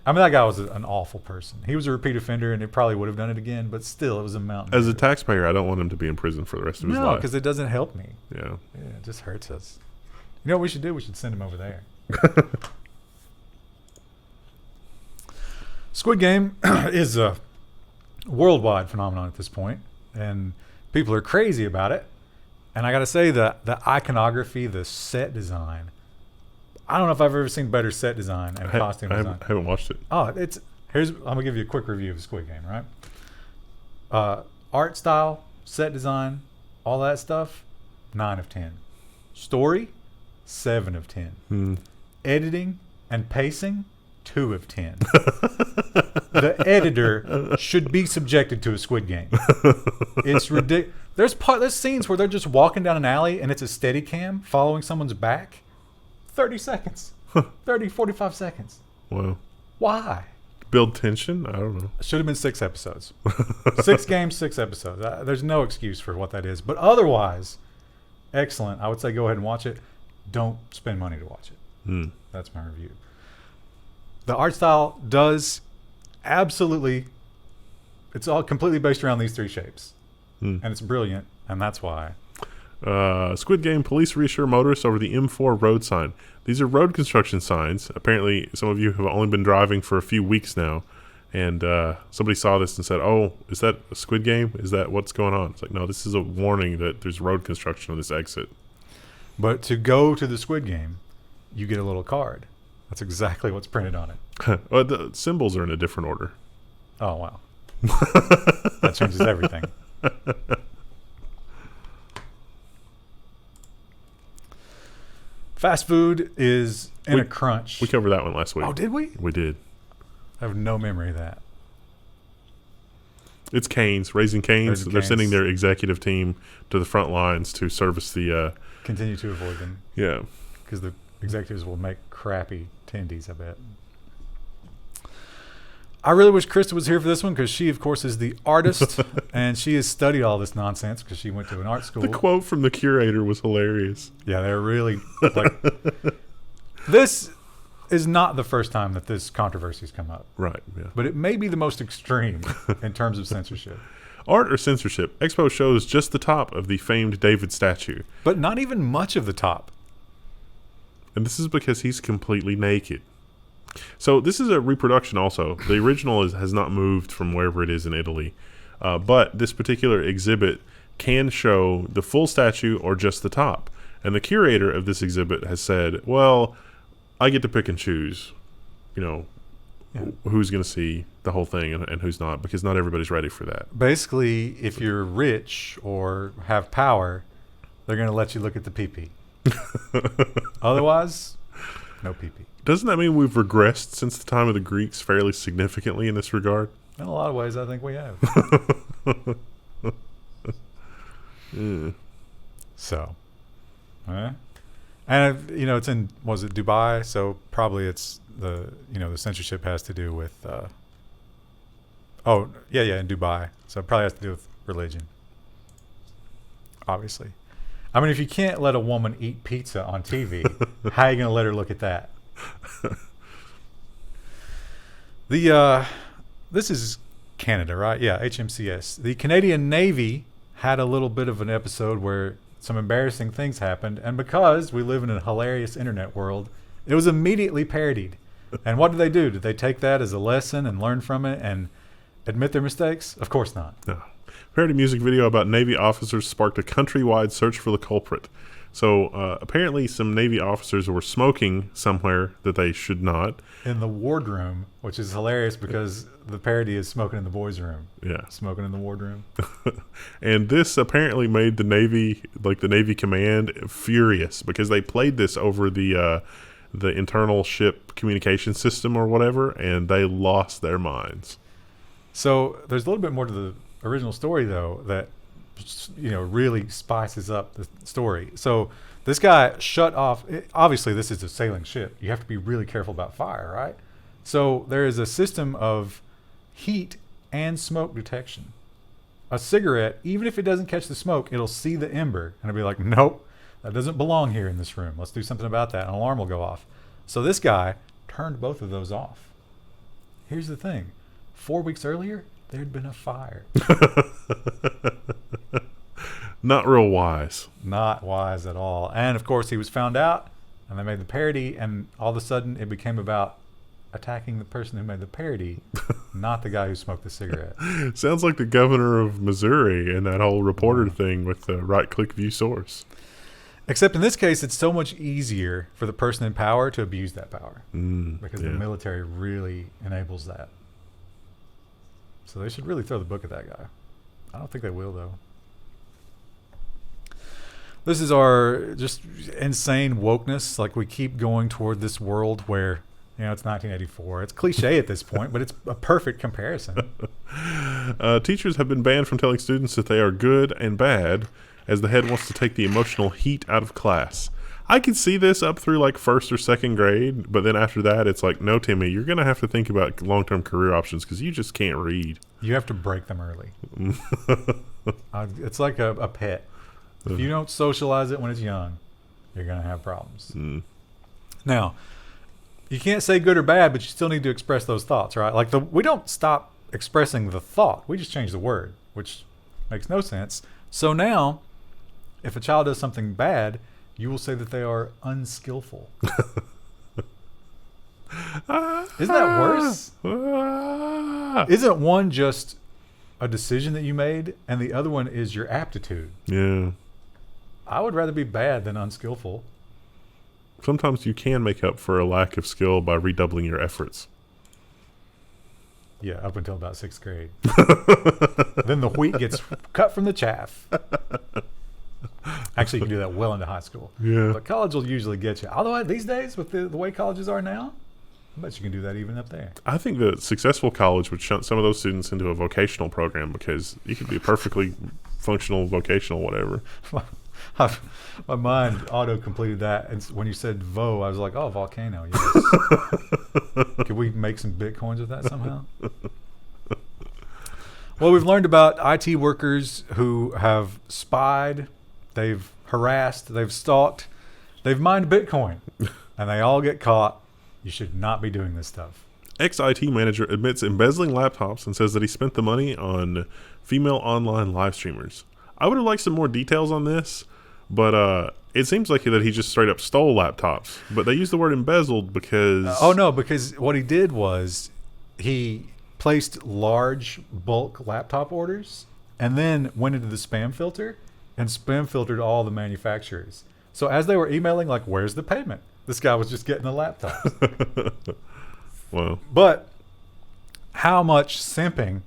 Speaker 2: I mean, that guy was an awful person. He was a repeat offender, and he probably would have done it again, but still, it was a Mountain
Speaker 1: As
Speaker 2: Dew.
Speaker 1: a taxpayer, I don't want him to be in prison for the rest of his
Speaker 2: No,
Speaker 1: life.
Speaker 2: because it doesn't help me.
Speaker 1: Yeah.
Speaker 2: Yeah, it just hurts us. You know what we should do? We should send him over there. Squid Game is a worldwide phenomenon at this point, and people are crazy about it. And I got to say that the iconography, the set design, I don't know if I've ever seen better set design and costume design.
Speaker 1: I haven't watched it.
Speaker 2: Oh, I'm gonna give you a quick review of Squid Game, right? Art style, set design, all that stuff, 9 of 10. Story, 7 of 10. Editing and pacing, 2 of 10. The editor should be subjected to a Squid Game. It's ridiculous. There's scenes where they're just walking down an alley and it's a steady cam following someone's back. 30 seconds. 30, 45 seconds.
Speaker 1: Wow.
Speaker 2: Why?
Speaker 1: Build tension? I don't know.
Speaker 2: Should have been 6 episodes. 6 games, 6 episodes. There's no excuse for what that is. But otherwise, excellent. I would say go ahead and watch it. Don't spend money to watch it. That's my review. The art style does absolutely, it's all completely based around these 3 shapes. And it's brilliant, and that's why.
Speaker 1: Squid Game, police reassure motorists over the M4 road sign. These are road construction signs. Apparently, some of you have only been driving for a few weeks now, and somebody saw this and said, "Oh, is that a Squid Game? Is that what's going on?" It's like, no, this is a warning that there's road construction on this exit.
Speaker 2: But to go to the Squid Game, you get a little card. That's exactly what's printed on it.
Speaker 1: Well, the symbols are in a different order.
Speaker 2: Oh, wow. That changes everything. Fast food is in a crunch.
Speaker 1: We covered that one last week.
Speaker 2: Oh, did we?
Speaker 1: We did.
Speaker 2: I have no memory of that.
Speaker 1: It's Cane's, Raising Cane's. They're sending their executive team to the front lines to service the...
Speaker 2: Continue to avoid them.
Speaker 1: Yeah.
Speaker 2: Because the executives will make crappy tendies, I bet. I really wish Krista was here for this one because she, of course, is the artist and she has studied all this nonsense because she went to an art school.
Speaker 1: The quote from the curator was hilarious.
Speaker 2: Yeah, they're really like. This is not the first time that this controversy has come up.
Speaker 1: Right, yeah.
Speaker 2: But it may be the most extreme in terms of censorship.
Speaker 1: Art or censorship? Expo shows just the top of the famed David statue.
Speaker 2: But not even much of the top.
Speaker 1: And this is because he's completely naked. So this is a reproduction also. The original has not moved from wherever it is in Italy. But this particular exhibit can show the full statue or just the top. And the curator of this exhibit has said, well, I get to pick and choose, who's going to see the whole thing and who's not, because not everybody's ready for that.
Speaker 2: Basically, if you're rich or have power, they're going to let you look at the pee-pee. Otherwise, no pee-pee.
Speaker 1: Doesn't that mean we've regressed since the time of the Greeks fairly significantly in this regard?
Speaker 2: In a lot of ways, I think we have.
Speaker 1: Yeah.
Speaker 2: So, and it's in, was it Dubai? So probably it's the censorship has to do with, in Dubai. So it probably has to do with religion. Obviously. I mean, if you can't let a woman eat pizza on TV, how are you going to let her look at that? This is Canada, right? Yeah, HMCS. The Canadian Navy had a little bit of an episode where some embarrassing things happened, and because we live in a hilarious internet world, it was immediately parodied. And what did they do? Did they take that as a lesson and learn from it and admit their mistakes? Of course not.
Speaker 1: No. Parody music video about Navy officers sparked a countrywide search for the culprit. So apparently some Navy officers were smoking somewhere that they should not.
Speaker 2: In the wardroom, which is hilarious because the parody is smoking in the boys' room.
Speaker 1: Yeah.
Speaker 2: Smoking in the wardroom.
Speaker 1: And this apparently made the Navy, like the Navy command, furious because they played this over the internal ship communication system or whatever, and they lost their minds.
Speaker 2: So there's a little bit more to the original story, though, that really spices up the story. So this guy shut off. Obviously, this is a sailing ship. You have to be really careful about fire, right? So there is a system of heat and smoke detection. A cigarette, even if it doesn't catch the smoke, it'll see the ember and it'll be like, nope, that doesn't belong here in this room. Let's do something about that. An alarm will go off. So this guy turned both of those off. Here's the thing. 4 weeks earlier, there'd been a fire.
Speaker 1: Not real wise.
Speaker 2: Not wise at all. And of course, he was found out, and they made the parody, and all of a sudden, it became about attacking the person who made the parody, not the guy who smoked the cigarette.
Speaker 1: Sounds like the governor of Missouri and that whole reporter thing with the right-click view source.
Speaker 2: Except in this case, it's so much easier for the person in power to abuse that power because the military really enables that. So they should really throw the book at that guy. I don't think they will, though. This is our just insane wokeness. Like, we keep going toward this world where, it's 1984. It's cliche at this point, but it's a perfect comparison.
Speaker 1: Teachers have been banned from telling students that they are good and bad, as the head wants to take the emotional heat out of class. I can see this up through like first or second grade, but then after that, it's like, no, Timmy, you're going to have to think about long-term career options because you just can't read.
Speaker 2: You have to break them early. It's like a pet. If you don't socialize it when it's young, you're going to have problems. Now, you can't say good or bad, but you still need to express those thoughts, right? Like, we don't stop expressing the thought. We just change the word, which makes no sense. So now, if a child does something bad, you will say that they are unskillful. Isn't that worse? Isn't one just a decision that you made, and the other one is your aptitude?
Speaker 1: Yeah.
Speaker 2: I would rather be bad than unskillful.
Speaker 1: Sometimes you can make up for a lack of skill by redoubling your efforts.
Speaker 2: Yeah, up until about 6th grade. Then the wheat gets cut from the chaff. Actually, you can do that well into high school.
Speaker 1: Yeah.
Speaker 2: But college will usually get you. Although these days, with the way colleges are now, I bet you can do that even up there.
Speaker 1: I think the successful college would shunt some of those students into a vocational program because you could be a perfectly functional vocational whatever.
Speaker 2: My mind auto-completed that. And when you said VO, I was like, oh, volcano, yes. Could we make some Bitcoins with that somehow? Well, we've learned about IT workers who have spied, they've harassed, they've stalked, they've mined Bitcoin, and they all get caught. You should not be doing this stuff.
Speaker 1: Ex-IT manager admits embezzling laptops and says that he spent the money on female online live streamers. I would have liked some more details on this, but it seems like that he just straight up stole laptops. But they use the word embezzled because...
Speaker 2: oh, no, because what he did was he placed large bulk laptop orders and then went into the spam filter and spam filtered all the manufacturers. So as they were emailing, like, where's the payment? This guy was just getting the laptops.
Speaker 1: Wow.
Speaker 2: But how much simping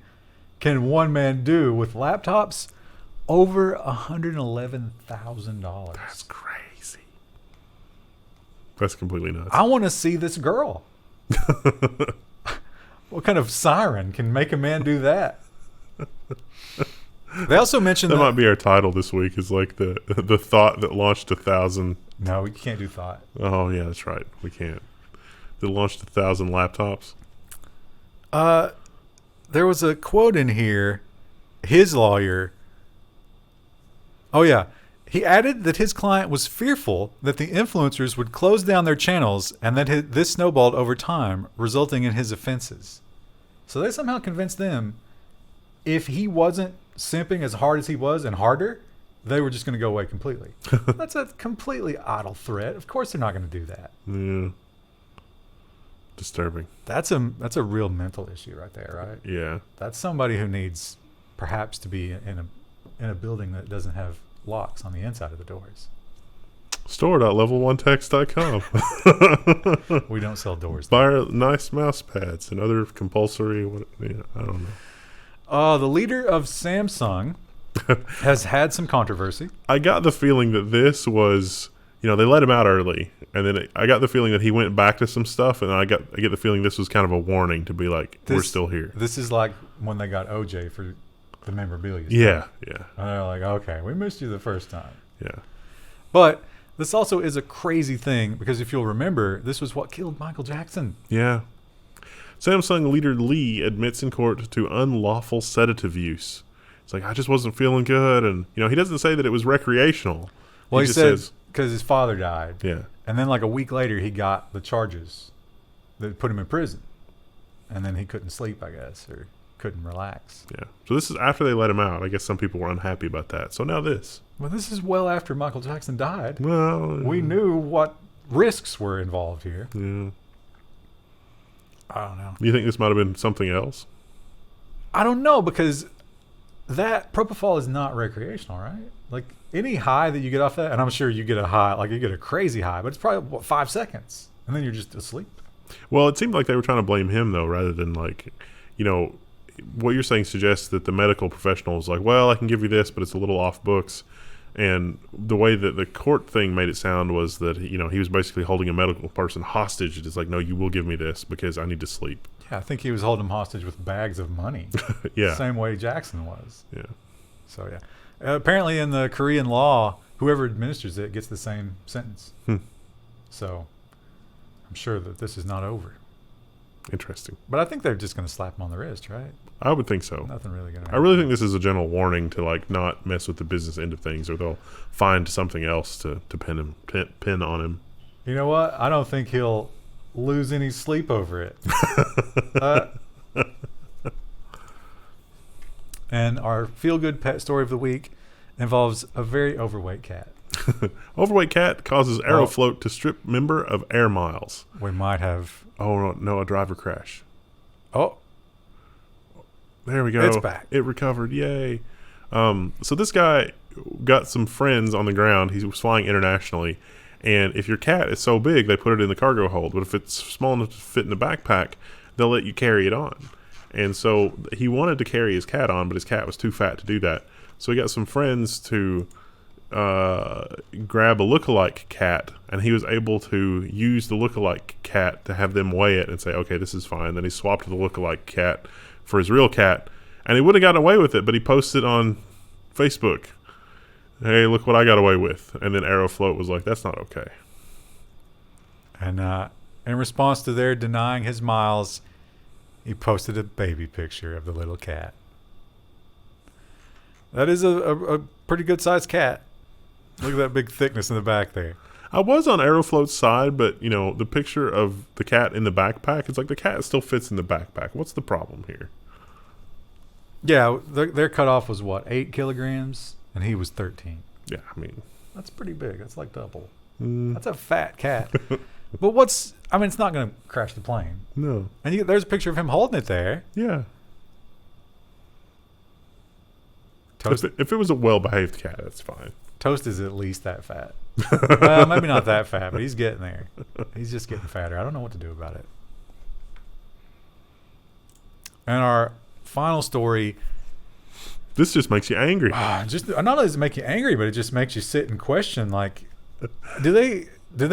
Speaker 2: can one man do with laptops? Over $111,000.
Speaker 1: That's crazy. That's completely nuts.
Speaker 2: I want to see this girl. What kind of siren can make a man do that? They also mentioned
Speaker 1: that might be our title this week. Is like the thought that launched 1,000.
Speaker 2: No, you can't do thought.
Speaker 1: Oh yeah, that's right. We can't. That launched 1,000 laptops.
Speaker 2: There was a quote in here. His lawyer. Oh yeah. He added that his client was fearful that the influencers would close down their channels and that this snowballed over time, resulting in his offenses. So they somehow convinced them if he wasn't simping as hard as he was and harder, they were just going to go away completely. That's a completely idle threat. Of course they're not going to do that.
Speaker 1: Yeah. Disturbing.
Speaker 2: That's a real mental issue right there, right?
Speaker 1: Yeah.
Speaker 2: That's somebody who needs perhaps to be in a building that doesn't have locks on the inside of the doors.
Speaker 1: Store.level1text.com.
Speaker 2: We don't sell doors.
Speaker 1: Buy nice mouse pads and other compulsory. I don't know.
Speaker 2: The leader of Samsung has had some controversy.
Speaker 1: I got the feeling that this was, they let him out early, and then I got the feeling that he went back to some stuff, and I get the feeling this was kind of a warning to be like, we're still here.
Speaker 2: This is like when they got OJ for the memorabilia.
Speaker 1: Yeah.
Speaker 2: And they're like, okay, we missed you the first time.
Speaker 1: Yeah.
Speaker 2: But this also is a crazy thing because if you'll remember, this was what killed Michael Jackson.
Speaker 1: Yeah. Samsung leader Lee admits in court to unlawful sedative use. It's like, I just wasn't feeling good. And, he doesn't say that it was recreational.
Speaker 2: Well, he
Speaker 1: just
Speaker 2: said
Speaker 1: says,
Speaker 2: because his father died.
Speaker 1: Yeah.
Speaker 2: And then like a week later, he got the charges that put him in prison. And then he couldn't sleep, I guess, or couldn't relax.
Speaker 1: Yeah. So this is after they let him out. I guess some people were unhappy about that. So now this.
Speaker 2: Well, this is well after Michael Jackson died.
Speaker 1: Well,
Speaker 2: we knew what risks were involved here.
Speaker 1: Yeah.
Speaker 2: I don't know.
Speaker 1: You think this might have been something else?
Speaker 2: I don't know because that propofol is not recreational, right? Like any high that you get off that, and I'm sure you get a high, like you get a crazy high, but it's probably 5 seconds, and then you're just asleep.
Speaker 1: Well, it seemed like they were trying to blame him though, rather than like, what you're saying suggests that the medical professional is like, well, I can give you this, but it's a little off books. And the way that the court thing made it sound was that, he was basically holding a medical person hostage. It's like, no, you will give me this because I need to sleep.
Speaker 2: Yeah, I think he was holding him hostage with bags of money.
Speaker 1: Yeah.
Speaker 2: Same way Jackson was.
Speaker 1: Yeah.
Speaker 2: So, yeah. Apparently in the Korean law, whoever administers it gets the same sentence. So I'm sure that this is not over.
Speaker 1: Interesting.
Speaker 2: But I think they're just going to slap him on the wrist, right?
Speaker 1: I would think so.
Speaker 2: Nothing really going to
Speaker 1: happen. I really think this is a general warning to like not mess with the business end of things, or they'll find something else to pin on him.
Speaker 2: You know what? I don't think he'll lose any sleep over it. And our feel-good pet story of the week involves a very overweight cat.
Speaker 1: Overweight cat causes Aeroflot to strip member of air miles.
Speaker 2: We might have...
Speaker 1: Oh, no, a driver crash.
Speaker 2: Oh.
Speaker 1: There we go.
Speaker 2: It's back.
Speaker 1: It recovered. Yay. So this guy got some friends on the ground. He was flying internationally. And if your cat is so big, they put it in the cargo hold. But if it's small enough to fit in the backpack, they'll let you carry it on. And so he wanted to carry his cat on, but his cat was too fat to do that. So he got some friends to grab a lookalike cat, and he was able to use the lookalike cat to have them weigh it and say, okay, this is fine. Then he swapped the lookalike cat for his real cat, and he would have gotten away with it, but he posted on Facebook, hey, look what I got away with. And then Aeroflot was like, that's not okay.
Speaker 2: And in response to their denying his miles, he posted a baby picture of the little cat. That is a pretty good sized cat. Look at that big thickness in the back there.
Speaker 1: I was on Aeroflot's side, but, the picture of the cat in the backpack, it's like the cat still fits in the backpack. What's the problem here?
Speaker 2: Yeah, their cutoff was, 8 kilograms? And he was 13.
Speaker 1: Yeah, I mean...
Speaker 2: That's pretty big. That's like double. That's a fat cat. But it's not going to crash the plane.
Speaker 1: No.
Speaker 2: And there's a picture of him holding it there.
Speaker 1: Yeah. Toast. If it was a well-behaved cat, that's fine.
Speaker 2: Toast is at least that fat. Well, maybe not that fat, but he's getting there. He's just getting fatter. I don't know what to do about it. And our final story.
Speaker 1: This just makes you angry.
Speaker 2: Not only does it make you angry, but it just makes you sit and question, like, do they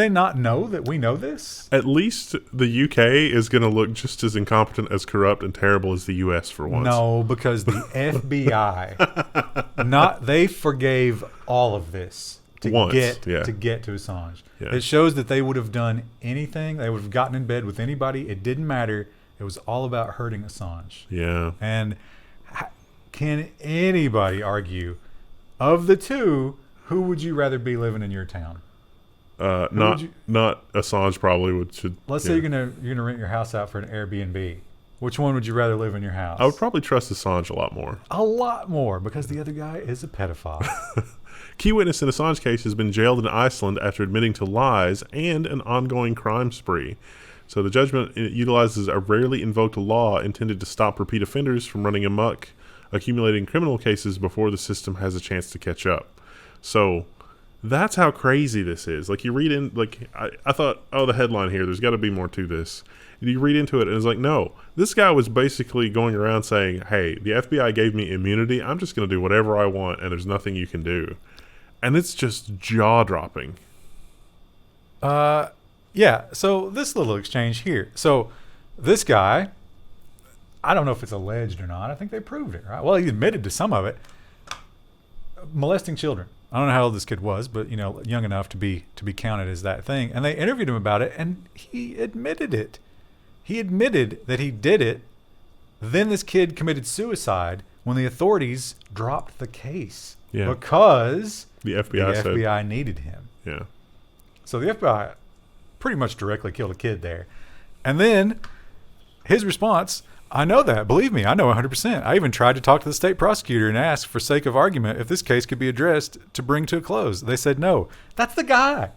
Speaker 2: not know that we know this?
Speaker 1: At least the UK is going to look just as incompetent, as corrupt, and terrible as the US for once.
Speaker 2: No, because the FBI, they forgave all of this to get to Assange.
Speaker 1: Yeah.
Speaker 2: It shows that they would have done anything. They would have gotten in bed with anybody. It didn't matter. It was all about hurting Assange.
Speaker 1: Yeah.
Speaker 2: And can anybody argue, of the two, who would you rather be living in your town?
Speaker 1: Not Assange probably would.
Speaker 2: Let's say you're gonna rent your house out for an Airbnb. Which one would you rather live in your house?
Speaker 1: I would probably trust Assange a lot more.
Speaker 2: A lot more, because the other guy is a pedophile.
Speaker 1: Key witness in Assange case has been jailed in Iceland after admitting to lies and an ongoing crime spree. So the judgment utilizes a rarely invoked law intended to stop repeat offenders from running amok accumulating criminal cases before the system has a chance to catch up. So that's how crazy this is. Like, you read in, like, I thought, oh, the headline here, there's got to be more to this. And you read into it, and it's like, no, this guy was basically going around saying, hey, the FBI gave me immunity. I'm just going to do whatever I want, and there's nothing you can do. And it's just jaw-dropping.
Speaker 2: Yeah, so this little exchange here. So this guy, I don't know if it's alleged or not. I think they proved it, right? Well, he admitted to some of it. Molesting children. I don't know how old this kid was, but, you know, young enough to be counted as that thing. And they interviewed him about it, and he admitted it. He admitted that he did it. Then this kid committed suicide when the authorities dropped the case.
Speaker 1: Yeah.
Speaker 2: Because
Speaker 1: The FBI
Speaker 2: needed him.
Speaker 1: Yeah.
Speaker 2: So the FBI pretty much directly killed a kid there. And then his response, I know that. Believe me, I know 100%. I even tried to talk to the state prosecutor and ask, for sake of argument, if this case could be addressed to bring to a close. They said no. That's the guy.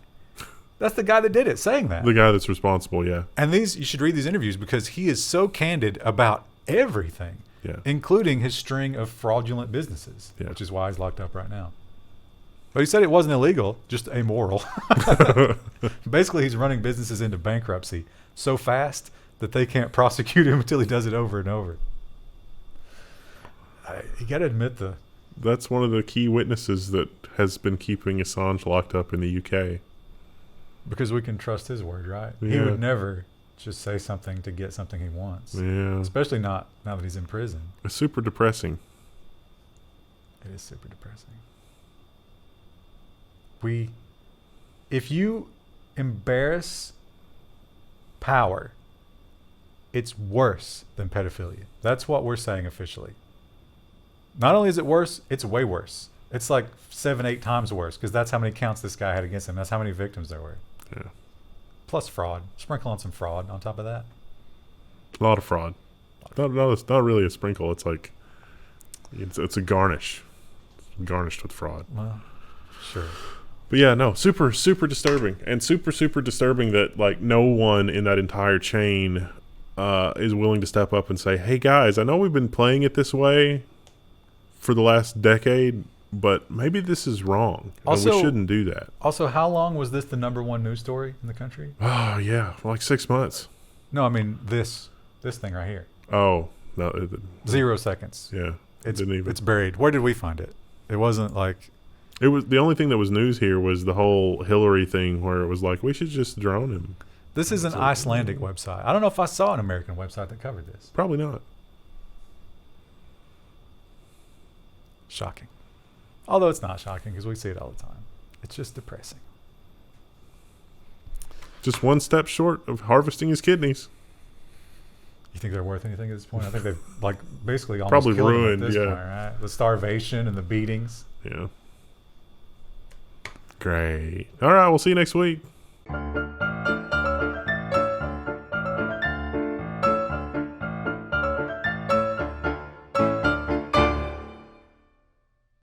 Speaker 2: That's the guy that did it, saying that.
Speaker 1: The guy that's responsible, yeah.
Speaker 2: And you should read these interviews because he is so candid about everything, including his string of fraudulent businesses, which is why he's locked up right now. But he said it wasn't illegal, just amoral. Basically, he's running businesses into bankruptcy so fast that they can't prosecute him until he does it over and over. You got to admit
Speaker 1: that's one of the key witnesses that has been keeping Assange locked up in the UK.
Speaker 2: Because we can trust his word, right?
Speaker 1: Yeah.
Speaker 2: He would never just say something to get something he wants.
Speaker 1: Yeah.
Speaker 2: Especially not now that he's in prison.
Speaker 1: It's super depressing.
Speaker 2: It is super depressing. If you embarrass power, it's worse than pedophilia. That's what we're saying officially. Not only is it worse, it's way worse. It's like 7-8 times worse because that's how many counts this guy had against him. That's how many victims there were.
Speaker 1: Yeah.
Speaker 2: Plus fraud. Sprinkle on some fraud on top of that.
Speaker 1: A lot of fraud. It's not really a sprinkle. It's like it's a garnish. It's garnished with fraud.
Speaker 2: Well, sure.
Speaker 1: But yeah, no, super, super disturbing. And super, super disturbing that, like, no one in that entire chain is willing to step up and say, hey, guys, I know we've been playing it this way for the last decade, but maybe this is wrong.
Speaker 2: Also,
Speaker 1: we shouldn't do that.
Speaker 2: Also, how long was this the #1 news story in the country?
Speaker 1: Oh, yeah, for like 6 months.
Speaker 2: No, I mean this thing right here.
Speaker 1: Oh, no.
Speaker 2: 0 seconds.
Speaker 1: Yeah.
Speaker 2: It's buried. Where did we find it? It wasn't like...
Speaker 1: It was the only thing that was news here was the whole Hillary thing where it was like, we should just drone him.
Speaker 2: This is an Icelandic website. I don't know if I saw an American website that covered this.
Speaker 1: Probably not.
Speaker 2: Shocking. Although it's not shocking because we see it all the time. It's just depressing.
Speaker 1: Just one step short of harvesting his kidneys.
Speaker 2: You think they're worth anything at this point? I think they've like basically almost
Speaker 1: probably
Speaker 2: killed
Speaker 1: ruined.
Speaker 2: Him at this point, right? The starvation and the beatings.
Speaker 1: Yeah. Great. All right. We'll see you next week.